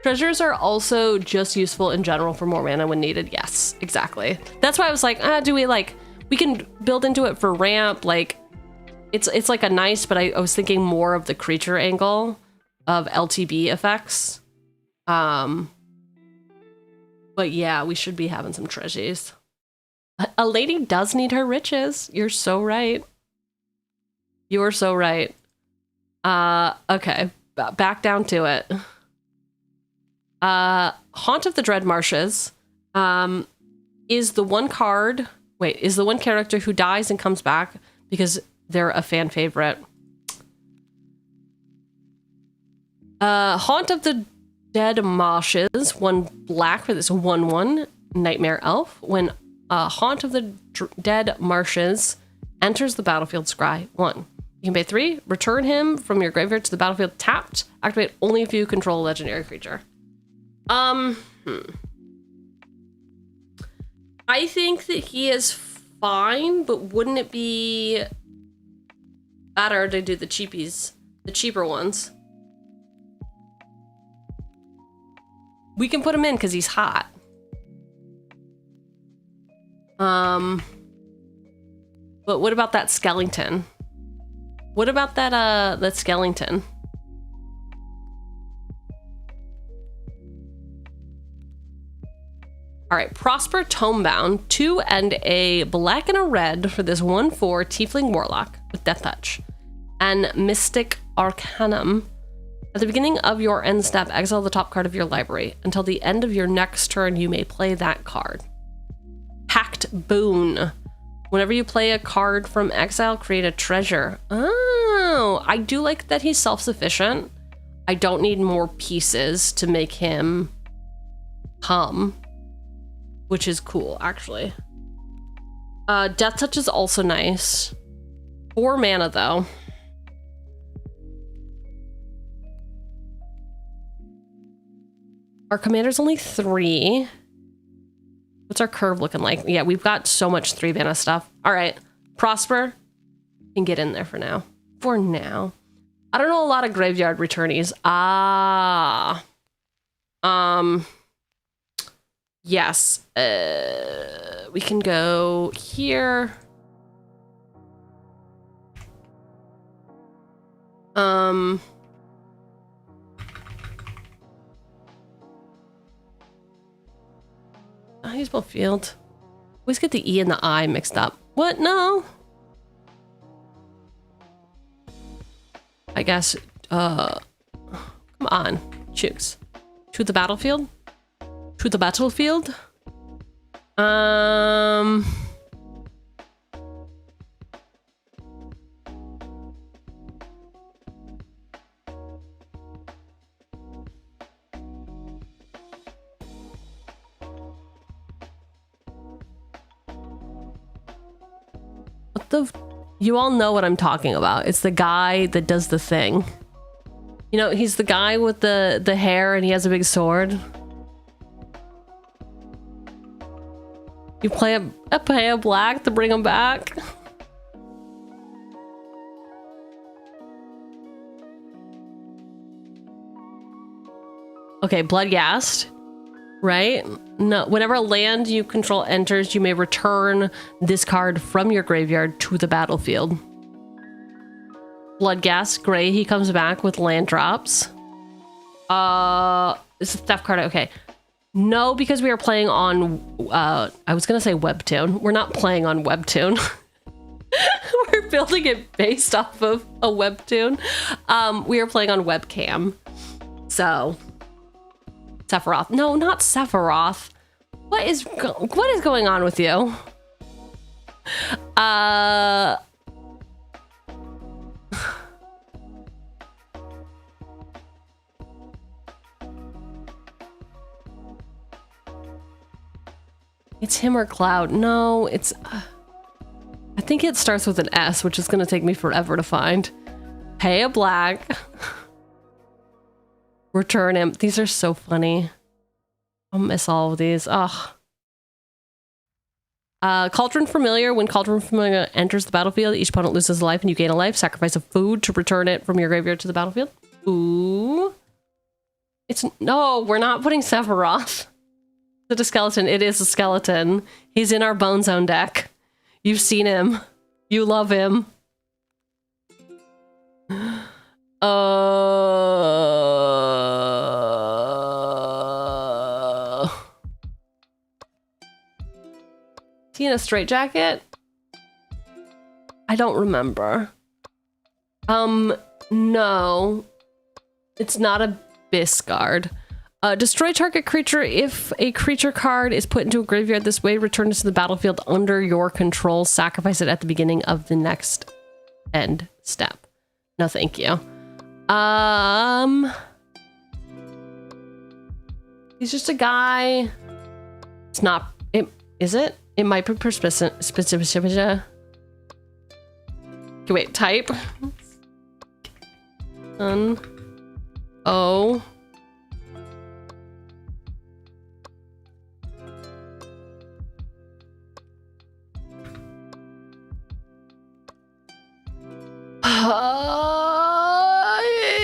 Treasures are also just useful in general for more mana when needed. Yes, exactly. That's why I was like, we can build into it for ramp, like, it's like a nice, but I was thinking more of the creature angle of LTB effects. But yeah, we should be having some treasures. A lady does need her riches. You're so right. You're so right. Okay, back down to it. Haunt of the Dread Marshes is the one character who dies and comes back because they're a fan favorite. Haunt of the Dead Marshes, 1 black for this 1/1 Nightmare Elf. When Haunt of the Dead Marshes enters the battlefield, scry 1. You can pay 3, return him from your graveyard to the battlefield tapped. Activate only if you control a legendary creature. I think that he is fine, but wouldn't it be better to do the cheaper ones? We can put him in because he's hot. But what about that skeleton? What about that skeleton? All right, Prosper Tomebound, 2 and a black and a red for this 1/4 Tiefling Warlock with Death Touch. And Mystic Arcanum. At the beginning of your end step, exile the top card of your library. Until the end of your next turn, you may play that card. Pact Boon. Whenever you play a card from exile, create a treasure. Oh, I do like that he's self-sufficient. I don't need more pieces to make him hum. Which is cool, actually. Death Touch is also nice. 4 mana, though. Our commander's only 3. What's our curve looking like? Yeah, we've got so much 3 mana stuff. All right, Prosper can get in there for now. For now. I don't know a lot of graveyard returnees. Yes, we can go here. He's both field. Always get the E and the I mixed up. What? No. I guess, come on, Chooks. To the battlefield? To the battlefield? What the... You all know what I'm talking about. It's the guy that does the thing. You know, he's the guy with the hair and he has a big sword. You play a black to bring him back? Okay, Bloodghast, right? No, whenever a land you control enters, you may return this card from your graveyard to the battlefield. Bloodghast, gray, he comes back with land drops. It's a theft card, okay. No, because we are playing on, I was gonna say Webtoon. We're not playing on Webtoon. We're building it based off of a Webtoon. We are playing on Webcam. So, Sephiroth. No, not Sephiroth. What is going on with you? It's him or Cloud. No, it's... I think it starts with an S, which is going to take me forever to find. Pay a black. Return him. These are so funny. I'll miss all of these. Ugh. Cauldron Familiar. When Cauldron Familiar enters the battlefield, each opponent loses a life and you gain a life. Sacrifice a food to return it from your graveyard to the battlefield. Ooh. It's... No, we're not putting Sephiroth. Is it a skeleton? It is a skeleton. He's in our Bone Zone deck. You've seen him. You love him. Is he in a straitjacket? I don't remember. No. It's not a Biscard. Destroy target creature. If a creature card is put into a graveyard this way, return it to the battlefield under your control. Sacrifice it at the beginning of the next end step. No, thank you. He's just a guy. It's not. Is it? It might be specific. Okay, wait. Type. O.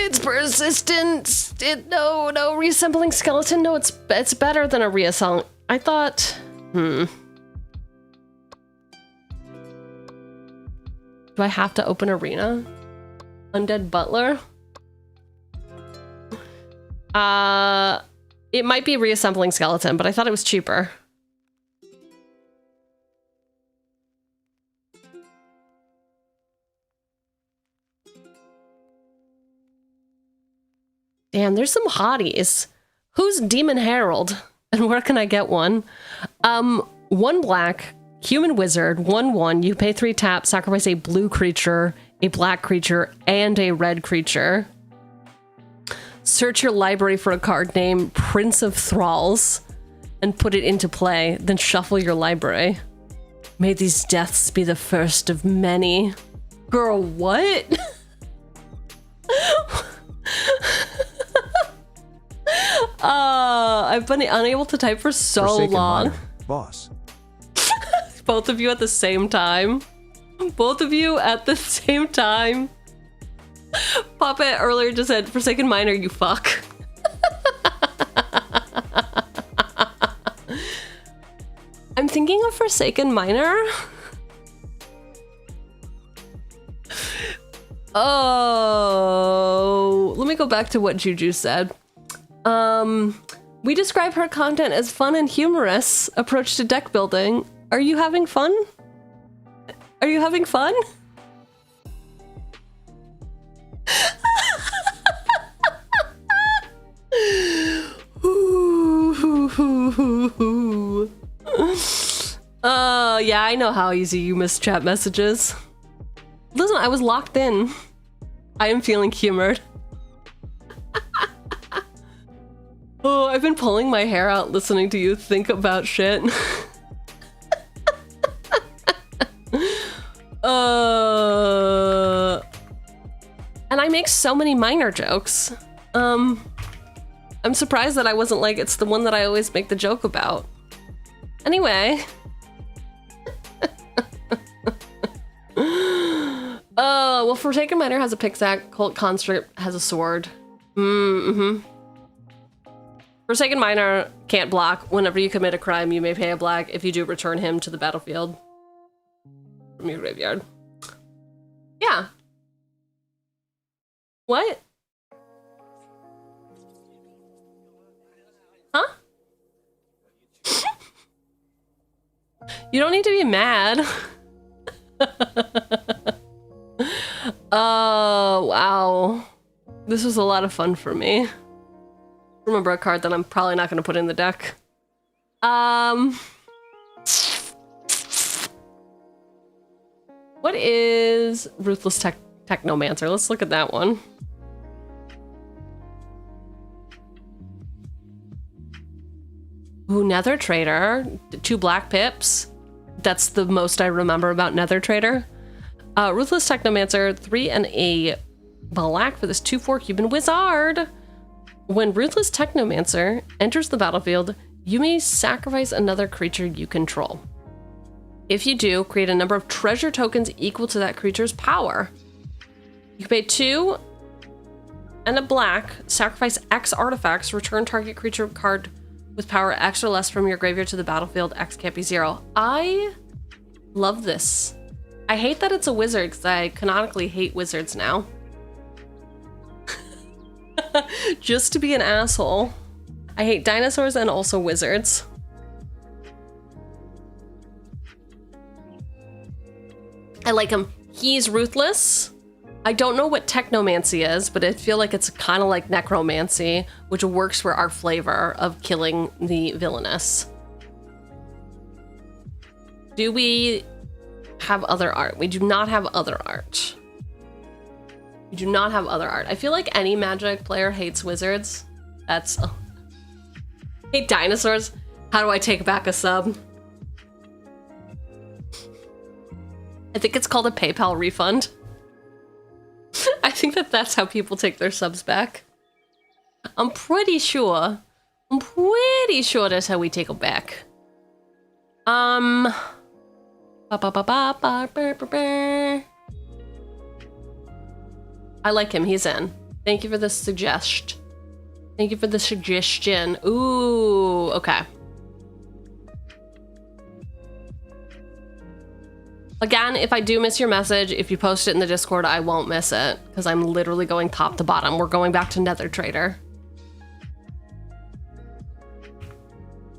It's persistent. No reassembling skeleton. No, it's better than a reassembling. I thought. Do I have to open arena? Undead Butler. It might be reassembling skeleton, but I thought it was cheaper. Damn, there's some hotties. Who's Demon Herald? And where can I get one? 1 black, human wizard, 1/1. You pay 3 taps, sacrifice a blue creature, a black creature, and a red creature. Search your library for a card named Prince of Thralls and put it into play, then shuffle your library. May these deaths be the first of many. Girl, what? I've been unable to type for so Forsaken long. Miner, boss. Both of you at the same time. Both of you at the same time. Puppet earlier just said, Forsaken Miner, you fuck. I'm thinking of Forsaken Miner. Oh, let me go back to what Juju said. We describe her content as fun and humorous approach to deck building. Are you having fun? Are you having fun? Yeah, I know how easy you miss chat messages. Listen, I was locked in. I am feeling humored. Oh, I've been pulling my hair out listening to you think about shit. And I make so many minor jokes. I'm surprised that I wasn't like, it's the one that I always make the joke about. Anyway. Well, Forsaken Miner has a pickaxe, Cult Conscript has a sword. Forsaken Miner can't block. Whenever you commit a crime, you may pay a black. If you do, return him to the battlefield from your graveyard. Yeah. What? Huh? You don't need to be mad. Oh, wow. This was a lot of fun for me. Remember a card that I'm probably not going to put in the deck. What is Ruthless Technomancer? Let's look at that one. Ooh, Nether Trader. 2 black pips. That's the most I remember about Nether Trader. Ruthless Technomancer, 3 and a black for this 2/4 human wizard. When Ruthless Technomancer enters the battlefield, you may sacrifice another creature you control. If you do, create a number of treasure tokens equal to that creature's power. You can pay 2 and a black, sacrifice X artifacts, return target creature card with power X or less from your graveyard to the battlefield. X can't be 0. I love this. I hate that it's a wizard because I canonically hate wizards now. Just to be an asshole. I hate dinosaurs and also wizards. I like him. He's ruthless. I don't know what technomancy is, but I feel like it's kind of like necromancy, which works for our flavor of killing the villainous. Do we have other art? We do not have other art. We do not have other art. I feel like any Magic player hates wizards. That's... Oh. Hate dinosaurs. How do I take back a sub? I think it's called a PayPal refund. I think that's how people take their subs back. I'm pretty sure that's how we take them back. I like him. He's in. Thank you for the suggestion. Thank you for the suggestion. Ooh, okay. Again, if I do miss your message, if you post it in the Discord, I won't miss it because I'm literally going top to bottom. We're going back to Nether Trader.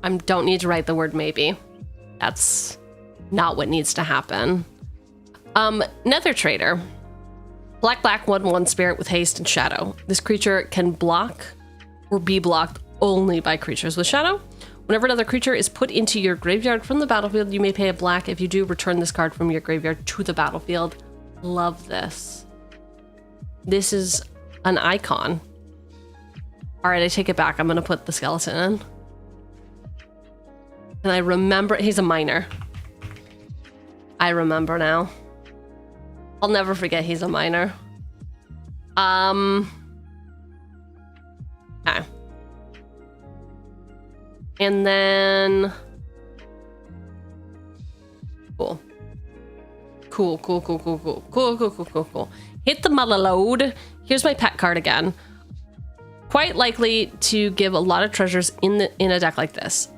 I don't need to write the word maybe. That's not what needs to happen. Nether Trader. Black, 1/1 spirit with haste and shadow. This creature can block or be blocked only by creatures with shadow. Whenever another creature is put into your graveyard from the battlefield, you may pay a black. If you do, return this card from your graveyard to the battlefield. Love this. This is an icon. All right, I take it back. I'm going to put the skeleton in. And I remember, he's a miner. I remember now. I'll never forget he's a miner. Okay. And then, cool. Hit the mother load. Here's my pet card again. Quite likely to give a lot of treasures in a deck like this.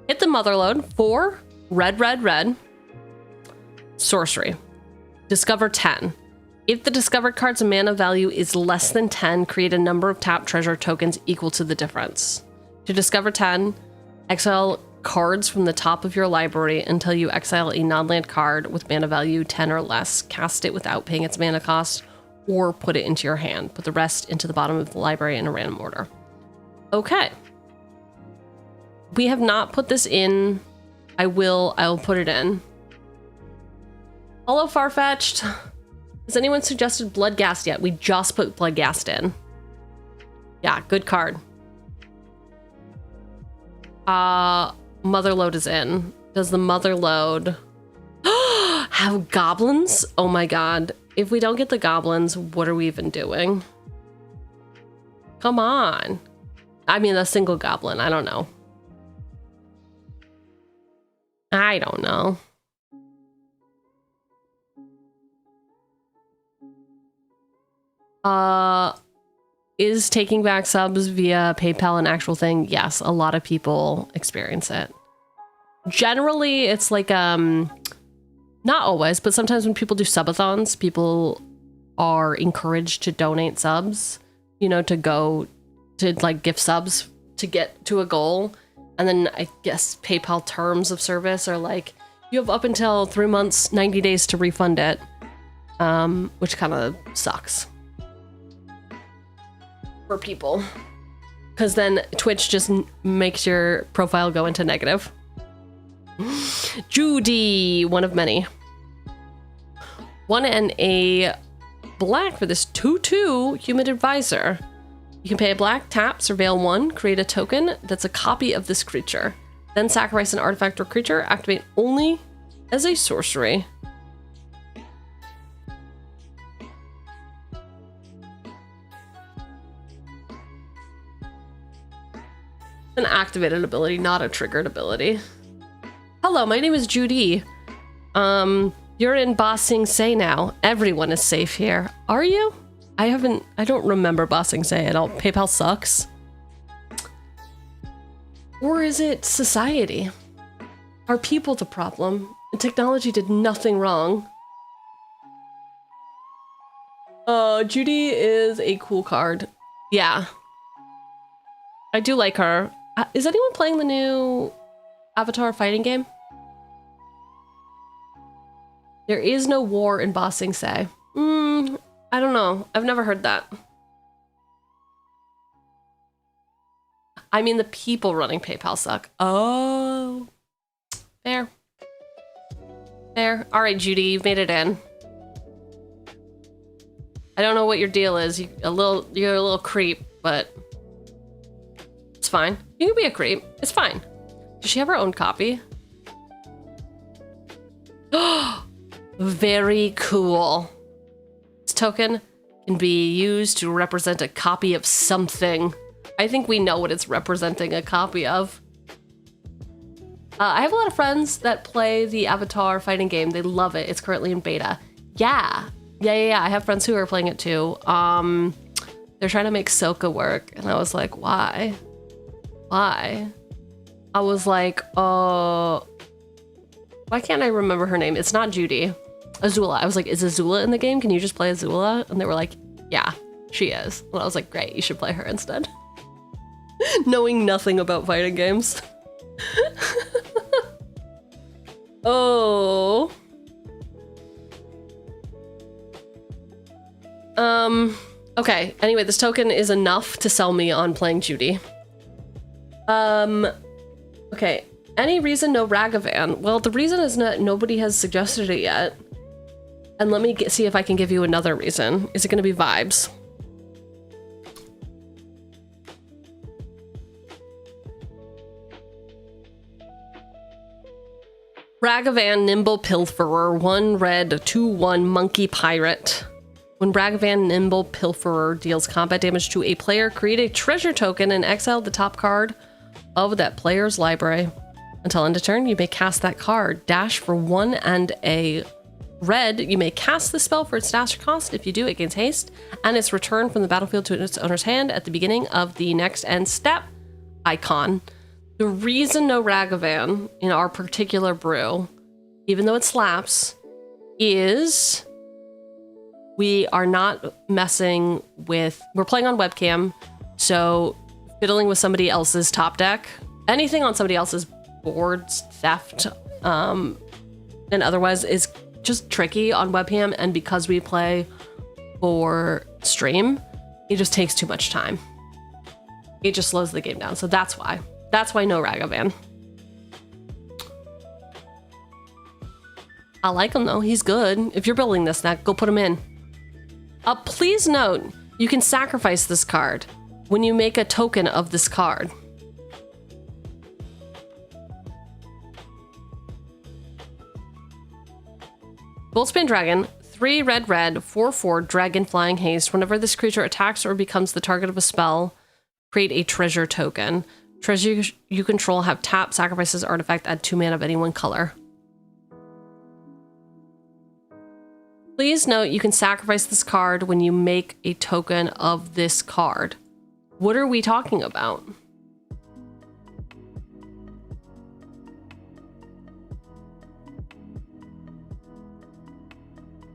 Hit the mother load. 4 red. Sorcery. Discover 10. If the discovered card's mana value is less than 10, create a number of tapped treasure tokens equal to the difference. To discover 10, exile cards from the top of your library until you exile a non-land card with mana value 10 or less. Cast it without paying its mana cost, or put it into your hand. Put the rest into the bottom of the library in a random order. Okay. We have not put this in. I will put it in. Hello, Farfetched. Has anyone suggested Bloodghast yet? We just put Bloodghast in. Yeah, good card. Motherload is in. Does the Motherload have goblins? Oh my god. If we don't get the goblins, what are we even doing? Come on. I mean, a single goblin. I don't know. I don't know. Is taking back subs via PayPal an actual thing? Yes, a lot of people experience it. Generally, it's like, not always, but sometimes when people do subathons, people are encouraged to donate subs, you know, to go to like gift subs to get to a goal. And then I guess PayPal terms of service are like, you have up until 3 months, 90 days to refund it, which kind of sucks for people, because then Twitch just makes your profile go into negative. Judy, one of many. 1 and a black for this 2/2 Human Advisor. You can pay a black, tap, surveil 1, create a token that's a copy of this creature. Then sacrifice an artifact or creature, activate only as a sorcery. An activated ability, not a triggered ability. Hello, my name is Judy. You're in Ba Sing Se now. Everyone is safe here. Are you? I don't remember Ba Sing Se at all. PayPal sucks. Or is it society? Are people the problem? Technology did nothing wrong. Judy is a cool card. Yeah. I do like her. Is anyone playing the new Avatar fighting game? There is no war in Ba Sing Se. I don't know. I've never heard that. I mean, the people running PayPal suck. Oh. Fair. Fair. All right, Judy, you've made it in. I don't know what your deal is. You're a little creep, but it's fine. You can be a creep. It's fine. Does she have her own copy? Very cool. This token can be used to represent a copy of something. I think we know what it's representing a copy of. I have a lot of friends that play the Avatar fighting game. They love it. It's currently in beta. Yeah. I have friends who are playing it too. They're trying to make Soka work. And I was like, why? Why? I was like, Why can't I remember her name? It's not Judy. Azula. I was like, is Azula in the game? Can you just play Azula? And they were like, yeah, she is. And I was like, great, you should play her instead. Knowing nothing about fighting games. Oh. Okay, anyway, this token is enough to sell me on playing Judy. Okay, any reason no Ragavan? Well, the reason is that nobody has suggested it yet. And let me see if I can give you another reason. Is it going to be vibes? Ragavan, Nimble Pilferer, 1 red, 2/1 Monkey Pirate. When Ragavan, Nimble Pilferer deals combat damage to a player, create a treasure token and exile the top card of that player's library. Until end of turn, you may cast that card. Dash for 1 and a red. You may cast the spell for its dash cost. If you do, it gains haste, and it's returned from the battlefield to its owner's hand at the beginning of the next end step. Icon. The reason no Ragavan in our particular brew, even though it slaps, is we are not messing with... We're playing on webcam, so fiddling with somebody else's top deck, anything on somebody else's boards, theft, and otherwise is just tricky on webcam, and because we play for stream, it just takes too much time. It just slows the game down, so that's why. That's why no Ragavan. I like him though, he's good. If you're building this deck, go put him in. Please note, you can sacrifice this card when you make a token of this card. Boltspan Dragon, 3 red, 4/4 Dragon Flying Haste. Whenever this creature attacks or becomes the target of a spell, create a treasure token. Treasure you control have tap, sacrifices artifact, add 2 mana of any one color. Please note you can sacrifice this card when you make a token of this card. What are we talking about?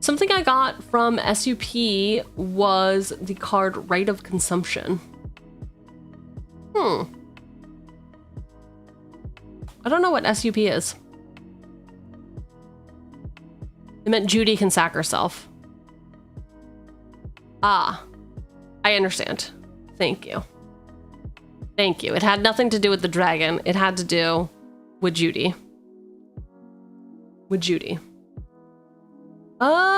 Something I got from SUP was the card Right of Consumption. I don't know what SUP is. It meant Judy can sack herself. Ah, I understand. Thank you. Thank you. It had nothing to do with the dragon. It had to do with Judy. With Judy. Oh.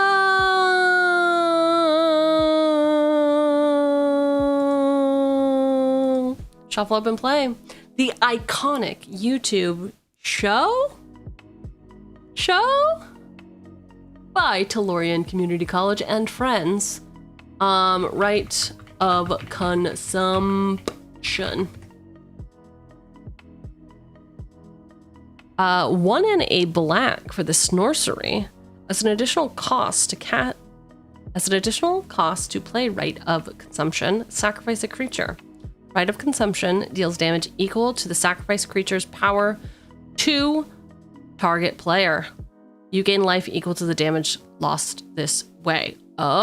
Shuffle up and play. The iconic YouTube show by Tellurian Community College and friends. Right of consumption. 1 and a black for the Snorcery as an additional cost to play Right of Consumption. Sacrifice a creature. Right of Consumption deals damage equal to the sacrificed creature's power to target player. You gain life equal to the damage lost this way. Oh.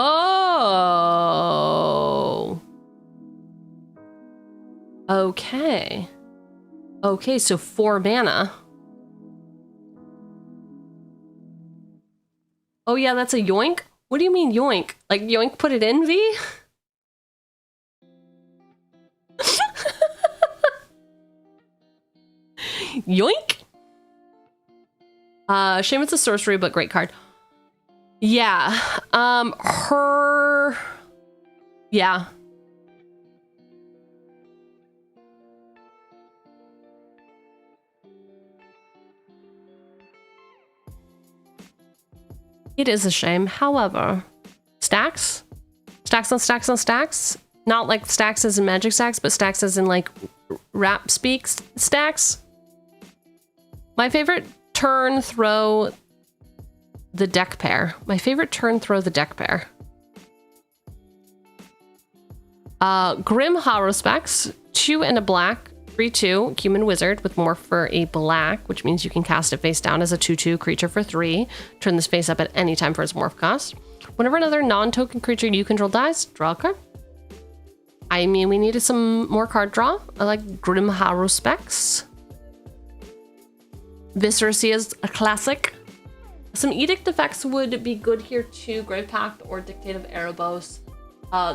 Okay. Okay, so 4 mana. Oh yeah, that's a yoink? What do you mean yoink? Like yoink put it in, V? Yoink? Shame it's a sorcery, but great card. Yeah. Yeah. It is a shame. However, stacks? Stacks on stacks on stacks? Not like stacks as in magic stacks, but stacks as in like rap speaks stacks. My favorite turn throw the deck pair. My favorite turn throw the deck pair. Grim Harrowspecs, 2 and a black 3/2 human wizard with morph for a black, which means you can cast it face down as a 2/2 creature for 3. Turn this face up at any time for its morph cost. Whenever another non-token creature you control dies, draw a card. I mean, we needed some more card draw. I like Grim Harrow Specs. Viceroy is a classic. Some Edict effects would be good here too. Grave Pact or Dictate of Erebos,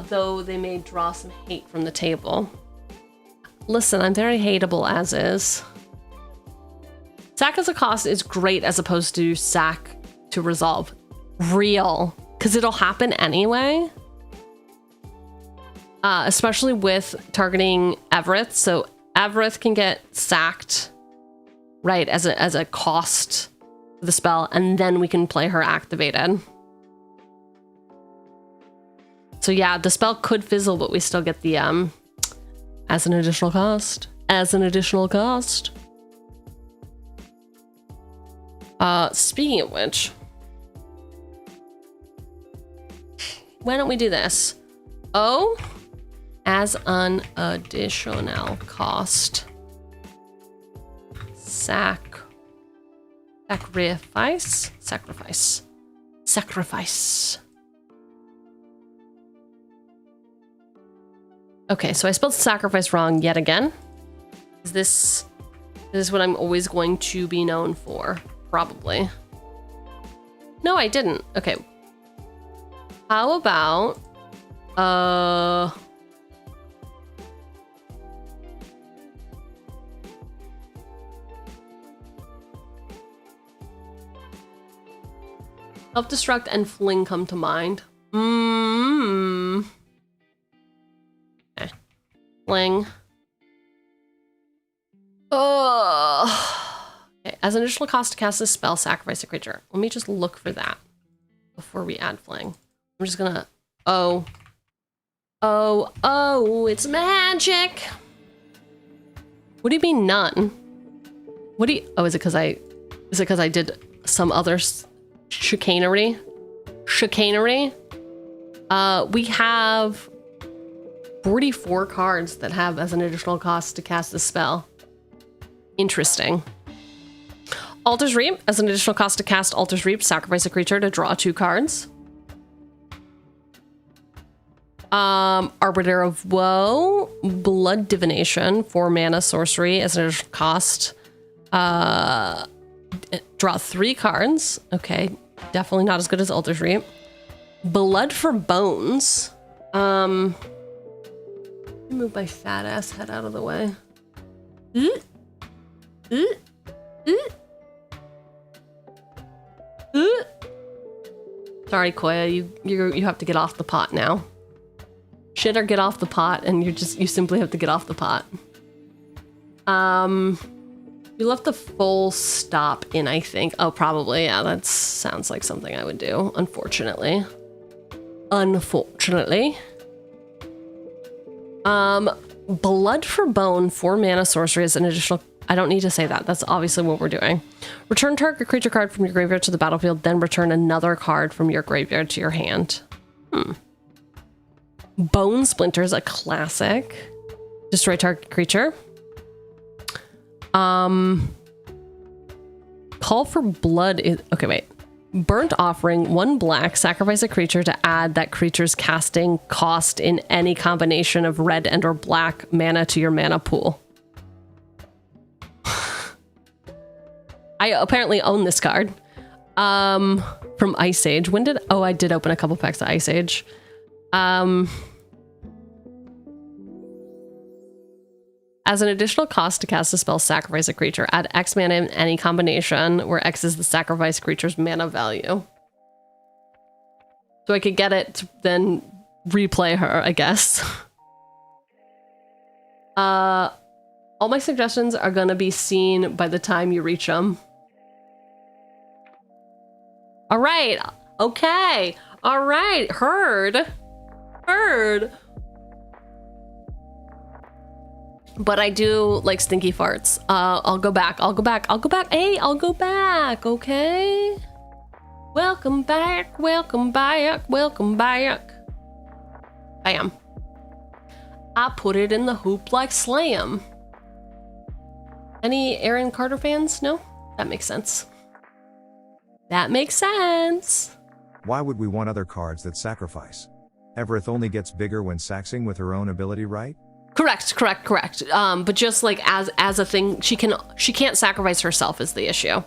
though they may draw some hate from the table. Listen, I'm very hateable as is. Sack as a cost is great as opposed to sack to resolve. Real, because it'll happen anyway. Especially with targeting Evereth. So Evereth can get sacked, right, as a cost for the spell, and then we can play her activated. So yeah, the spell could fizzle, but we still get the as an additional cost. As an additional cost. Speaking of which, why don't we do this? Oh, as an additional cost. Sacrifice. Okay, so I spelled sacrifice wrong yet again. This is what I'm always going to be known for, probably. No, I didn't. Okay. How about self-destruct and fling come to mind. Okay. Fling. Okay. As an additional cost to cast this spell, sacrifice a creature. Let me just look for that before we add fling. I'm just gonna... Oh, it's magic! What do you mean none? What do you... Oh, is it because I did some other chicanery? We have 44 cards that have as an additional cost to cast this spell. Interesting. Altar's Reap. As an additional cost to cast Altar's Reap, sacrifice a creature to draw 2 cards. Arbiter of Woe. Blood Divination. 4 mana sorcery as an additional cost. Draw 3 cards. Okay. Definitely not as good as Altar's Reap. Blood for Bones. Let me move my fat ass head out of the way. Sorry, Koya, you have to get off the pot now. Shit or get off the pot, and you simply have to get off the pot. You left the full stop in, I think. Oh, probably. Yeah, that sounds like something I would do, unfortunately. Blood for Bone, 4 mana sorcery is an additional... I don't need to say that. That's obviously what we're doing. Return target creature card from your graveyard to the battlefield, then return another card from your graveyard to your hand. Bone Splinter is a classic. Destroy target creature. Call for Blood is... Okay, wait. Burnt Offering, 1 black, sacrifice a creature to add that creature's casting cost in any combination of red and or black mana to your mana pool. I apparently own this card. From Ice Age. When did... Oh, I did open a couple packs of Ice Age. As an additional cost to cast a spell, sacrifice a creature. Add X mana in any combination, where X is the sacrifice creature's mana value. So I could get it to then replay her, I guess. All my suggestions are gonna be seen by the time you reach them. All right. Okay. All right. Heard. But I do like stinky farts. I'll go back. Hey, I'll go back, okay? Welcome back. Bam. I put it in the hoop like slam. Any Aaron Carter fans? No? That makes sense. That makes sense. Why would we want other cards that sacrifice? Evereth only gets bigger when saxing with her own ability, right? Correct. But just like as a thing, she can't sacrifice herself is the issue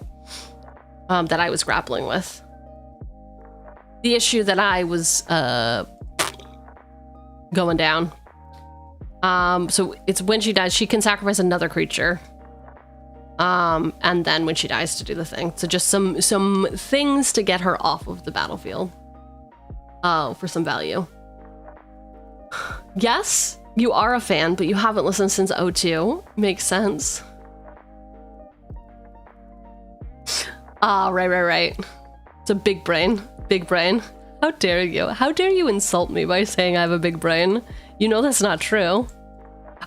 that I was grappling with. The issue that I was going down. So it's when she dies, she can sacrifice another creature. And then when she dies to do the thing. So just some things to get her off of the battlefield. For some value. Yes, you are a fan, but you haven't listened since 02. Makes sense. Right. It's a big brain. Big brain. How dare you? How dare you insult me by saying I have a big brain? You know that's not true.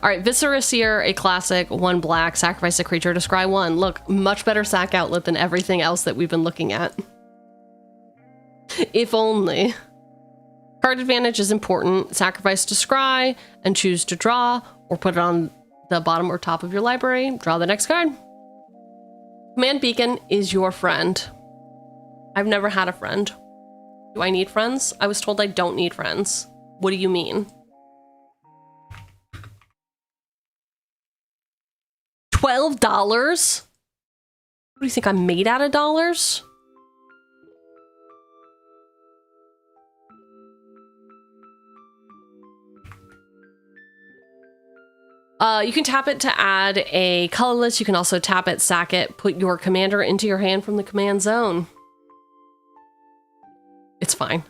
All right, Viceroy, a classic, 1 black, sacrifice a creature to scry 1. Look, much better sack outlet than everything else that we've been looking at. If only. Card advantage is important. Sacrifice to scry and choose to draw, or put it on the bottom or top of your library. Draw the next card. Command Beacon is your friend. I've never had a friend. Do I need friends? I was told I don't need friends. What do you mean? $12? What do you think, I'm made out of dollars? You can tap it to add a colorless. You can also tap it, sack it, put your commander into your hand from the command zone. It's fine.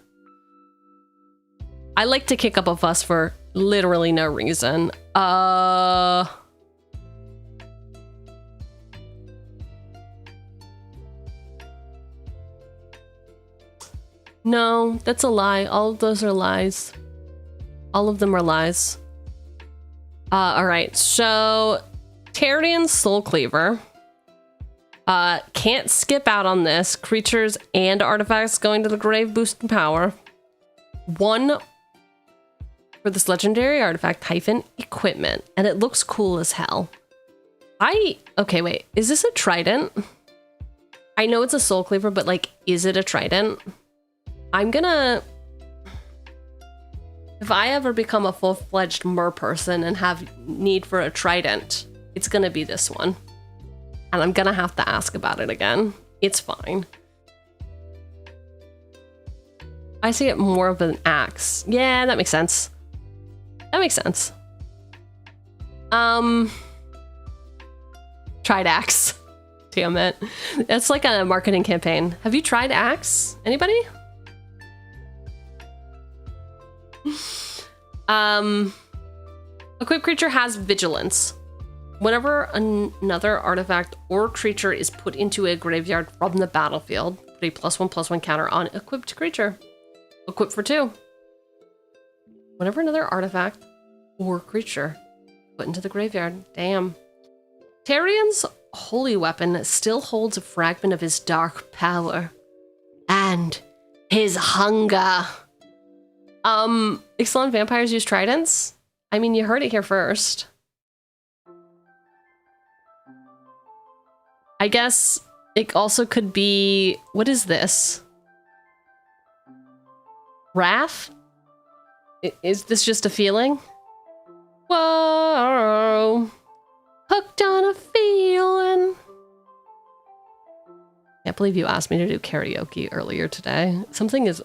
I like to kick up a fuss for literally no reason. No, that's a lie. All of those are lies. All of them are lies. All right, so Tarian Soul Cleaver. Can't skip out on this. Creatures and artifacts going to the grave boost in power. 1 for this legendary artifact - equipment, and it looks cool as hell. Okay, wait, is this a trident? I know it's a Soul Cleaver, but like, is it a trident? I'm gonna... If I ever become a full-fledged mer person and have need for a trident, it's gonna be this one. And I'm gonna have to ask about it again. It's fine. I see it more of an axe. Yeah, that makes sense. That makes sense. Tried axe. Damn it. It's like a marketing campaign. Have you tried axe? Anybody? Equipped creature has vigilance. Whenever another artifact or creature is put into a graveyard from the battlefield, put a +1/+1 counter on equipped creature. Equip for 2. Whenever another artifact or creature put into the graveyard. Damn. Tarian's holy weapon still holds a fragment of his dark power and his hunger. Ixalan vampires use tridents? I mean, you heard it here first. I guess it also could be... What is this? Wrath? Is this just a feeling? Whoa! Hooked on a feeling. Can't believe you asked me to do karaoke earlier today. Something is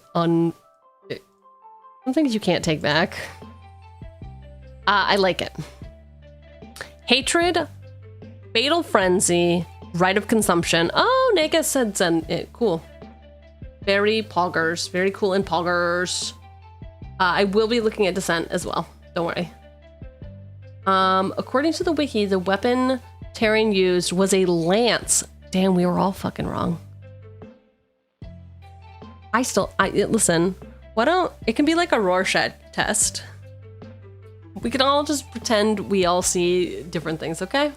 some things you can't take back. I like it. Hatred, Fatal Frenzy, Rite of Consumption. Oh, Naga said send it. Cool. Very poggers. Very cool in poggers. I will be looking at Descent as well. Don't worry. According to the wiki, the weapon Tarian used was a lance. Damn, we were all fucking wrong. Listen, why don't, it can be like a Rorschach test. We can all just pretend we all see different things, okay?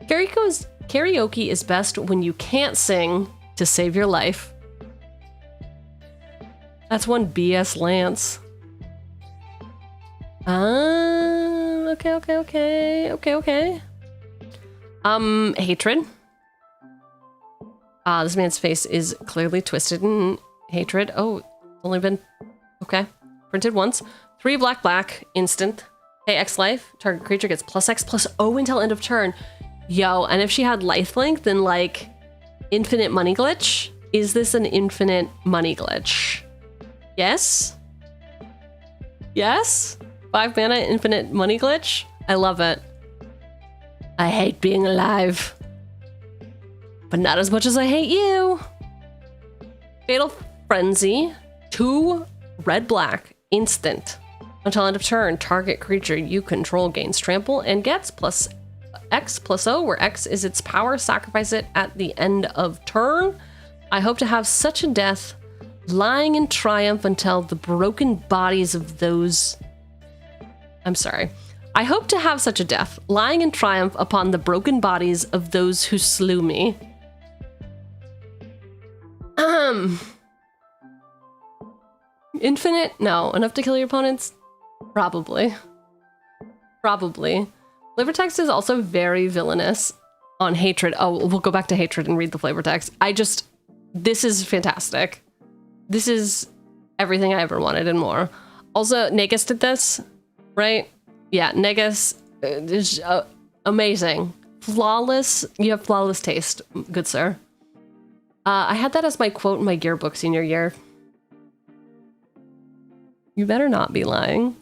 Karaoke is best when you can't sing to save your life. That's one BS Lance. Okay. Hatred. This man's face is clearly twisted in hatred. Oh, only been, okay. Printed once. 3 black, instant. Pay X life. Target creature gets +X/+O until end of turn. Yo, and if she had lifelink, then like, infinite money glitch? Is this an infinite money glitch? Yes? Yes? 5 mana, infinite money glitch? I love it. I hate being alive. But not as much as I hate you. Fatal Frenzy. 2 red-black. Instant. Until end of turn, target creature you control gains trample and gets +X/+O, where X is its power. Sacrifice it at the end of turn. I hope to have such a death, lying in triumph until the broken bodies of those... I'm sorry. I hope to have such a death, lying in triumph upon the broken bodies of those who slew me. Infinite? No. Enough to kill your opponents? Probably. Probably. Flavor text is also very villainous on hatred. Oh, we'll go back to hatred and read the flavor text. This is fantastic. This is everything I ever wanted and more. Also, Negus did this, right? Yeah, Negus is amazing. Flawless. You have flawless taste, good sir. I had that as my quote in my yearbook senior year. You better not be lying.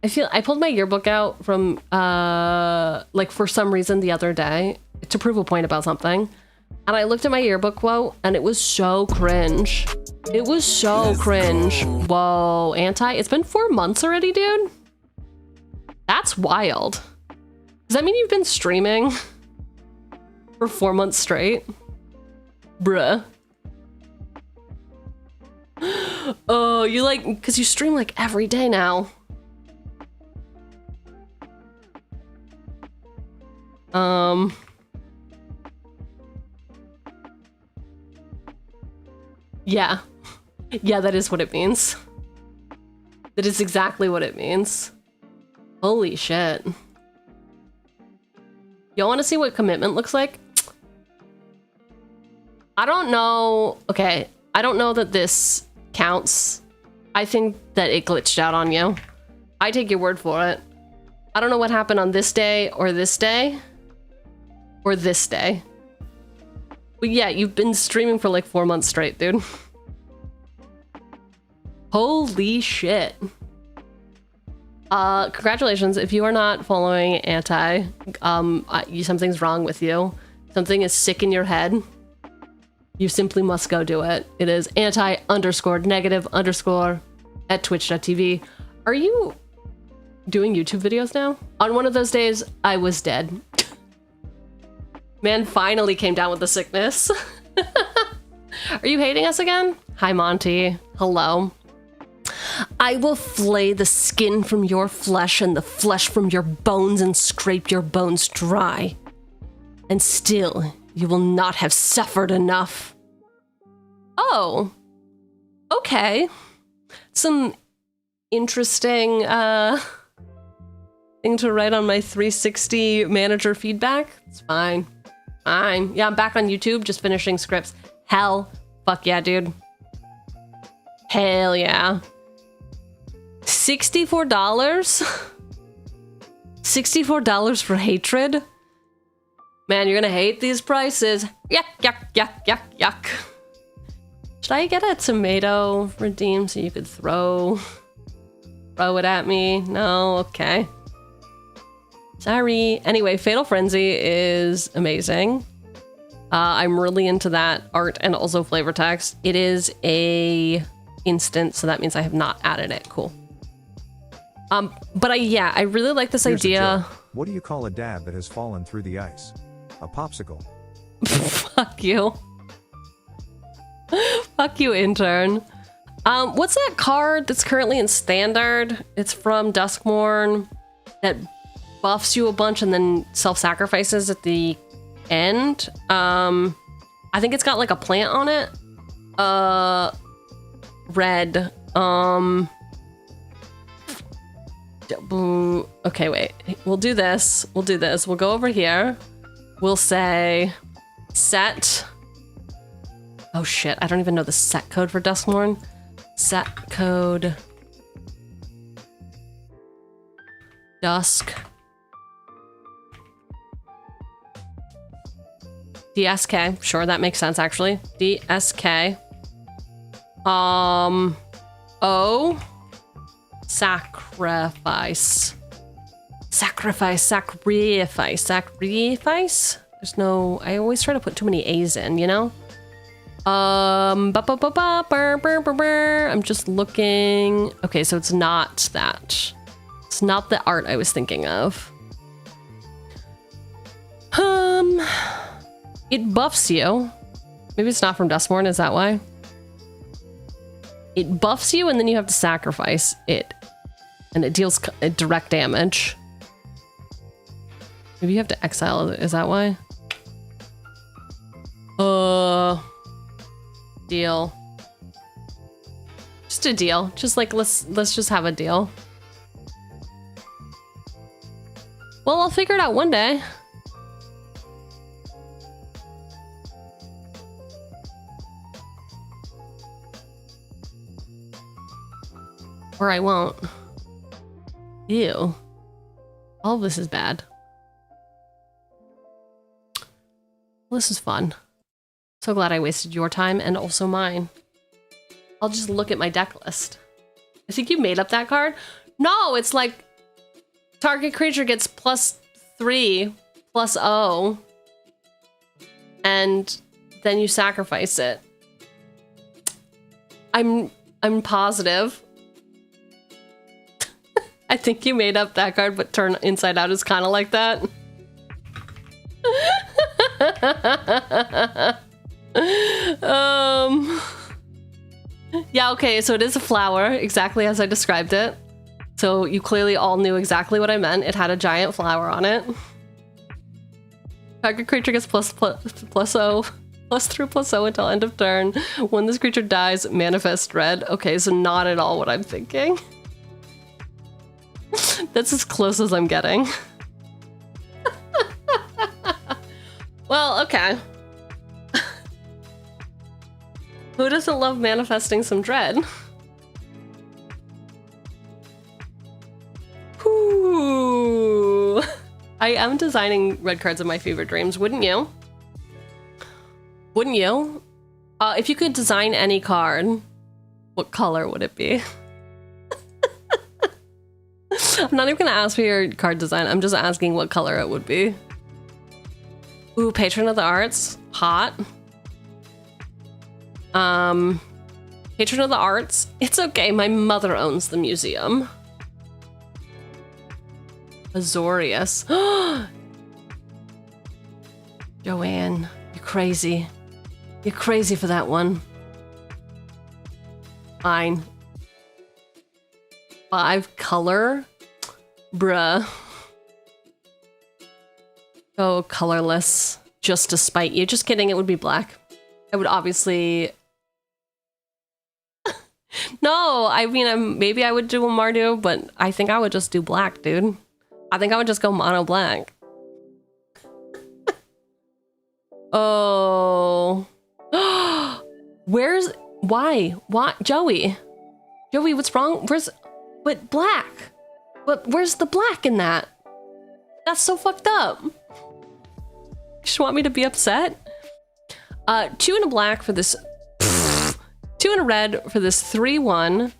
I pulled my yearbook out from, like for some reason the other day to prove a point about something. And I looked at my yearbook quote and it was so cringe. It was so cringe. Whoa, it's been 4 months already, dude? That's wild. Does that mean you've been streaming for 4 months straight? Bruh. Oh, you like, because you stream like every day now. Yeah. Yeah, that is what it means. That is exactly what it means. Holy shit. Y'all want to see what commitment looks like? I don't know. Okay, I don't know that this counts. I think that it glitched out on you. I take your word for it. I don't know what happened on this day or this day. Or this day. But yeah, you've been streaming for like 4 months straight, dude. Holy shit. Congratulations. If you are not following Anti, something's wrong with you. Something is sick in your head. You simply must go do it. It is anti_negative_ at twitch.tv. Are you doing YouTube videos now? On one of those days, I was dead. Man finally came down with the sickness. Are you hating us again? Hi, Monty. Hello. I will flay the skin from your flesh and the flesh from your bones and scrape your bones dry. And still, you will not have suffered enough. Oh. Okay. Some interesting, thing to write on my 360 manager feedback. It's fine. Fine. Yeah, I'm back on YouTube, just finishing scripts. Hell. Fuck yeah, dude. Hell yeah. $64? $64 for hatred? Man, you're gonna hate these prices. Yuck, yuck, yuck, yuck, yuck. Should I get a tomato redeemed so you could throw it at me? No? Okay. Sorry. Anyway, Fatal Frenzy is amazing. I'm really into that art and also flavor text. It is a instant, so that means I have not added it. Cool. But I really like this Here's idea. What do you call a dab that has fallen through the ice? A popsicle. Fuck you. Fuck you, intern. What's that card that's currently in standard? It's from Duskmourn that buffs you a bunch and then self-sacrifices at the end. I think it's got like a plant on it. Red. Okay, wait. We'll do this. We'll do this. We'll go over here. We'll say set. Oh shit, I don't even know the set code for Duskmourn. Set code. Dusk. DSK. Sure, that makes sense actually. DSK. O. Sacrifice. Sacrifice. There's no, I always try to put too many A's in, you know? I'm just looking. Okay, so it's not that. It's not the art I was thinking of. It buffs you. Maybe it's not from Duskmourn, is that why? It buffs you and then you have to sacrifice it. And it deals direct damage. Maybe you have to exile it, is that why? Deal. Just a deal. Just like, let's just have a deal. Well, I'll figure it out one day. Or I won't. Ew. All of this is bad. Well, this is fun. So glad I wasted your time and also mine. I'll just look at my deck list. I think you made up that card? No, it's like target creature gets +3 +0. And then you sacrifice it. I'm positive. I think you made up that card, but turn inside out is kind of like that. Yeah, okay, so it is a flower, exactly as I described it. So you clearly all knew exactly what I meant. It had a giant flower on it. Target creature gets +0, +3 +0 until end of turn. When this creature dies, manifest red. Okay, so not at all what I'm thinking. That's as close as I'm getting. Well, okay. Who doesn't love manifesting some dread? Ooh. I am designing red cards in my favorite dreams, wouldn't you? Wouldn't you? If you could design any card, what color would it be? I'm not even gonna ask for your card design. I'm just asking what color it would be. Ooh, Patron of the Arts. Hot. Patron of the Arts. It's okay, my mother owns the museum. Azorius. Joanne, you're crazy. You're crazy for that one. Fine. 5 color? Bruh. Go colorless. Just to spite you. Just kidding, it would be black. I would obviously... No, I mean, maybe I would do a Mardu, but I think I would just do black, dude. I think I would just go mono black. Oh. Where's... Why? Joey? Joey, what's wrong? But black? But where's the black in that? That's so fucked up. You just want me to be upset? 2 and a black for this... 2 and a red for this 3/1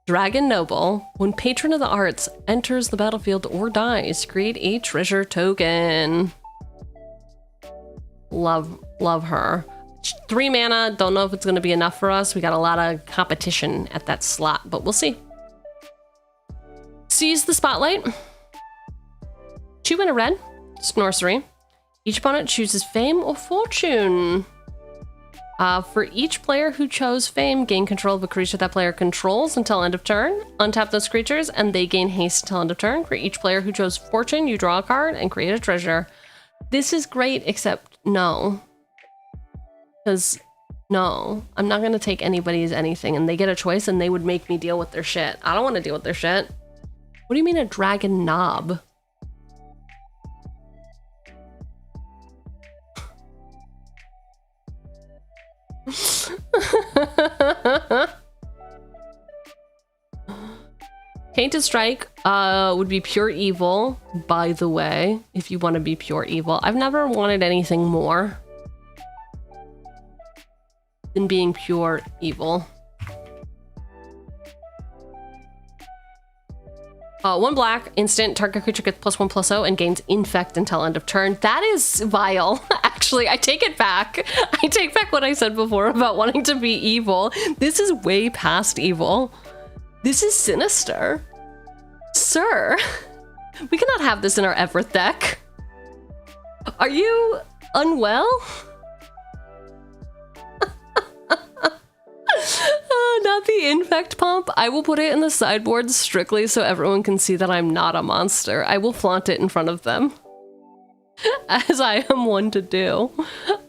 Dragon Noble. When Patron of the Arts enters the battlefield or dies, create a treasure token. Love her. 3 mana, don't know if it's gonna be enough for us. We got a lot of competition at that slot, but we'll see. Seize the spotlight. 2 and a red, Sorcery. Each opponent chooses Fame or Fortune. For each player who chose Fame, gain control of a creature that player controls until end of turn. Untap those creatures, and they gain haste until end of turn. For each player who chose Fortune, you draw a card and create a treasure. This is great, except no. Because, no. I'm not going to take anybody's anything, and they get a choice, and they would make me deal with their shit. I don't want to deal with their shit. What do you mean a dragon knob? Tainted Strike would be pure evil, by the way, if you want to be pure evil. I've never wanted anything more than being pure evil. 1 black, instant, target creature gets +1/+0 and gains infect until end of turn. That is vile. Actually, I take it back. I take back what I said before about wanting to be evil. This is way past evil. This is sinister. Sir, we cannot have this in our Evereth deck. Are you unwell? Not the infect pump. I will put it in the sideboard strictly so everyone can see that I'm not a monster. I will flaunt it in front of them. As I am one to do.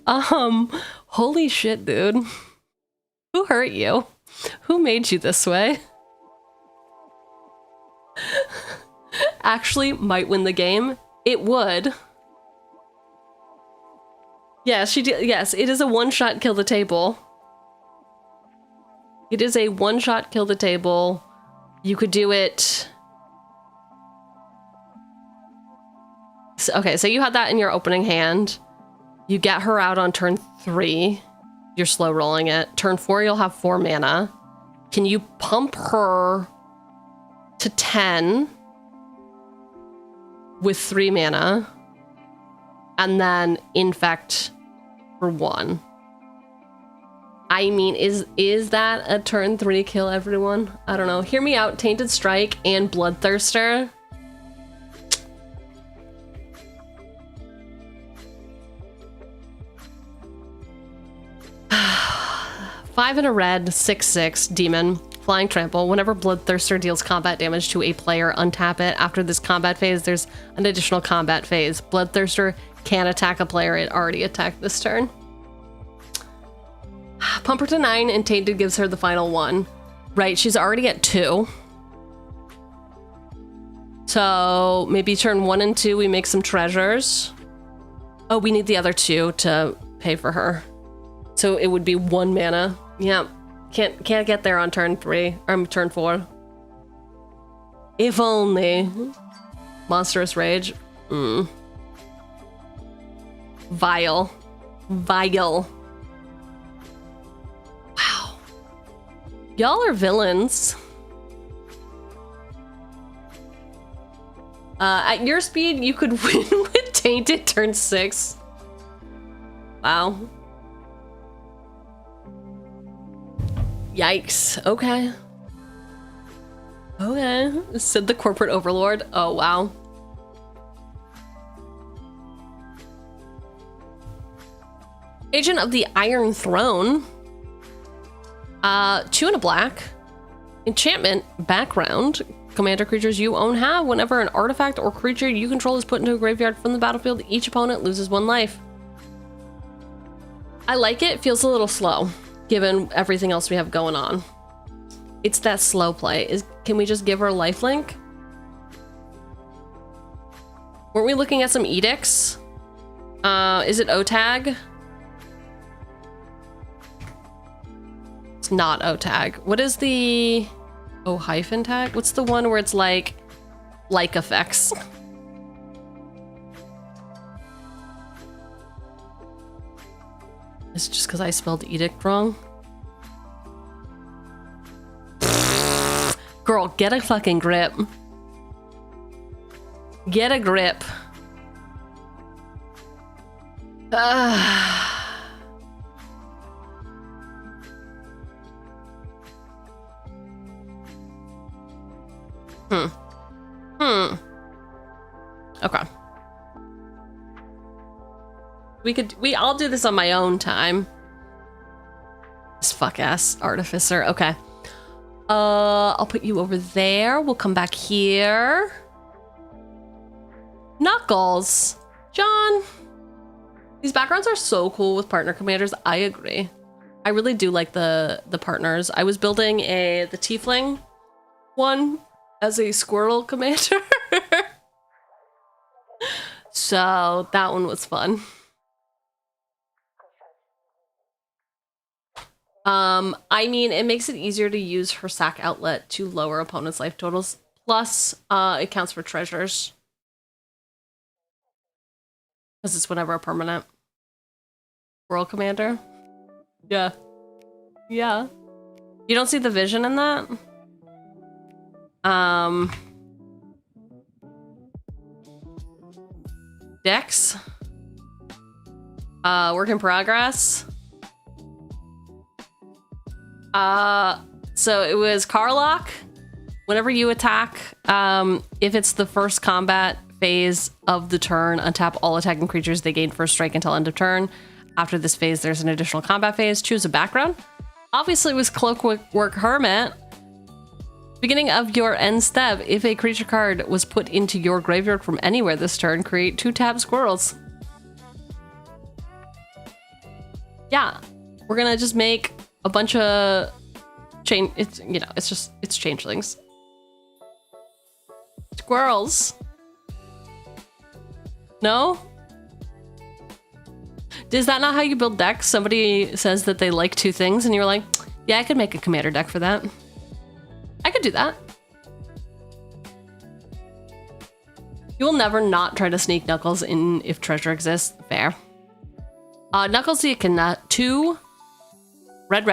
Holy shit, dude. Who hurt you? Who made you this way? Actually might win the game. It would. Yeah, she did. Yes, it is a one-shot kill the table. It is a one-shot kill the table. You could do it. Okay, so you had that in your opening hand. You get her out on turn 3. You're slow rolling it. Turn 4, you'll have 4 mana. Can you pump her to 10 with 3 mana? And then infect for 1. I mean, is that a turn 3 kill, everyone? I don't know. Hear me out. Tainted Strike and Bloodthirster. Five and a red, 6/6, demon, flying trample. Whenever Bloodthirster deals combat damage to a player, untap it. After this combat phase, there's an additional combat phase. Bloodthirster can attack a player it already attacked this turn. Pump her to 9 and Tainted gives her the final 1. Right, she's already at 2. So maybe turn 1 and 2 we make some treasures. Oh, we need the other 2 to pay for her. So it would be 1 mana. Yeah, can't get there on turn 3 or turn 4. If only. Monstrous Rage. Vile. Vile. Wow. Y'all are villains. At your speed, you could win with Tainted turn 6. Wow. Yikes. Okay. Okay. Said the corporate overlord. Oh, wow. Agent of the Iron Throne. 2 and a black. Enchantment, background. Commander creatures you own have. Whenever an artifact or creature you control is put into a graveyard from the battlefield, each opponent loses 1 life. I like it. Feels a little slow, given everything else we have going on. It's that slow play. Can we just give her lifelink? Weren't we looking at some edicts? Is it O-tag? It's not O-tag. What is the O-hyphen tag? What's the one where it's like effects? It's just because I spelled edict wrong. Girl, get a fucking grip. Get a grip. Okay. I'll do this on my own time. This fuck ass artificer. Okay. I'll put you over there. We'll come back here. Knuckles. John. These backgrounds are so cool with partner commanders. I agree. I really do like the partners. I was building the tiefling one as a squirrel commander. So that one was fun. I mean, it makes it easier to use her sack outlet to lower opponents' life totals. Plus, it counts for treasures. Because it's whenever a permanent. World Commander. Yeah. Yeah. You don't see the vision in that? Dex. Work in progress. So it was Carlock. Whenever you attack, if it's the first combat phase of the turn, untap all attacking creatures. They gain first strike until end of turn. After this phase, there's an additional combat phase. Choose a background. Obviously, it was Clockwork Hermit. Beginning of your end step, if a creature card was put into your graveyard from anywhere this turn, create 2 tapped squirrels. Yeah, we're gonna just make a bunch of it's changelings. Squirrels. No? Is that not how you build decks? Somebody says that they like 2 things and you're like, yeah, I could make a commander deck for that. I could do that. You will never not try to sneak Knuckles in if treasure exists. Fair. Knuckles the Echidna, 2 red,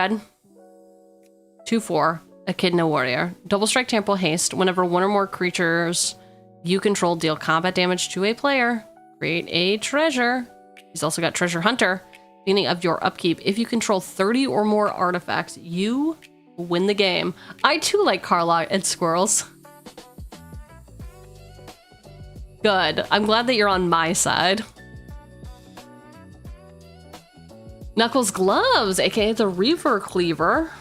2/4, Echidna Warrior. Double strike, temporal haste. Whenever one or more creatures you control deal combat damage to a player, create a treasure. He's also got Treasure Hunter. Beginning of your upkeep, if you control 30 or more artifacts, you win the game. I too like Carlock and squirrels. Good. I'm glad that you're on my side. Knuckles Gloves, aka the Reaver Cleaver.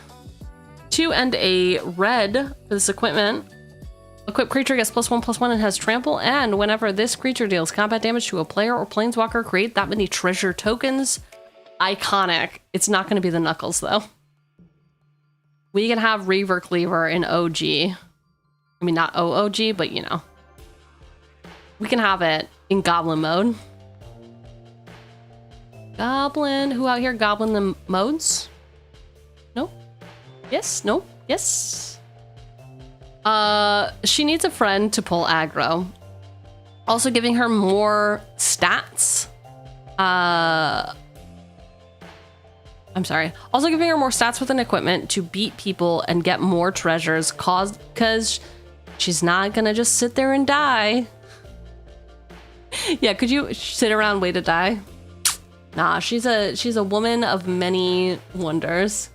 2 and a red for this equipment. Equipped creature gets +1/+1 and has trample, and whenever this creature deals combat damage to a player or planeswalker, create that many treasure tokens. Iconic. It's not going to be the Knuckles, though. We can have Reaver Cleaver in OG. I mean, not OOG, but you know. We can have it in Goblin mode. Goblin. Who out here Goblin the modes? No? Yes? No? Yes? She needs a friend to pull aggro. Also giving her more stats. I'm sorry. Also giving her more stats with an equipment to beat people and get more treasures, because she's not gonna just sit there and die. Yeah, could you sit around and wait to die? Nah, she's a woman of many wonders.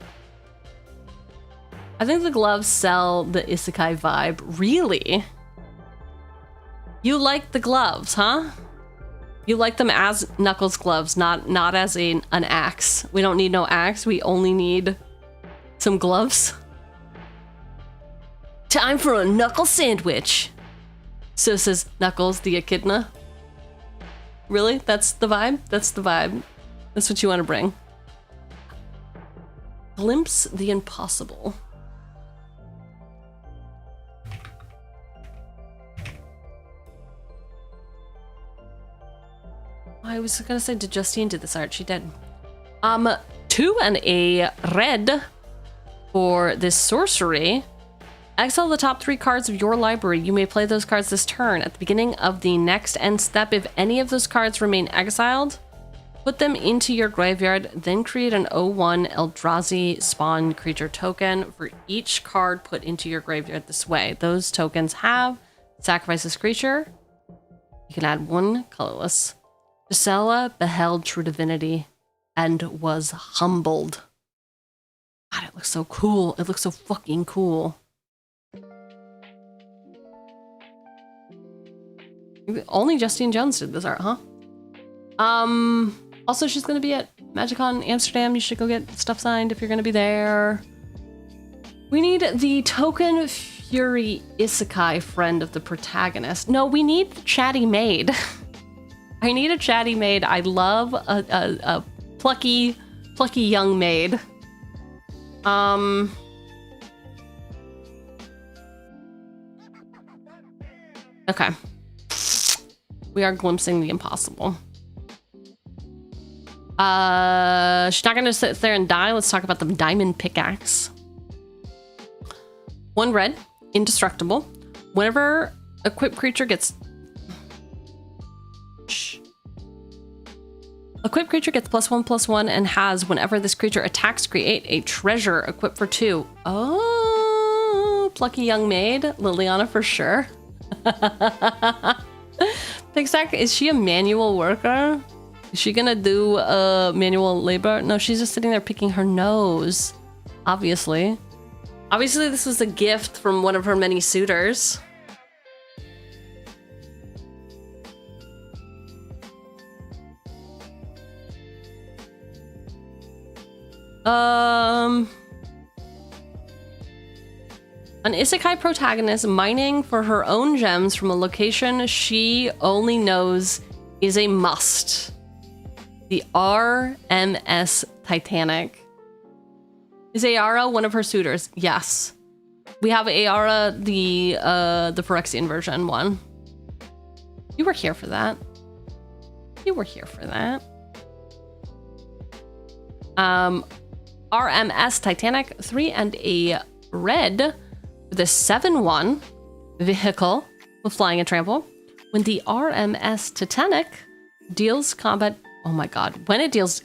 I think the gloves sell the isekai vibe. Really? You like the gloves, huh? You like them as Knuckles gloves, not as an axe. We don't need no axe. We only need some gloves. Time for a knuckle sandwich. So says Knuckles the Echidna. Really? That's the vibe? That's the vibe. That's what you want to bring. Glimpse the impossible. I was gonna say, did Justine do this art? She did. 2 and a red for this sorcery. Exile the top 3 cards of your library. You may play those cards this turn. At the beginning of the next end step, if any of those cards remain exiled, put them into your graveyard, then create an 0/1 Eldrazi spawn creature token for each card put into your graveyard this way. Those tokens have sacrifice this creature. You can add 1 colorless. Gisela beheld true divinity and was humbled. God, it looks so cool. It looks so fucking cool. Only Justine Jones did this art, huh? Also, she's gonna be at MagicCon Amsterdam. You should go get stuff signed if you're gonna be there. We need the token Fury Isekai friend of the protagonist. No, we need the chatty maid. I need a chatty maid. I love a plucky young maid. Okay. We are glimpsing the impossible. She's not gonna sit there and die. Let's talk about the diamond pickaxe. 1 red, indestructible. Whenever equipped creature gets... Shh. Equipped creature gets +1/+1 and has, whenever this creature attacks, create a treasure equipped for 2. Oh, plucky young maid. Liliana for sure. Pigsack, is she a manual worker? Is she gonna do manual labor? No, she's just sitting there picking her nose. Obviously. Obviously, this was a gift from one of her many suitors. An isekai protagonist mining for her own gems from a location she only knows is a must. The RMS Titanic. Is Ayara one of her suitors? Yes. We have Ayara, the Phyrexian version one. You were here for that. You were here for that. RMS Titanic, 3 and a red with a 7/1 vehicle with flying and trample. When the RMS Titanic deals combat, oh my god, when it deals,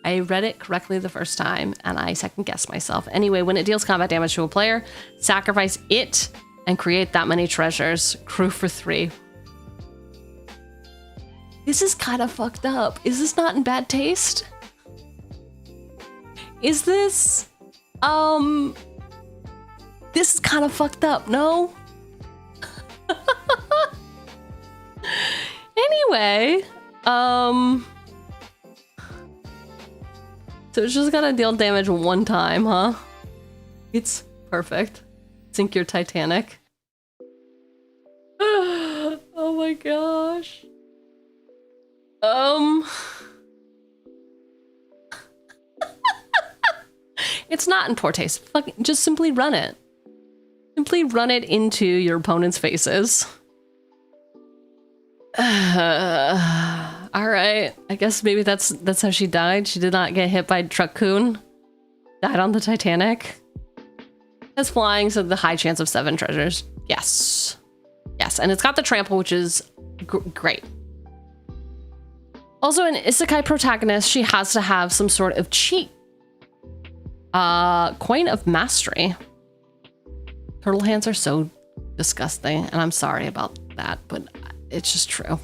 I read it correctly the first time and I second guessed myself. Anyway, when it deals combat damage to a player, sacrifice it and create that many treasures. Crew for 3. This is kind of fucked up. Is this not in bad taste? Is this, this is kind of fucked up, no? Anyway, so it's just gotta deal damage 1 time, huh? It's perfect. Sink your Titanic. Oh my gosh. It's not in poor taste. Just simply run it. Simply run it into your opponent's faces. Alright. I guess maybe that's how she died. She did not get hit by Truck-kun. Died on the Titanic. It's flying, so the high chance of 7 treasures. Yes. Yes, and it's got the trample, which is great. Also, an isekai protagonist, she has to have some sort of cheat. Coin of Mastery. Turtle hands are so disgusting, and I'm sorry about that, but it's just true.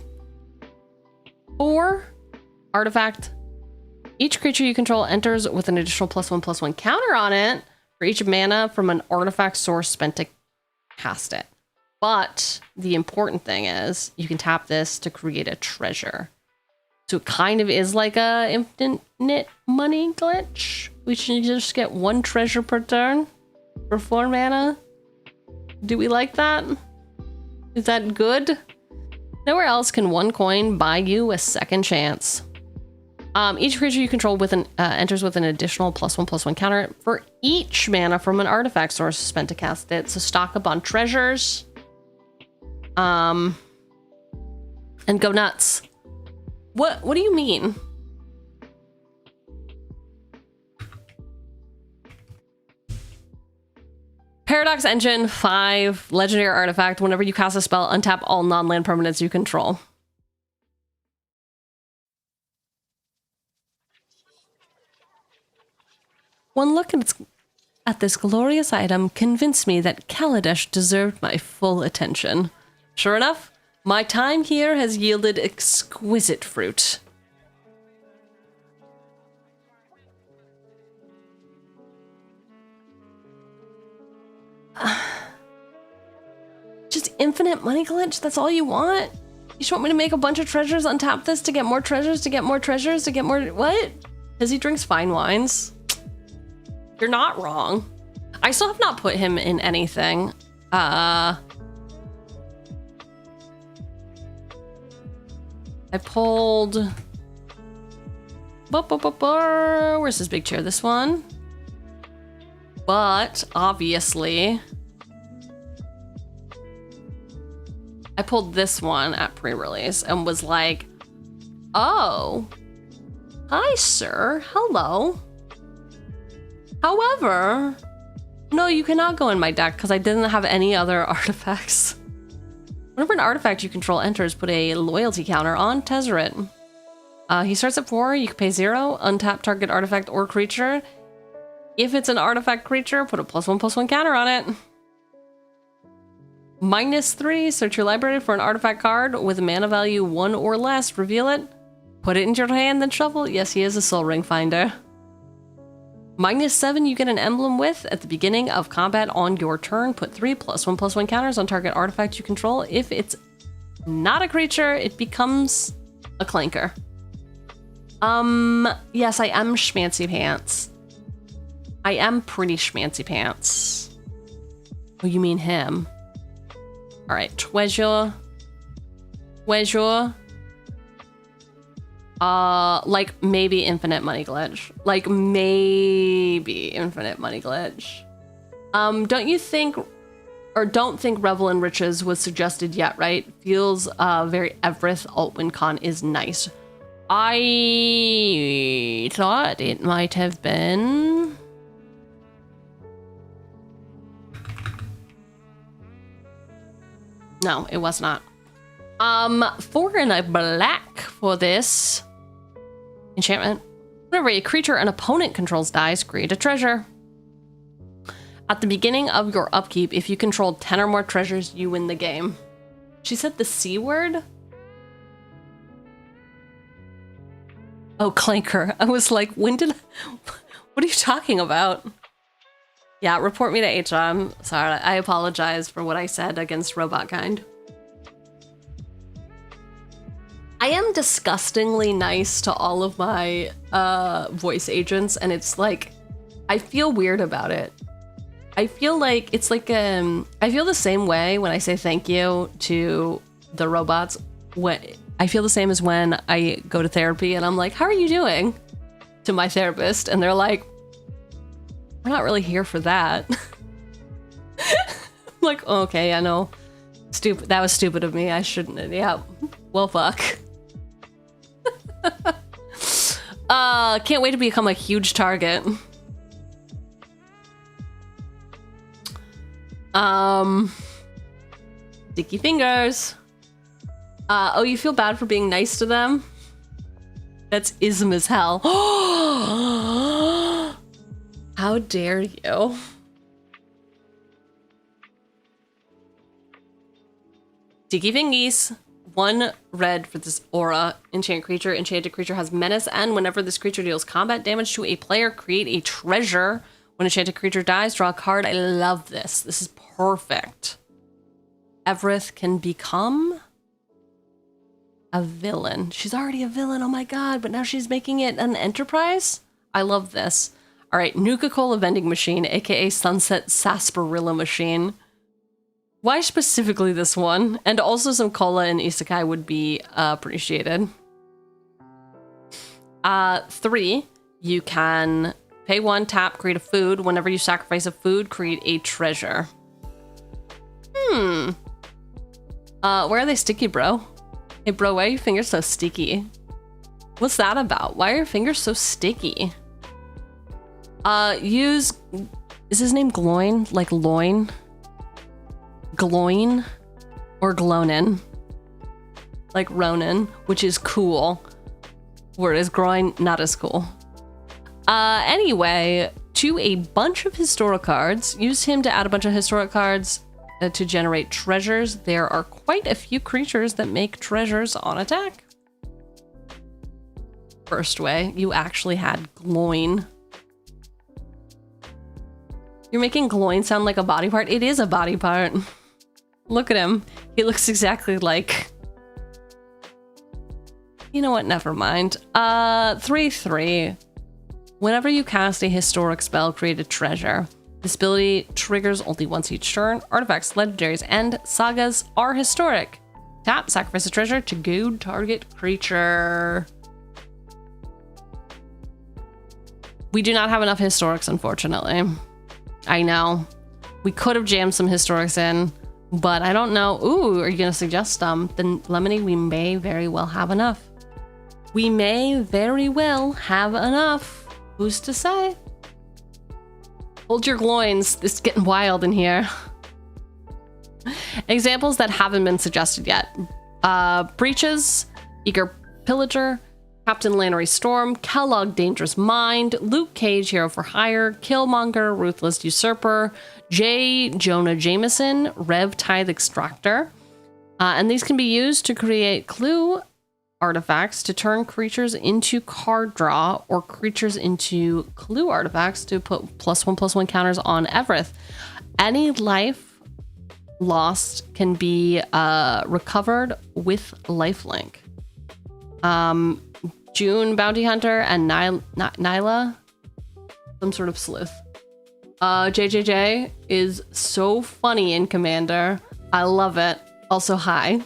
4 artifact. Each creature you control enters with an additional +1/+1 counter on it for each mana from an artifact source spent to cast it. But the important thing is you can tap this to create a treasure. So it kind of is like a infinite money glitch. We should just get 1 treasure per turn for 4 mana. Do we like that? Is that good? Nowhere else can 1 coin buy you a second chance. Each creature you control enters with an additional +1/+1 counter for each mana from an artifact source spent to cast it. So stock up on treasures. And go nuts. What do you mean? Paradox Engine 5, legendary artifact. Whenever you cast a spell, untap all non-land permanents you control. One look at this glorious item convinced me that Kaladesh deserved my full attention. Sure enough, my time here has yielded exquisite fruit. Just infinite money glitch? That's all you want? You just want me to make a bunch of treasures, untap this to get more treasures, to get more treasures, to get more... What? Because he drinks fine wines. You're not wrong. I still have not put him in anything. I pulled... Where's his big chair? This one? But, obviously... I pulled this one at pre-release and was like, oh, hi, sir. Hello. However, no, you cannot go in my deck because I didn't have any other artifacts. Whenever an artifact you control enters, put a loyalty counter on Tezzeret. He starts at 4, you can pay 0, untap target artifact or creature. If it's an artifact creature, put a +1/+1 counter on it. -3, search your library for an artifact card with a mana value 1 or less, reveal it, put it into your hand, then shuffle. Yes, he is a Soul Ring Finder. -7, you get an emblem with, at the beginning of combat on your turn, put 3 +1/+1 counters on target artifact you control. If it's not a creature, it becomes a clanker. Yes, I am schmancy pants. I am pretty schmancy pants. Oh, you mean him? All right, treasure. Like maybe infinite money glitch. Like maybe infinite money glitch. Don't you think, or don't think Revel in Riches was suggested yet, right? Feels very Evereth Altwin Con is nice. I thought it might have been. No, it was not. 4 and a black for this enchantment. Whenever a creature an opponent controls dies, create a treasure. At the beginning of your upkeep, if you control 10 or more treasures, you win the game. She said the C word? Oh, clanker. I was like, what are you talking about? Yeah, report me to HR. Sorry, I apologize for what I said against robot kind. I am disgustingly nice to all of my voice agents, and it's like, I feel weird about it. I feel like it's like, I feel the same way when I say thank you to the robots. I feel the same as when I go to therapy and I'm like, how are you doing? To my therapist, and they're like, we're not really here for that. I'm like, oh, okay, I know. Stupid. That was stupid of me. I shouldn't. Yeah. Well, fuck. Can't wait to become a huge target. Sticky fingers. Oh, you feel bad for being nice to them? That's ism as hell. How dare you? Sticky fingies. 1 red for this aura. Enchanted creature has menace, and whenever this creature deals combat damage to a player, create a treasure. When enchanted creature dies, draw a card. I love this. This is perfect. Evereth can become a villain. She's already a villain, oh my god, but now she's making it an enterprise? I love this. All right, Nuka-Cola vending machine, aka Sunset Sarsaparilla machine. Why specifically this one? And also some cola and isekai would be appreciated. 3, you can pay 1, tap, create a food. Whenever you sacrifice a food, create a treasure. Where are they sticky, bro? Hey, bro, why are your fingers so sticky? What's that about? Why are your fingers so sticky? Is his name Gloin? Like loin? Gloin? Or Glonin? Like Ronin, which is cool. Whereas groin, not as cool. Anyway, to a bunch of historic cards. Use him to add a bunch of historic cards to generate treasures. There are quite a few creatures that make treasures on attack. First way, you actually had Gloin. You're making Gloin sound like a body part? It is a body part. Look at him. He looks exactly like... You know what? Never mind. 3/3. Whenever you cast a historic spell, create a treasure. This ability triggers only once each turn. Artifacts, legendaries, and sagas are historic. Tap, sacrifice a treasure to goad target creature. We do not have enough historics, unfortunately. I know. We could have jammed some historics in. But I don't know. Ooh, are you going to suggest them? Then Lemony, we may very well have enough. We may very well have enough. Who's to say? Hold your loins. It's getting wild in here. Examples that haven't been suggested yet. Breaches, Eager Pillager, Captain Lannery Storm, Kellogg Dangerous Mind, Luke Cage Hero for Hire, Killmonger Ruthless Usurper, J. Jonah Jameson, Rev Tithe Extractor. And these can be used to create clue artifacts to turn creatures into card draw or creatures into clue artifacts to put +1/+1 counters on Evereth. Any life lost can be recovered with lifelink. June Bounty Hunter and Nyla, some sort of sleuth. JJJ is so funny in Commander. I love it. Also hi.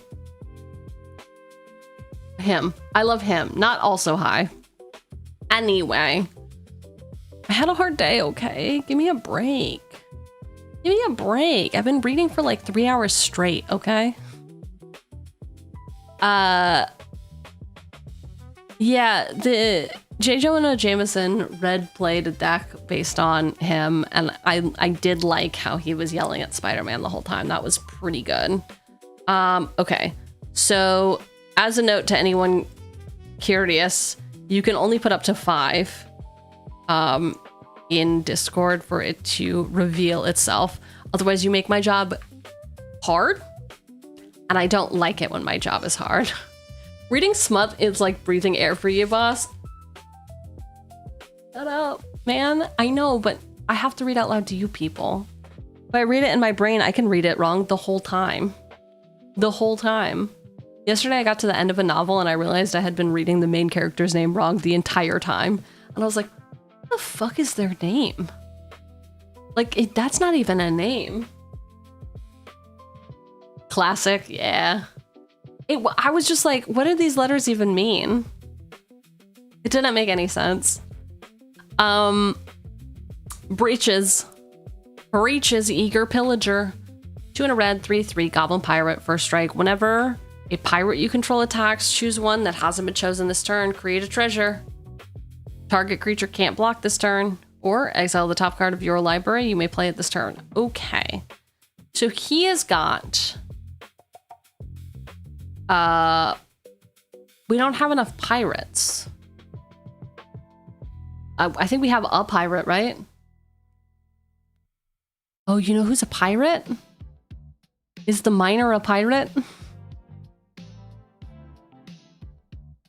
Him. I love him. Not also hi. Anyway. I had a hard day, okay? Give me a break. Give me a break. I've been reading for like 3 hours straight, okay? Yeah, the J. Jonah Jameson red played a deck based on him, and I did like how he was yelling at Spider-Man the whole time. That was pretty good. Okay. So, as a note to anyone curious, you can only put up to 5 in Discord for it to reveal itself. Otherwise, you make my job hard, and I don't like it when my job is hard. Reading smut is like breathing air for you, boss. Shut up, man. I know, but I have to read out loud to you people. If I read it in my brain, I can read it wrong the whole time. The whole time. Yesterday, I got to the end of a novel and I realized I had been reading the main character's name wrong the entire time. And I was like, what the fuck is their name? Like, that's not even a name. Classic, yeah. I was just like, what do these letters even mean? It didn't make any sense. Breaches, Eager Pillager. 2 in a red, 3/3, Goblin Pirate, first strike. Whenever a pirate you control attacks, choose one that hasn't been chosen this turn. Create a treasure. Target creature can't block this turn. Or exile the top card of your library. You may play it this turn. Okay. So he has got... we don't have enough pirates. I think we have a pirate, right? Oh, you know who's a pirate? Is the miner a pirate?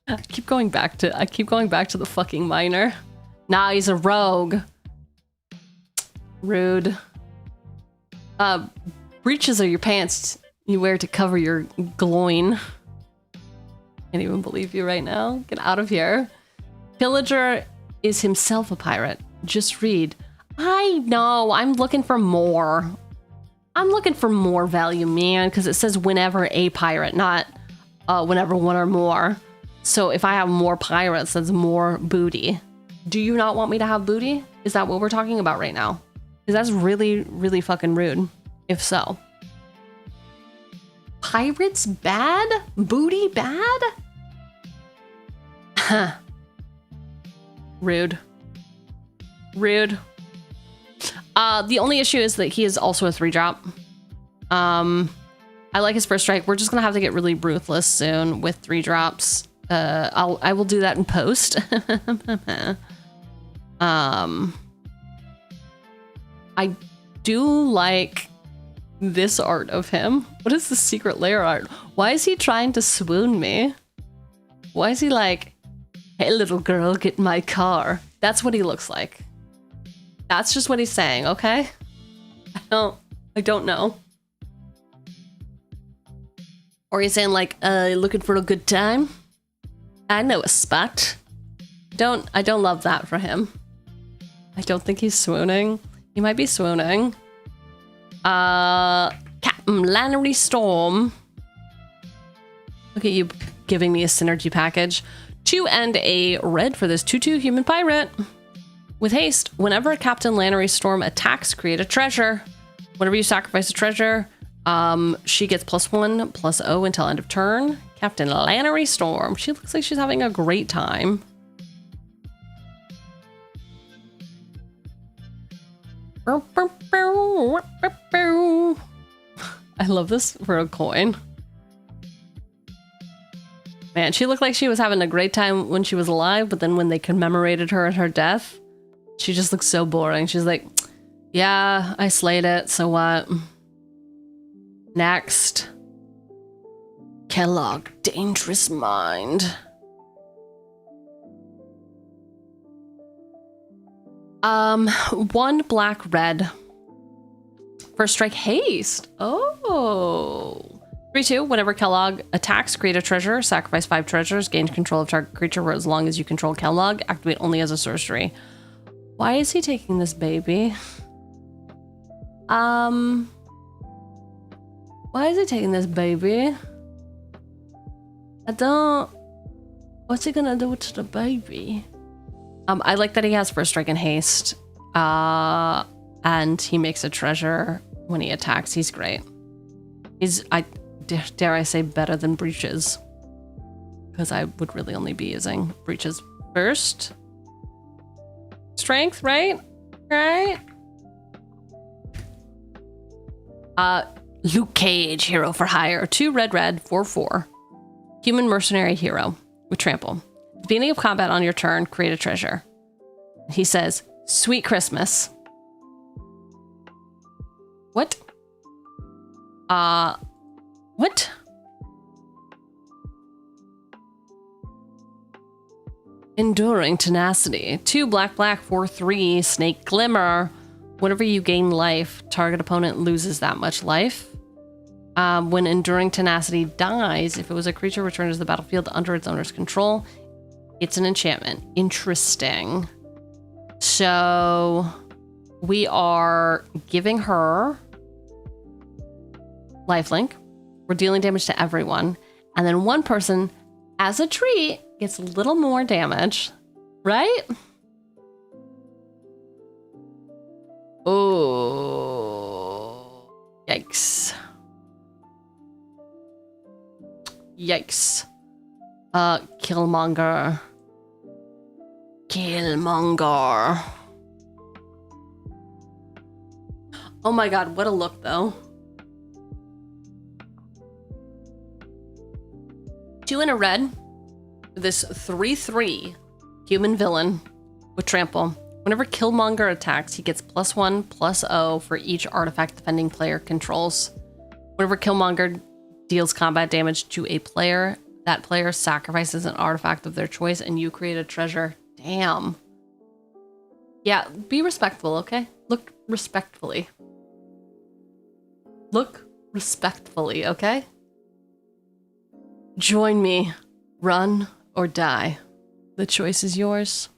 I keep going back to the fucking miner. Nah, he's a rogue. Rude. Breeches are your pants you wear to cover your gloin. Can't even believe you right now. Get out of here. Pillager is himself a pirate. Just read. I know, I'm looking for more. I'm looking for more value, man, because it says whenever a pirate, not whenever one or more. So if I have more pirates, that's more booty. Do you not want me to have booty? Is that what we're talking about right now? Because that's really, really fucking rude. If so. Pirates bad? Booty bad? Huh. Rude. Rude. The only issue is that he is also a 3-drop. I like his first strike. We're just gonna have to get really ruthless soon with 3-drops. I will do that in post. I do like this art of him. What is the secret layer art? Why is he trying to swoon me? Why is he like, hey little girl, get in my car? That's what he looks like. That's just what he's saying, okay? I don't know. Or he's saying like, looking for a good time? I know a spot. I don't love that for him. I don't think he's swooning. He might be swooning. Captain Lannery Storm. Look at you giving me a synergy package. 2 and a red for this 2/2 human pirate. With haste, whenever Captain Lannery Storm attacks, create a treasure. Whenever you sacrifice a treasure, She gets +1/+0 until end of turn. Captain Lannery Storm. She looks like she's having a great time. I love this for a coin. Man, she looked like she was having a great time when she was alive, but then when they commemorated her at her death, she just looks so boring. She's like, yeah, I slayed it, so what? Next. Kellogg, Dangerous Mind. One black, red. First strike, haste. Oh. 3/2, whenever Kellogg attacks, create a treasure, sacrifice 5 treasures, gain control of target creature for as long as you control Kellogg, activate only as a sorcery. Why is he taking this baby? Why is he taking this baby? What's he gonna do to the baby? I like that he has first strike and haste. And he makes a treasure when he attacks. He's great. Dare I say, better than Breaches. Because I would really only be using Breaches first. Strength, right? Right? Luke Cage, hero for hire. 2 red, 4/4. Human mercenary hero with trample. At the beginning of combat on your turn, create a treasure. He says, Sweet Christmas. What? What? Enduring tenacity. 2 black, 4/3, snake glimmer. Whenever you gain life, target opponent loses that much life. When enduring tenacity dies, if it was a creature returned to the battlefield under its owner's control, it's an enchantment. Interesting. So we are giving her lifelink. We're dealing damage to everyone. And then one person, as a treat, gets a little more damage. Right? Oh. Yikes. Yikes. Killmonger. Killmonger. Oh my god, what a look though. 2 and a red for this 3/3 human villain with trample. Whenever Killmonger attacks, he gets +1/+0 for each artifact defending player controls. Whenever Killmonger deals combat damage to a player, that player sacrifices an artifact of their choice and you create a treasure. Damn. Yeah, be respectful, okay? Look respectfully. Look respectfully, okay? Join me. Run or die. The choice is yours.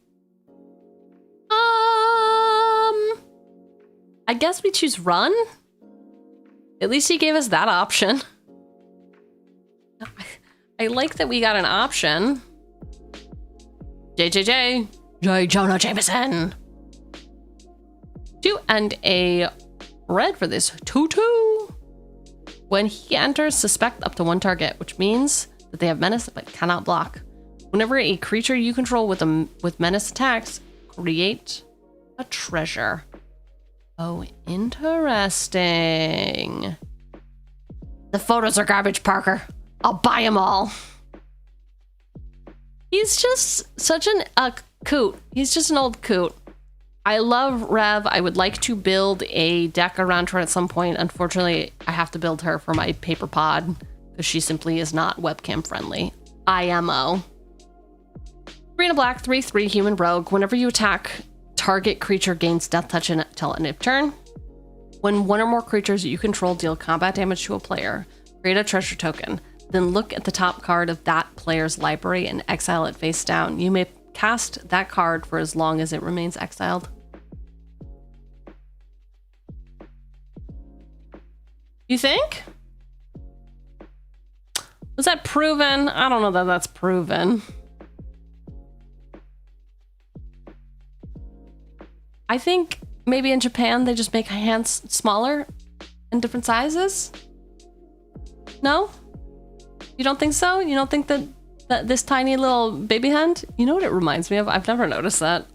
I guess we choose run. At least he gave us that option. I like that we got an option. J. Jonah Jameson. 2 and a red for this 2/2. When he enters, suspect up to 1 target, which means that they have menace but cannot block. Whenever a creature you control with menace attacks, create a treasure. Oh, interesting. The photos are garbage, Parker. I'll buy them all. He's just such a coot. He's just an old coot. I love Rev. I would like to build a deck around her at some point. Unfortunately, I have to build her for my paper pod because she simply is not webcam friendly. IMO. 3 and a black, 3/3 human rogue. Whenever you attack, target creature gains death touch until end of turn. When one or more creatures you control deal combat damage to a player, create a treasure token. Then look at the top card of that player's library and exile it face down. You may cast that card for as long as it remains exiled. You think? Was that proven? I don't know that that's proven. I think maybe in Japan they just make hands smaller in different sizes. No? You don't think so? You don't think that this tiny little baby hand? You know what it reminds me of? I've never noticed that.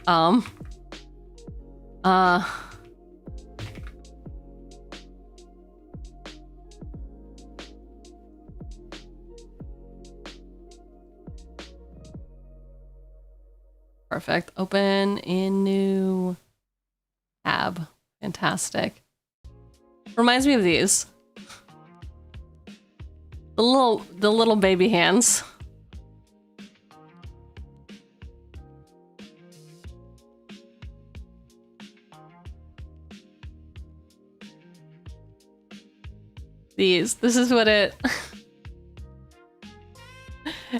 Perfect. Open in new tab. Fantastic. Reminds me of these. The little baby hands. These. This is what it...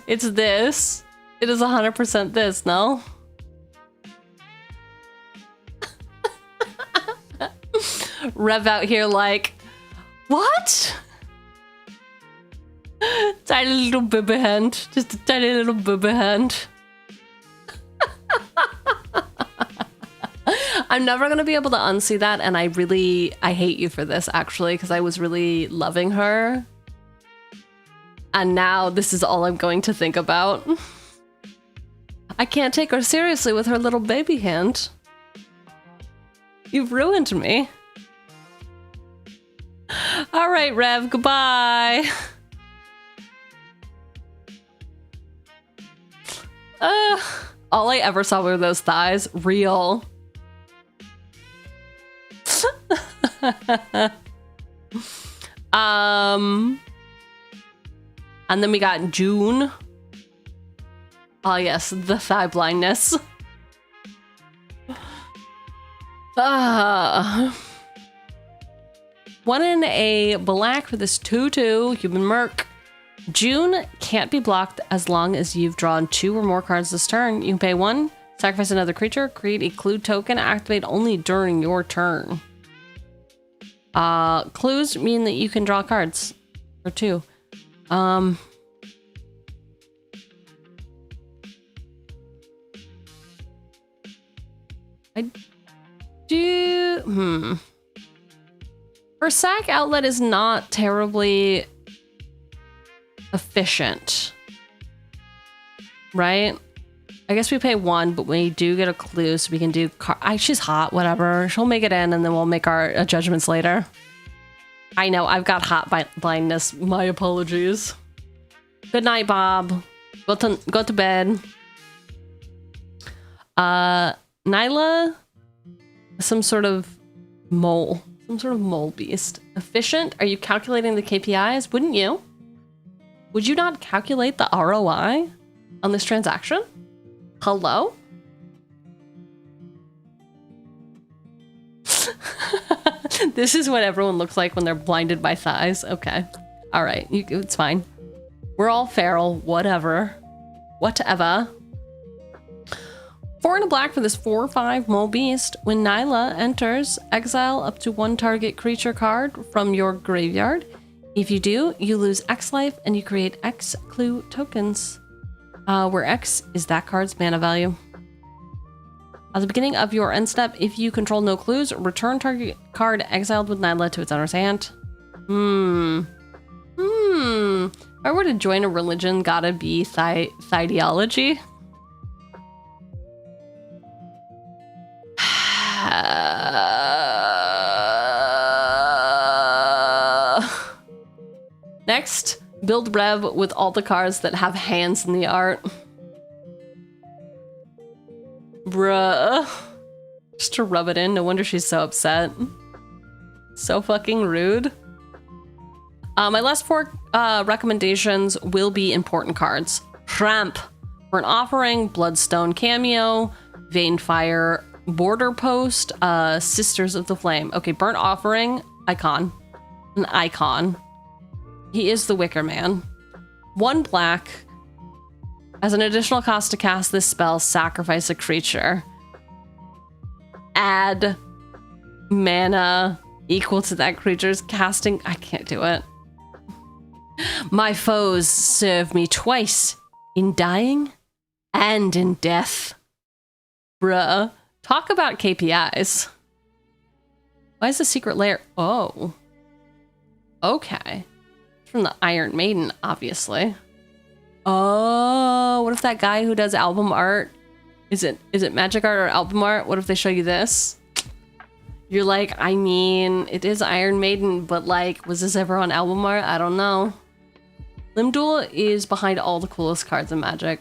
It's this. It is 100% this, no? Rev out here like, what? Tiny little baby hand. Just a tiny little baby hand. I'm never gonna be able to unsee that, and I hate you for this, actually, because I was really loving her. And now this is all I'm going to think about. I can't take her seriously with her little baby hand. You've ruined me. All right, Rev, goodbye. All I ever saw were those thighs. Real. And then we got June. Oh yes, the thigh blindness. One in a black for this 2/2 human merc. June can't be blocked as long as you've drawn 2 or more cards this turn. You can pay 1, sacrifice another creature, create a clue token, activate only during your turn. Clues mean that you can draw cards for 2. I do... Her sack outlet is not terribly efficient. Right? I guess we pay 1, but we do get a clue, so we can do... she's hot, whatever. She'll make it in, and then we'll make our judgments later. I know, I've got hot blindness. My apologies. Good night, Bob. Go to bed. Nyla? Some sort of mole. Some sort of mole beast. Efficient? Are you calculating the KPIs? Wouldn't you? Would you not calculate the ROI on this transaction? Hello? This is what everyone looks like when they're blinded by thighs. Okay. All right. It's fine. We're all feral. Whatever. Whatever. 4 and a black for this 4/5 mole beast. When Nyla enters, exile up to 1 target creature card from your graveyard. If you do, you lose X life and you create X clue tokens, where X is that card's mana value. At the beginning of your end step, if you control no clues, return target card exiled with Nyla to its owner's hand. If I were to join a religion, gotta be Theology. Next, build Rev with all the cards that have hands in the art. Bruh. Just to rub it in. No wonder she's so upset. So fucking rude. My last 4 recommendations will be important cards. Tramp. For an offering, Bloodstone Cameo, Veinefire, Border Post, Sisters of the Flame. Okay, Burnt Offering, icon. An icon. He is the Wicker Man. 1 black. As an additional cost to cast this spell, sacrifice a creature. Add mana equal to that creature's casting. I can't do it. My foes serve me twice, in dying and in death. Bruh. Talk about KPIs. Why is the secret lair? Oh. Okay. from the Iron Maiden, obviously. Oh, what if that guy who does album art, is it magic art or album art? What if they show you this? You're like, I mean, it is Iron Maiden, but like, was this ever on album art? I don't know. Limdul is behind all the coolest cards in Magic.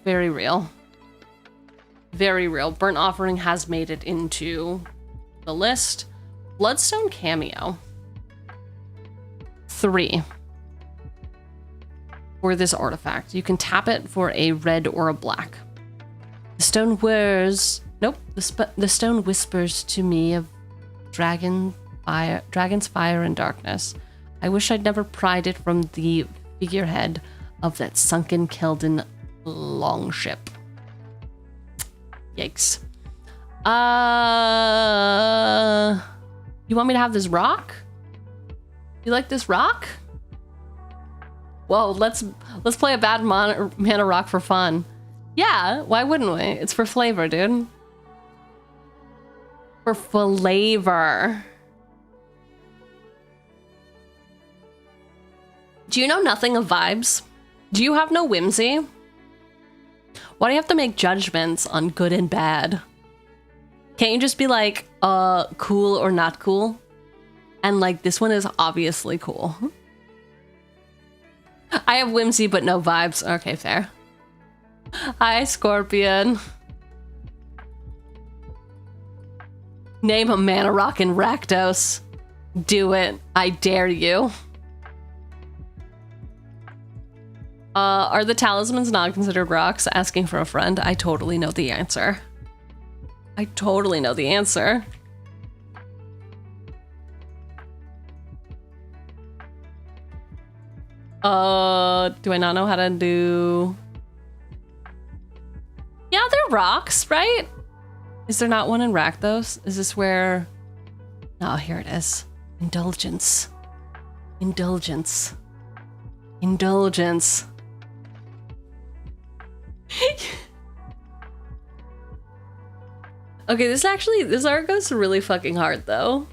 Very real. Very real. Burnt Offering has made it into the list. Bloodstone Cameo. 3. For this artifact. You can tap it for a red or a black. The stone whirs... Nope. The stone whispers to me of dragon's fire and darkness. I wish I'd never pried it from the figurehead of that sunken Keldon longship. Yikes. You want me to have this rock? You like this rock? Whoa, let's play a bad mana rock for fun. Yeah, why wouldn't we? It's for flavor, dude. For flavor. Do you know nothing of vibes? Do you have no whimsy? Why do you have to make judgments on good and bad? Can't you just be like, cool or not cool? And like, this one is obviously cool. I have whimsy, but no vibes. Okay, fair. Hi, Scorpion. Name a mana rock in Rakdos. Do it. I dare you. Are the talismans not considered rocks? Asking for a friend. I totally know the answer. I totally know the answer. Do I not know how to do... Yeah, they're rocks, right? Is there not one in Rakdos? Is this where... Oh, here it is. Indulgence. Indulgence. Indulgence. Okay, this art goes really fucking hard though.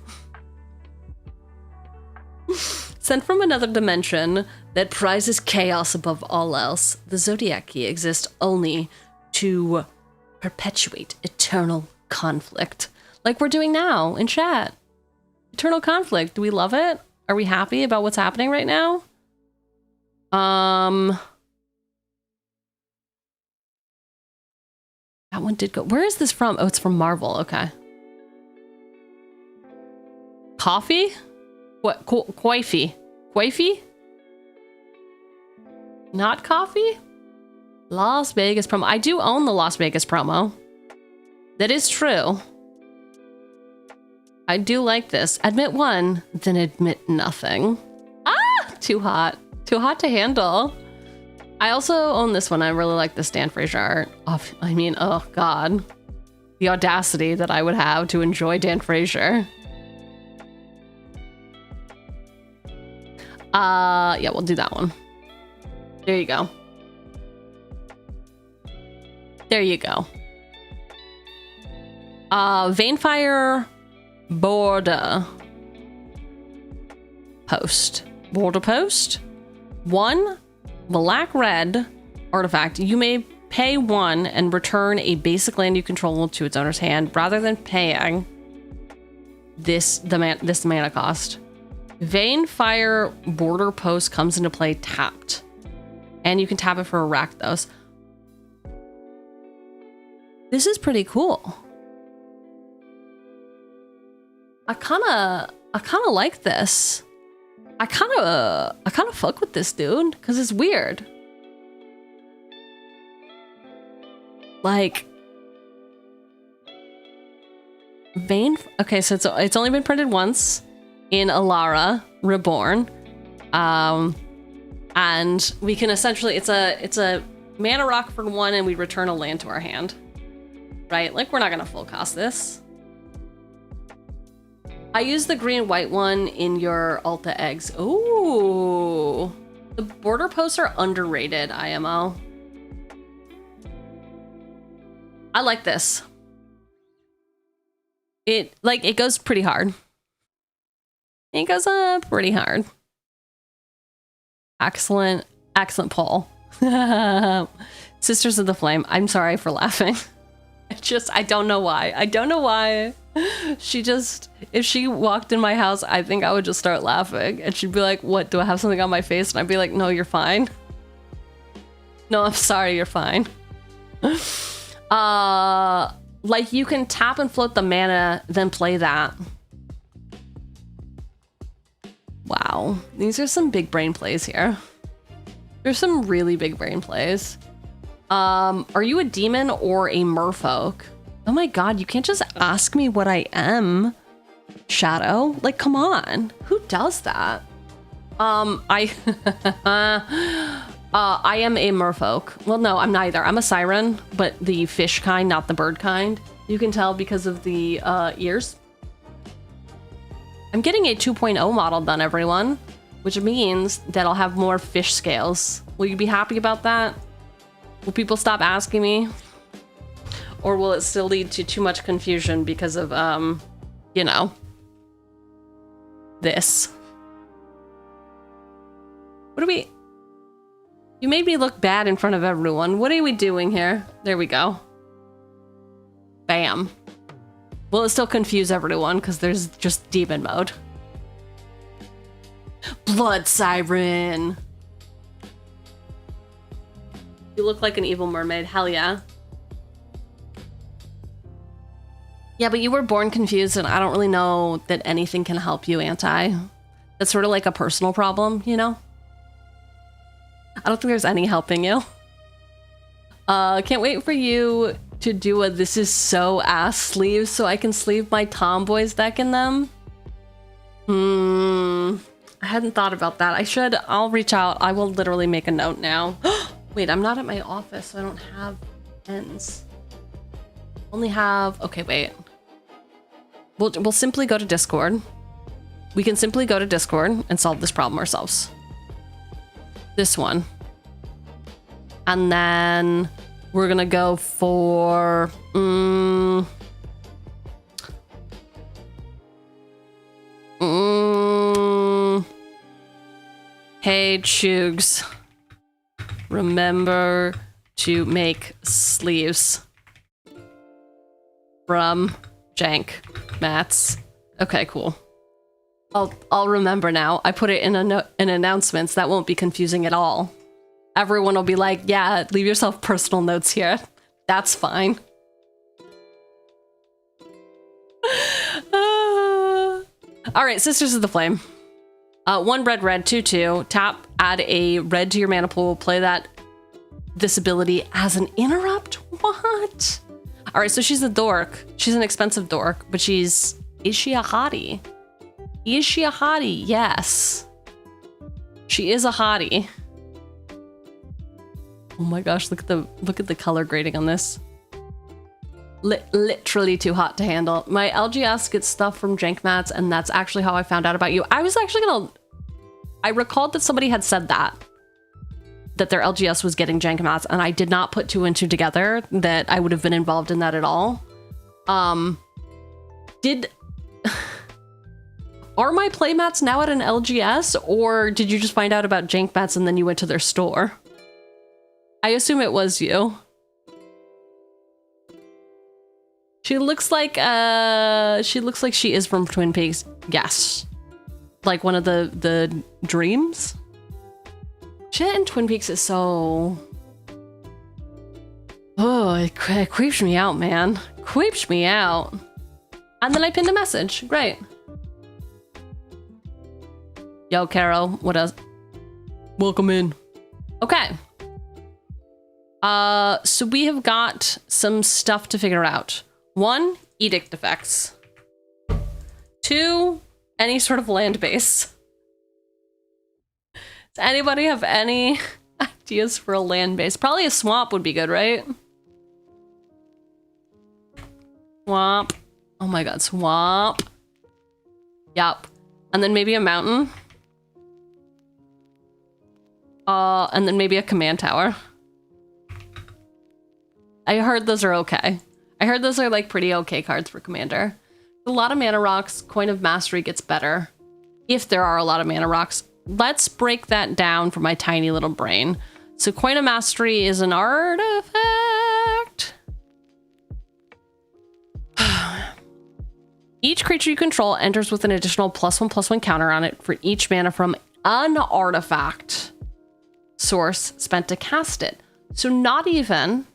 Sent from another dimension that prizes chaos above all else, the Zodiac Key exists only to perpetuate eternal conflict. Like we're doing now in chat. Eternal conflict. Do we love it? Are we happy about what's happening right now? That one did go. Where is this from? Oh, it's from Marvel. Okay. Coffee? What? Coify? Coify? Not coffee? Las Vegas promo. I do own the Las Vegas promo. That is true. I do like this. Admit one, then admit nothing. Ah! Too hot. Too hot to handle. I also own this one. I really like this Dan Fraser art. Oh god. The audacity that I would have to enjoy Dan Fraser. Yeah, we'll do that one. There you go. There you go. Vanefire Border Post. Border Post. 1 black-red artifact. You may pay 1 and return a basic land you control to its owner's hand rather than paying this mana cost. Vanefire Border Post comes into play tapped. And you can tap it for a Rakdos. This is pretty cool. I kinda like this. I kinda fuck with this, dude, because it's weird. Like, okay, so it's only been printed once in Alara Reborn, and we can essentially it's a mana rock for 1, and we return a land to our hand, right? Like, we're not gonna full cost this. I use the green and white one in your Alta eggs. Ooh, the border posts are underrated, IMO. I like this. It goes pretty hard. It goes pretty hard. Excellent, excellent poll. Sisters of the Flame. I'm sorry for laughing. I don't know why. I don't know why. If she walked in my house, I think I would just start laughing. And she'd be like, what, do I have something on my face? And I'd be like, no, you're fine. No, I'm sorry, you're fine. Like, you can tap and float the mana, then play that. Wow. These are some big brain plays here. There's some really big brain plays. Are you a demon or a merfolk? Oh my god, you can't just ask me what I am, Shadow. Like, come on. Who does that? I am a merfolk. Well, no, I'm neither. I'm a siren, but the fish kind, not the bird kind. You can tell because of the ears. I'm getting a 2.0 model done, everyone, which means that I'll have more fish scales. Will you be happy about that? Will people stop asking me? Or will it still lead to too much confusion because of, you know, this? What are we... You made me look bad in front of everyone. What are we doing here? There we go. Bam. Will it still confuse everyone because there's just demon mode? Blood siren. You look like an evil mermaid. Hell yeah. Yeah, but you were born confused, and I don't really know that anything can help you, Anti. That's sort of like a personal problem, you know? I don't think there's any helping you. Can't wait for you to do a This Is So Ass sleeve so I can sleeve my Tomboys deck in them. I hadn't thought about that. I'll reach out. I will literally make a note now. Wait, I'm not at my office, so I don't have pens. Only have... Okay, wait. We'll simply go to Discord. We can simply go to Discord and solve this problem ourselves. This one. And then we're gonna go for... Hey, Cheugs. Remember to make sleeves from Jank Mats. Okay, cool. I'll remember now. I put it in announcements. That won't be confusing at all. Everyone will be like, yeah, leave yourself personal notes here. That's fine. All right, Sisters of the Flame. 1 red, 2/2. Tap, add a red to your mana pool. Play this ability as an interrupt. What? All right, so she's a dork. She's an expensive dork, but is she a hottie? Is she a hottie? Yes. She is a hottie. Oh my gosh, look at the color grading on this. Literally too hot to handle. My LGS gets stuff from Jank Mats, and that's actually how I found out about you. I was actually I recalled that somebody had said that their LGS was getting Jank Mats, and I did not put 2 and 2 together that I would have been involved in that at all. Are my playmats now at an LGS, or did you just find out about Jank Mats and then you went to their store? I assume it was you. She looks like she is from Twin Peaks. Yes. Like one of the dreams. Shit in Twin Peaks is so... Oh, it creeps me out, man. Creeps me out. And then I pinned a message. Great. Yo, Carol, what else? Welcome in. Okay. So we have got some stuff to figure out. 1, edict effects. 2, any sort of land base. Does anybody have any ideas for a land base? Probably a swamp would be good, right? Swamp. Oh my god, swamp. Yup. And then maybe a mountain. And then maybe a command tower. I heard those are okay. I heard those are like pretty okay cards for commander. A lot of mana rocks. Coin of Mastery gets better. If there are a lot of mana rocks. let's break that down for my tiny little brain. So Coin of Mastery is an artifact. Each creature you control enters with an additional +1/+1 counter on it for each mana from an artifact source spent to cast it. So not even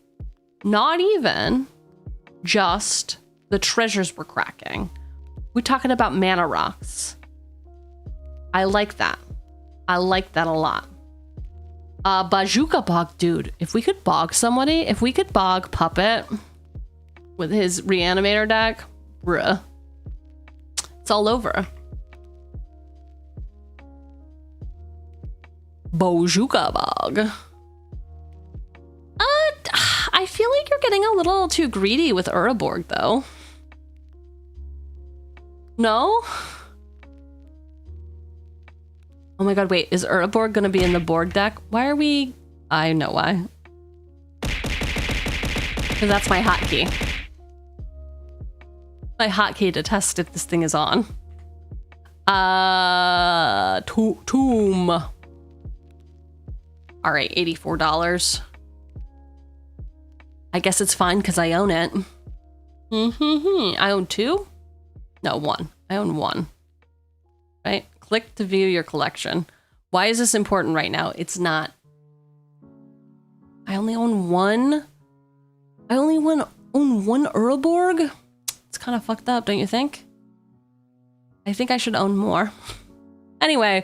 just the treasures we're cracking. We're talking about mana rocks. I like that. I like that a lot. Bazooka Bog, dude. If we could bog somebody, if we could bog Puppet with his Reanimator deck, bruh. It's all over. Bazooka Bog. I feel like you're getting a little too greedy with Uraborg, though. No? Oh my god, wait, is Uraborg gonna be in the Borg deck? Why are we... I know why. Because that's my hotkey. My hotkey to test if this thing is on. Tomb. Alright, $84. I guess it's fine because I own it. I own 2? No, 1. I own 1. Right? Click to view your collection. Why is this important right now? It's not. I only own 1. I only own 1 Uraborg? It's kind of fucked up, don't you think? I think I should own more. Anyway,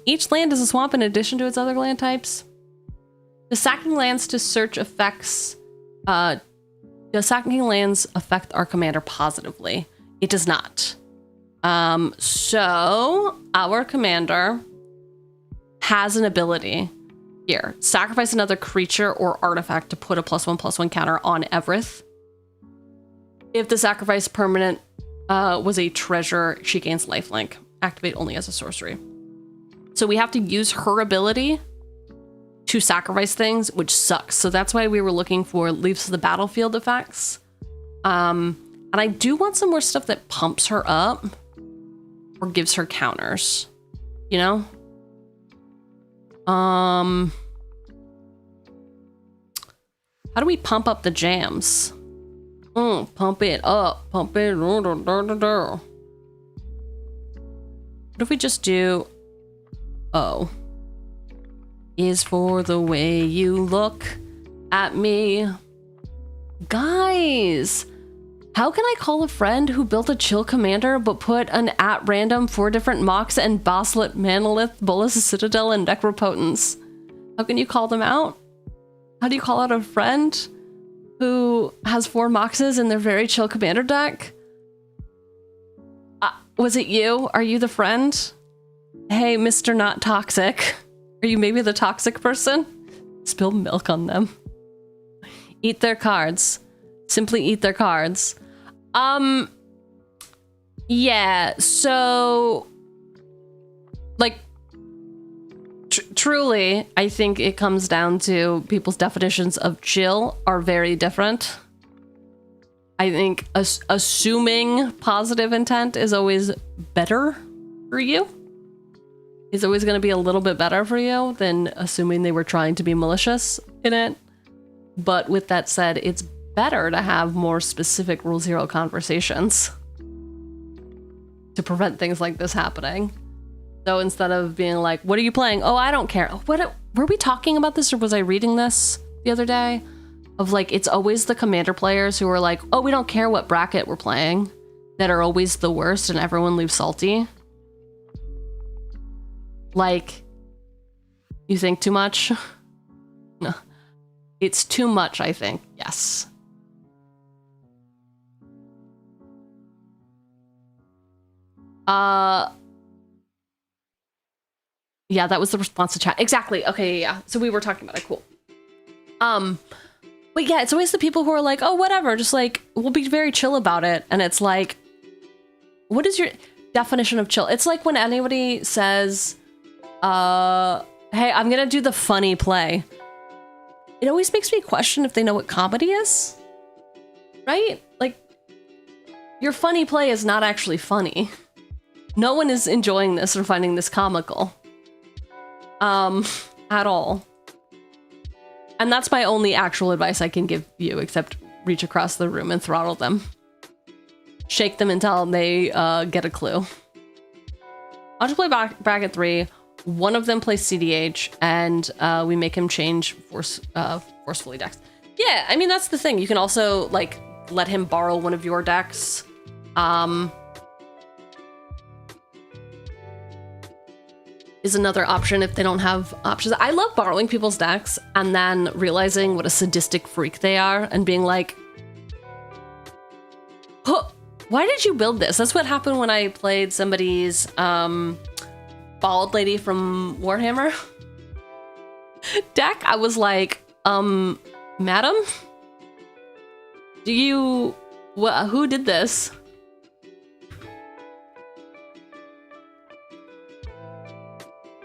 each land is a swamp in addition to its other land types. The sacking lands to search effects. The sacking lands affect our commander positively. It does not. So our commander has an ability here. Sacrifice another creature or artifact to put a +1/+1 counter on Evereth. If the sacrifice permanent was a treasure, she gains lifelink. Activate only as a sorcery. So we have to use her ability to sacrifice things, which sucks. So that's why we were looking for leaves to the battlefield effects. And I do want some more stuff that pumps her up or gives her counters, you know? How do we pump up the jams? Pump it up, pump it. What if we just do, oh, is for the way you look at me. Guys, how can I call a friend who built a chill commander but put an at random 4 different Mox and Boslet, Manolith, Bolus, Citadel, and Necropotence? How can you call them out? How do you call out a friend who has 4 Moxes in their very chill commander deck? Was it you? Are you the friend? Hey, Mr. Not Toxic. Are you maybe the toxic person? Spill milk on them. Eat their cards. Simply eat their cards. Yeah, so like truly, I think it comes down to people's definitions of chill are very different. I think assuming positive intent is always better for you. Is always going to be a little bit better for you than assuming they were trying to be malicious in it. But with that said, it's better to have more specific Rule Zero conversations to prevent things like this happening. So instead of being like, what are you playing? Oh, I don't care. Were we talking about this or was I reading this the other day? Of like, it's always the commander players who are like, oh, we don't care what bracket we're playing, that are always the worst and everyone leaves salty. Like, you think too much? No. It's too much, I think. Yes. Yeah, that was the response to chat. Exactly. Okay, yeah. So we were talking about it. Cool. But yeah, it's always the people who are like, oh, whatever. Just like, we'll be very chill about it. And it's like, what is your definition of chill? It's like when anybody says, hey, I'm gonna do the funny play. It always makes me question if they know what comedy is. Right? Like, your funny play is not actually funny. No one is enjoying this or finding this comical. at all. And that's my only actual advice I can give you, except reach across the room and throttle them. Shake them until they get a clue. I'll just play bracket 3. One of them plays CDH, and we make him change forcefully decks. Yeah, I mean, that's the thing. You can also, like, let him borrow one of your decks. Is another option if they don't have options. I love borrowing people's decks and then realizing what a sadistic freak they are and being like, oh, why did you build this? That's what happened when I played somebody's bald lady from Warhammer deck. I was like, madam, who did this?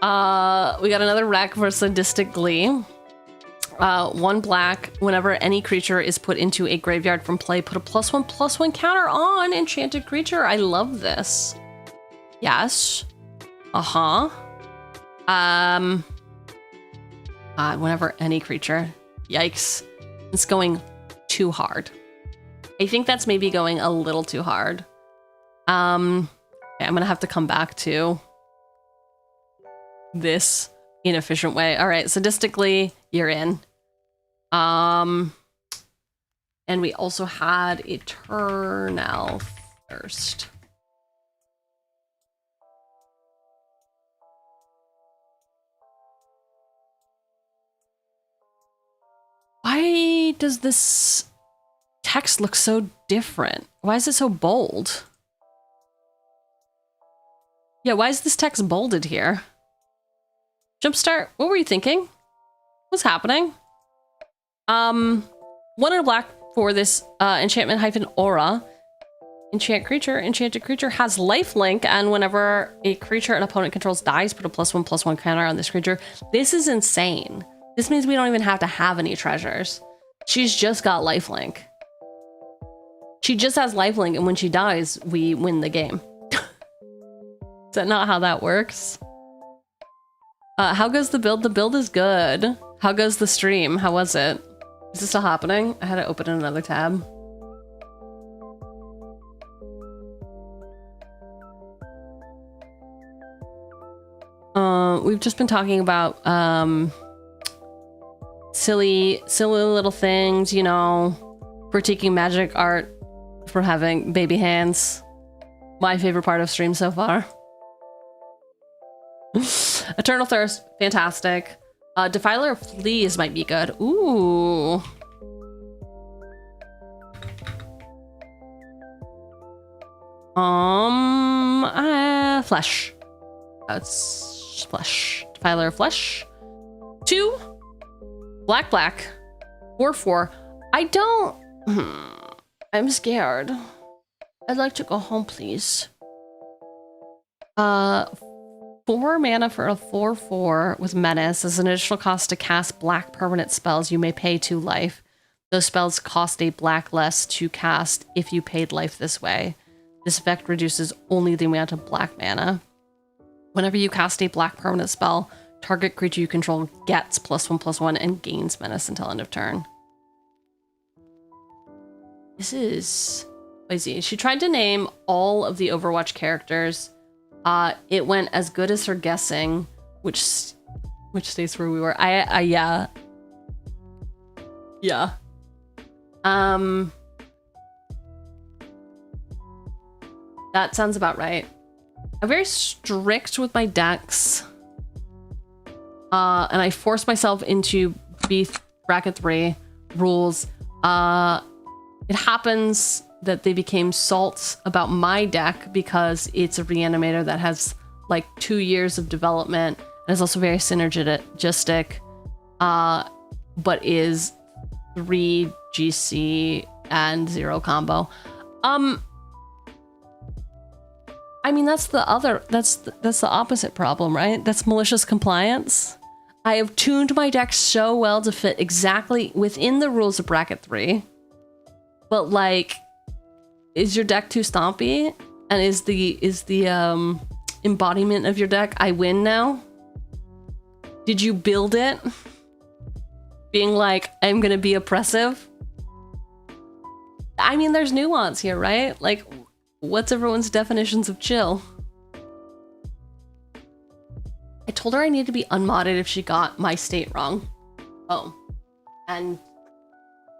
We got another wreck for Sadistic Glee. 1 black. Whenever any creature is put into a graveyard from play, put a +1/+1 counter on enchanted creature. I love this. Yes. God, whenever any creature. Yikes. It's going too hard. I think that's maybe going a little too hard. Okay, I'm gonna have to come back to this inefficient way. All right, sadistically, you're in. And we also had Eternal Thirst. Why does this text look so different? Why is it so bold? Yeah, why is this text bolded here? Jumpstart, what were you thinking? What's happening? 1 in a black for this enchantment-aura. Enchanted creature has lifelink, and whenever a creature an opponent controls dies, put a +1/+1 counter on this creature. This is insane. This means we don't even have to have any treasures. She's just got lifelink. She just has lifelink, and when she dies, we win the game. Is that not how that works? How goes the build? The build is good. How goes the stream? How was it? Is this still happening? I had to open another tab. We've just been talking about silly little things, you know, critiquing magic art for having baby hands. My favorite part of stream so far. Eternal Thirst, fantastic. Defiler of Fleas might be good. Ooh. Flesh. That's flesh. Defiler of Flesh. 2. Black. 4/4. I don't... I'm scared. I'd like to go home, please. 4 mana for a 4/4 with Menace. As an additional cost to cast black permanent spells, you may pay 2 life. Those spells cost a black less to cast if you paid life this way. This effect reduces only the amount of black mana. Whenever you cast a black permanent spell, target creature you control gets +1/+1 and gains Menace until end of turn. This is crazy. She tried to name all of the Overwatch characters. It went as good as her guessing, which states where we were. Yeah. That sounds about right. I'm very strict with my decks. And I forced myself into bracket 3 rules. It happens that they became salts about my deck because it's a reanimator that has like 2 years of development and is also very synergistic, but is 3 GC and 0 combo. I mean, that's the opposite problem, right? That's malicious compliance. I have tuned my deck so well to fit exactly within the rules of bracket 3. But like, is your deck too stompy? And is the embodiment of your deck, I win now? Did you build it? Being like, I'm gonna be oppressive? I mean, there's nuance here, right? Like, what's everyone's definitions of chill? I told her I needed to be unmodded if she got my state wrong. Oh. And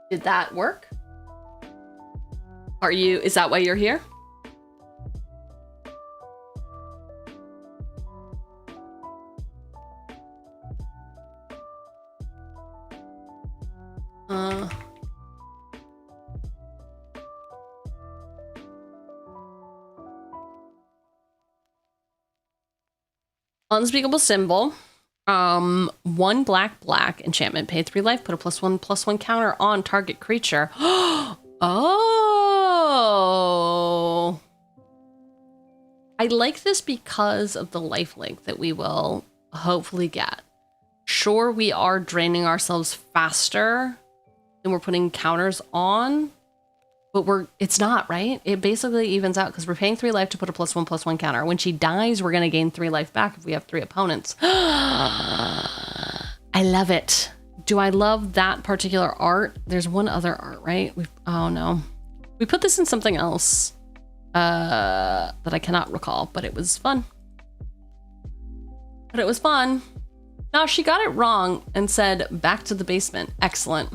did that work? Is that why you're here? Unspeakable symbol. 1 black enchantment. Pay 3 life. Put a +1/+1 counter on target creature. Oh. I like this because of the lifelink that we will hopefully get. Sure, we are draining ourselves faster than we're putting counters on, but it's not, right? It basically evens out because we're paying 3 life to put a +1/+1 counter. When she dies, we're going to gain 3 life back if we have 3 opponents. I love it. Do I love that particular art? There's one other art, right? Oh no. We put this in something else that I cannot recall, but it was fun. No, she got it wrong and said back to the basement. Excellent.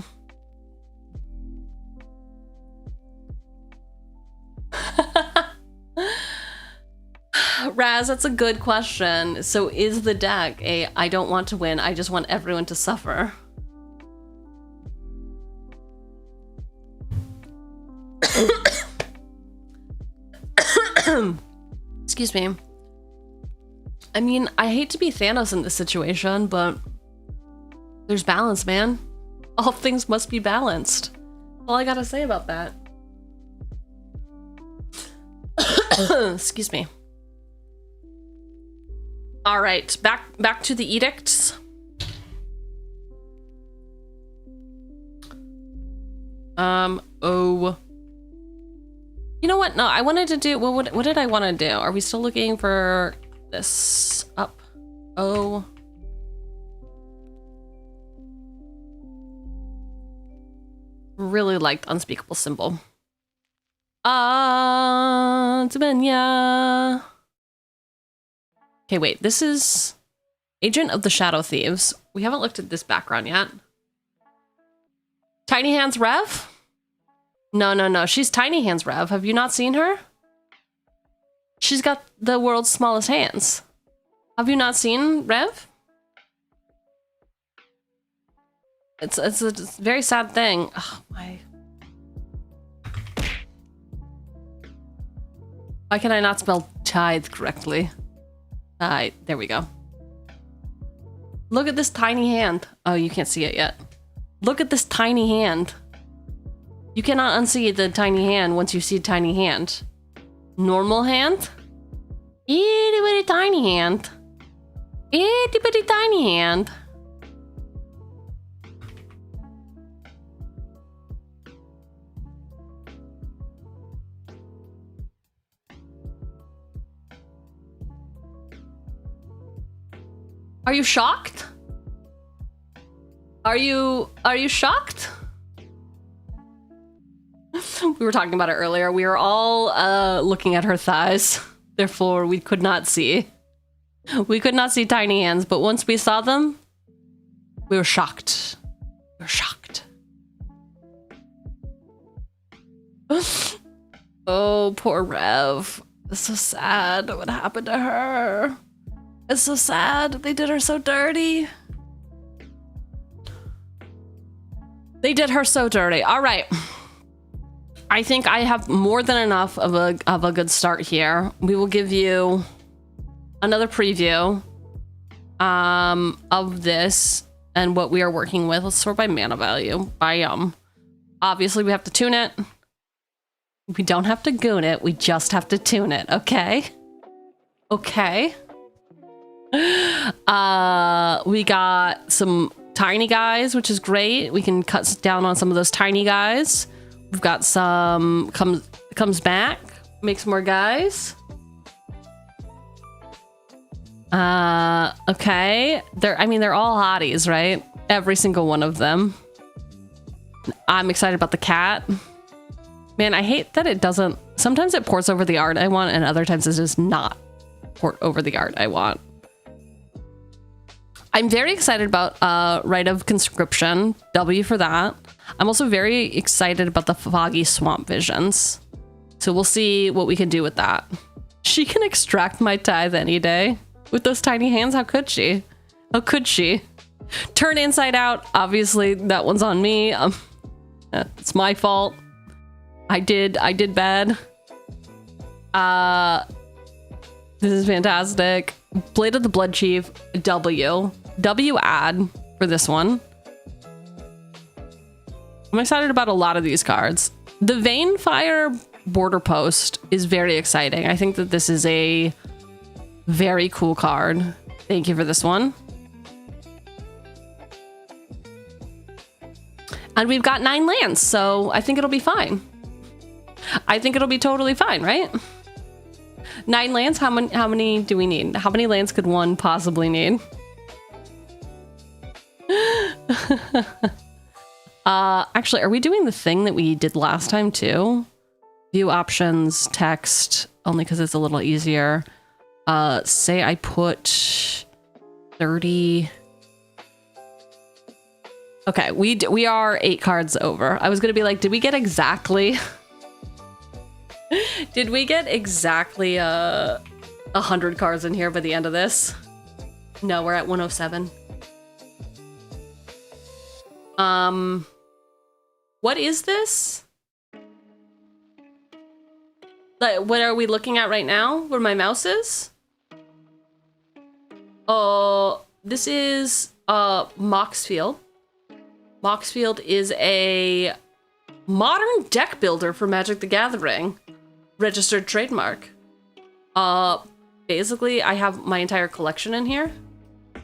Raz, that's a good question. So is the deck a I don't want to win, I just want everyone to suffer? Excuse me. I mean, I hate to be Thanos in this situation, but there's balance, man. All things must be balanced. All I gotta say about that. Excuse me. All right, back to the edicts. Oh. You know what? No, I wanted to do, well, what did I want to do? Are we still looking for this up? Oh. Really liked Unspeakable Symbol. Domenia. Okay, wait, this is Agent of the Shadow Thieves. We haven't looked at this background yet. Tiny Hands Rev? No. She's Tiny Hands Rev. Have you not seen her? She's got the world's smallest hands. Have you not seen Rev? It's a very sad thing. Oh, my. Why can I not spell tithe correctly? There we go. Look at this tiny hand. Oh, you can't see it yet. Look at this tiny hand. You cannot unsee the tiny hand once you see tiny hand. Normal hand? Itty bitty tiny hand. Itty bitty tiny hand. Are you shocked? Are you shocked? We were talking about it earlier. We were all looking at her thighs. Therefore, we could not see. We could not see tiny hands, but once we saw them, we were shocked. We were shocked. Oh, poor Rev. It's so sad. What happened to her? It's so sad. They did her so dirty. They did her so dirty. All right. I think I have more than enough of a good start here. We will give you another preview of this and what we are working with. Let's sort by mana value. Obviously we have to tune it. We don't have to goon it. We just have to tune it. Okay. Okay. We got some tiny guys, which is great. We can cut down on some of those tiny guys. We've got some comes back, makes more guys. Okay. They're all hotties, right? Every single one of them. I'm excited about the cat. Man, I hate that it doesn't... Sometimes it ports over the art I want, and other times it does not port over the art I want. I'm very excited about Rite of Conscription. W for that. I'm also very excited about the Foggy Swamp Visions. So we'll see what we can do with that. She can extract my tithe any day. With those tiny hands, how could she? How could she? Turn inside out. Obviously, that one's on me. It's my fault. I did bad. This is fantastic. Blade of the Blood Chief, W. W add for this one. I'm excited about a lot of these cards. The Vanefire Border Post is very exciting. I think that this is a very cool card. Thank you for this one. And we've got 9 lands, so I think it'll be fine. I think it'll be totally fine, right? 9 lands, how many do we need? How many lands could one possibly need? Actually, are we doing the thing that we did last time too? View options, text, only because it's a little easier. Say I put 30. Okay, we are 8 cards over. I was gonna be like, did we get exactly? Did we get exactly 100 cards in here by the end of this? No, we're at 107. What is this? Like, what are we looking at right now? Where my mouse is? This is Moxfield. Moxfield is a modern deck builder for Magic the Gathering. Registered trademark. Basically, I have my entire collection in here.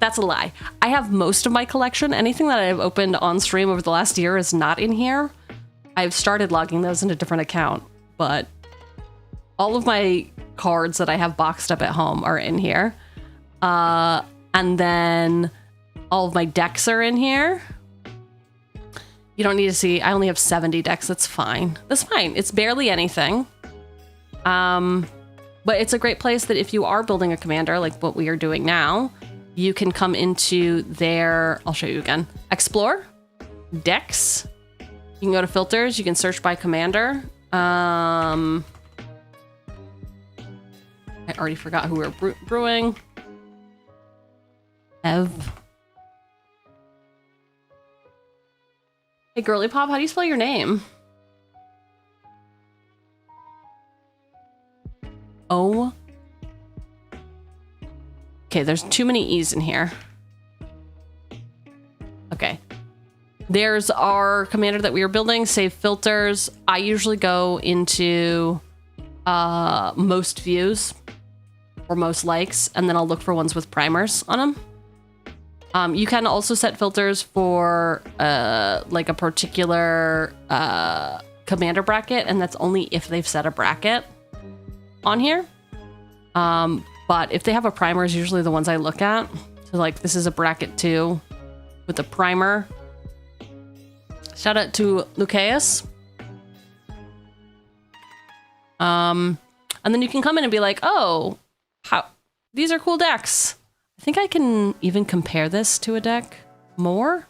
That's a lie. I have most of my collection. Anything that I've opened on stream over the last year is not in here. I've started logging those in a different account, but all of my cards that I have boxed up at home are in here. And then all of my decks are in here. You don't need to see, I only have 70 decks. That's fine. That's fine. It's barely anything. But it's a great place that if you are building a commander, like what we are doing now, you can come into their, I'll show you again, Explore, Decks. You can go to filters, you can search by commander. I already forgot who we're brewing. Ev. Hey, Girly Pop, how do you spell your name? Oh. Okay, there's too many E's in here. Okay. There's our commander that we are building, save filters. I usually go into most views or most likes, and then I'll look for ones with primers on them. You can also set filters for like a particular commander bracket, and that's only if they've set a bracket on here. But if they have a primer is usually the ones I look at. So like this is a bracket 2 with a primer. Shout out to Lucaeus. And then you can come in and be like, oh, these are cool decks. I think I can even compare this to a deck more.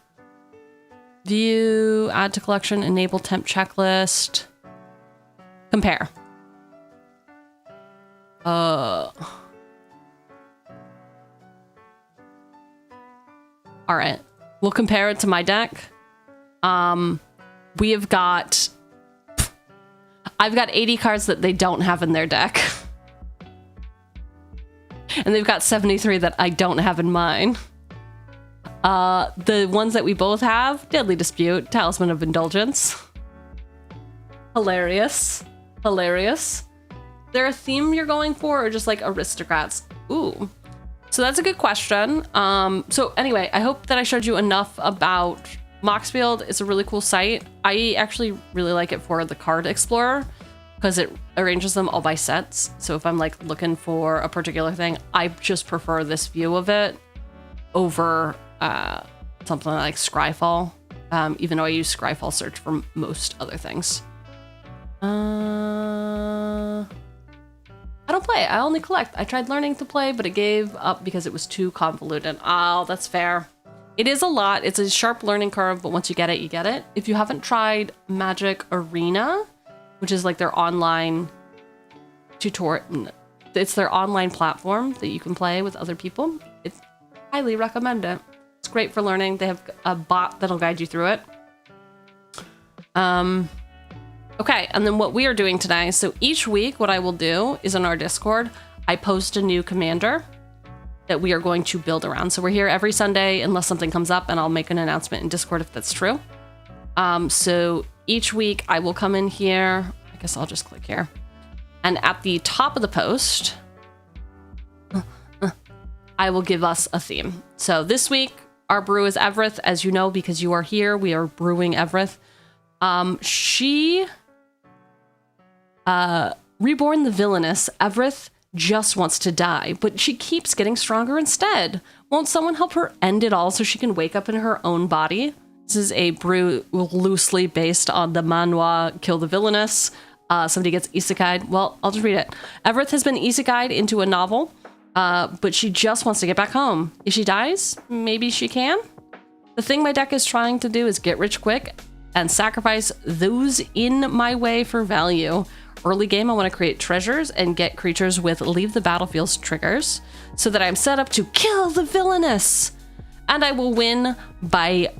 View, add to collection, enable temp checklist, compare. All right, we'll compare it to my deck. We have got, I've got 80 cards that they don't have in their deck. And they've got 73 that I don't have in mine. The ones that we both have, Deadly Dispute, Talisman of Indulgence. Hilarious. Hilarious. Is there a theme you're going for, or just like aristocrats? Ooh. So that's a good question. So anyway, I hope that I showed you enough about Moxfield. It's a really cool site. I actually really like it for the card explorer, because it arranges them all by sets. So if I'm like looking for a particular thing, I just prefer this view of it over something like Scryfall, even though I use Scryfall search for most other things. I don't play. I only collect. I tried learning to play, but it gave up because it was too convoluted. Oh, that's fair. It is a lot. It's a sharp learning curve, but once you get it, you get it. If you haven't tried Magic Arena, which is like their online tutorial, it's their online platform that you can play with other people. It's highly recommend it. It's great for learning. They have a bot that'll guide you through it. Okay, and then what we are doing today, so each week what I will do is in our Discord, I post a new commander that we are going to build around. So we're here every Sunday unless something comes up, and I'll make an announcement in Discord if that's true. So each week I will come in here, I guess I'll just click here, and at the top of the post, I will give us a theme. So this week, our brew is Evereth, as you know, because you are here, we are brewing Evereth. Reborn the Villainess, Evereth just wants to die, but she keeps getting stronger instead. Won't someone help her end it all so she can wake up in her own body? This is a brew loosely based on the manhwa Kill the Villainess. Somebody gets isekai'd. Well, I'll just read it. Evereth has been isekai'd into a novel, but she just wants to get back home. If she dies, maybe she can? The thing my deck is trying to do is get rich quick and sacrifice those in my way for value. Early game, I want to create treasures and get creatures with leave the battlefield triggers so that I'm set up to kill the villainess. And I will win by,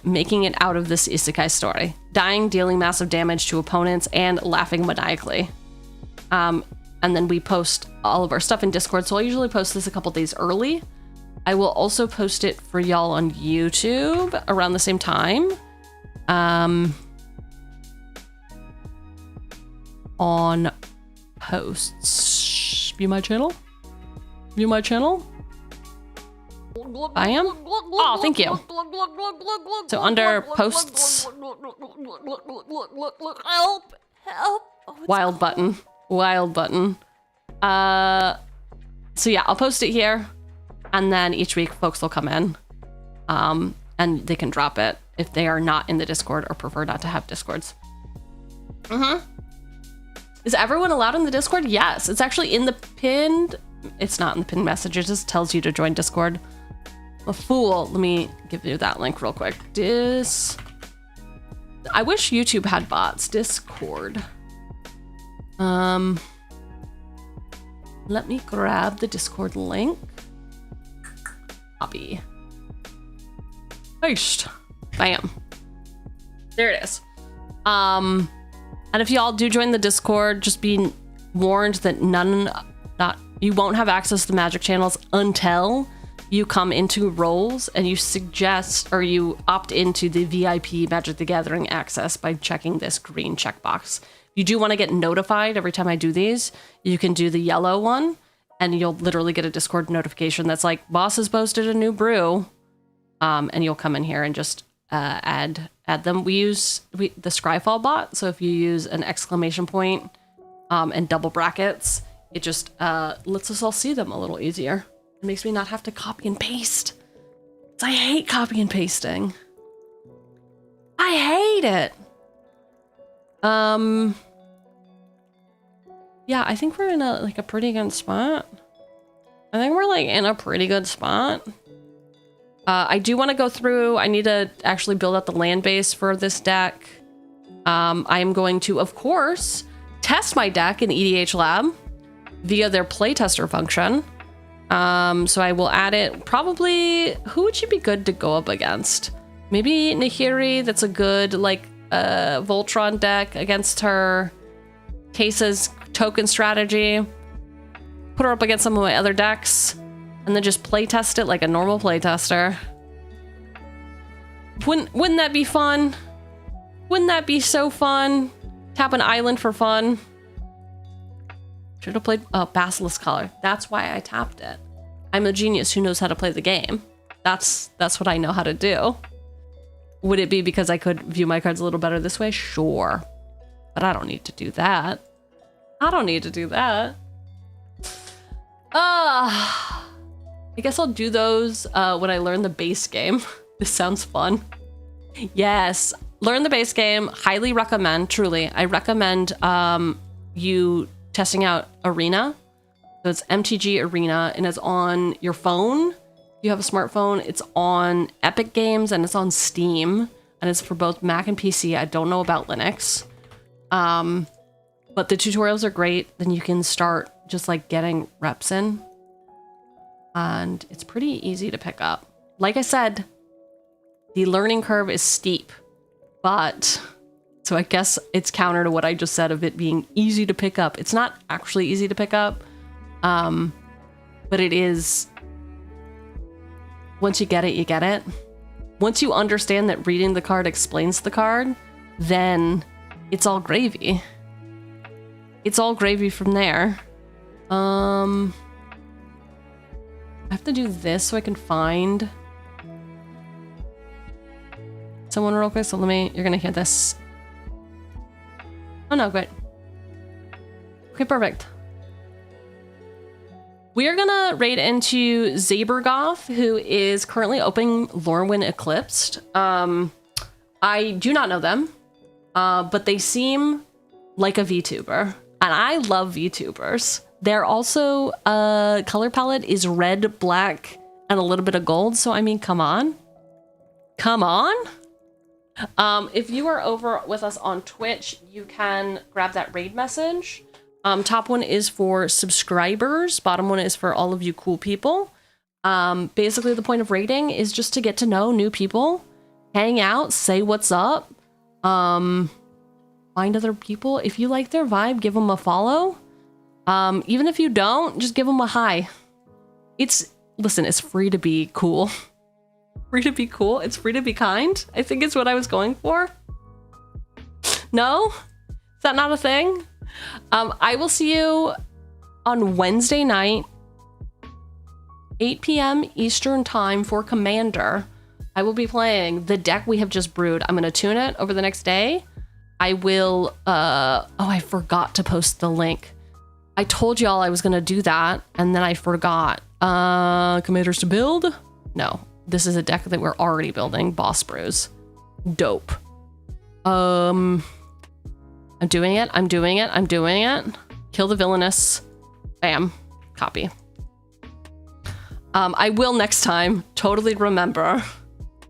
making it out of this isekai story. Dying, dealing massive damage to opponents, and laughing maniacally. And then we post all of our stuff in Discord, so I'll usually post this a couple days early. I will also post it for y'all on YouTube around the same time. On posts. View my channel? View my channel? I am? Oh, thank you. So under posts. Help! Help! Wild button. Wild button. So yeah, I'll post it here. And then each week folks will come in. And they can drop it if they are not in the Discord or prefer not to have Discords. Is everyone allowed in the Discord? Yes, it's actually in the pinned. It's not in the pinned message. It just tells you to join Discord. A fool. Let me give you that link real quick. I wish YouTube had bots. Discord. Let me grab the Discord link. Copy. Paste. Bam. There it is. And if y'all do join the Discord, just be warned that you won't have access to magic channels until you come into roles and you suggest or you opt into the VIP Magic the Gathering access by checking this green checkbox. If you do want to get notified every time I do these, you can do the yellow one and you'll literally get a Discord notification that's like, boss has posted a new brew. And you'll come in here and just add them. We use the Scryfall bot, so if you use an exclamation point and double brackets, it just lets us all see them a little easier. It makes me not have to copy and paste. I hate copy and pasting. I hate it. Yeah, I think we're in a pretty good spot. I do want to go through. I need to actually build out the land base for this deck. I am going to, of course, test my deck in EDH Lab via their playtester function. So I will add it. Probably, who would she be good to go up against? Maybe Nahiri. That's a good Voltron deck against her. Case's token strategy. Put her up against some of my other decks. And then just playtest it like a normal playtester. Wouldn't that be fun? Wouldn't that be so fun? Tap an island for fun. Should have played Basilisk Collar. That's why I tapped it. I'm a genius who knows how to play the game. That's what I know how to do. Would it be because I could view my cards a little better this way? Sure. But I don't need to do that. I don't need to do that. I guess I'll do those when I learn the base game. This sounds fun. Yes, learn the base game. Highly recommend, truly. I recommend you testing out Arena. So it's MTG Arena, and it's on your phone. If you have a smartphone, it's on Epic Games, and it's on Steam, and it's for both Mac and PC. I don't know about Linux. But the tutorials are great. Then you can start just like getting reps in. And it's pretty easy to pick up. Like I said, the learning curve is steep, but so I guess it's counter to what I just said of it being easy to pick up. It's not actually easy to pick up, but it is. Once you get it, you get it. Once you understand that reading the card explains the card, then it's all gravy. It's all gravy from there. I have to do this so I can find someone real quick. So you're gonna hear this. Oh no, great. Okay, perfect. We are gonna raid into Zabergoth, who is currently opening Lorwyn Eclipsed. I do not know them, but they seem like a VTuber, and I love VTubers. They're also, color palette is red, black, and a little bit of gold. So, I mean, come on. Come on. If you are over with us on Twitch, you can grab that raid message. Top one is for subscribers. Bottom one is for all of you cool people. Basically, the point of raiding is just to get to know new people, hang out, say what's up, find other people. If you like their vibe, give them a follow. Even if you don't, just give them a hi. Listen, it's free to be cool. Free to be cool. It's free to be kind. I think it's what I was going for. No? Is that not a thing? I will see you on Wednesday night, 8 p.m. Eastern time for Commander. I will be playing the deck we have just brewed. I'm going to tune it over the next day. I will, I forgot to post the link. I told y'all I was going to do that, and then I forgot. Commanders to build? No, this is a deck that we're already building. Boss Brews. Dope. I'm doing it. Kill the Villainess. Bam. Copy. I will next time totally remember.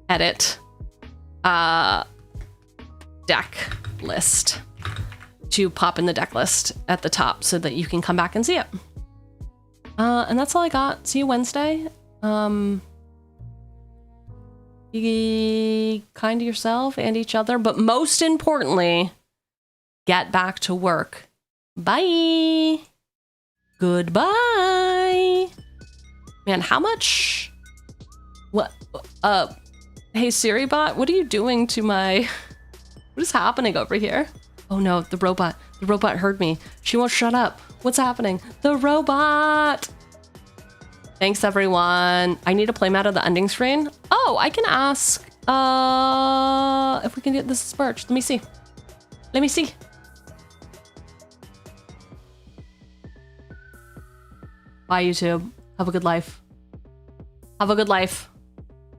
Edit. Deck list. To pop in the deck list at the top so that you can come back and see it. And that's all I got. See you Wednesday. Be kind to yourself and each other, but most importantly, get back to work. Bye. Goodbye. Man, how much? What? Hey Siri bot, what are you doing to my? What is happening over here? Oh no, the robot. The robot heard me. She won't shut up. What's happening? The robot! Thanks, everyone. I need a playmat of the ending screen. Oh, I can ask if we can get this merch. Let me see. Bye, YouTube. Have a good life.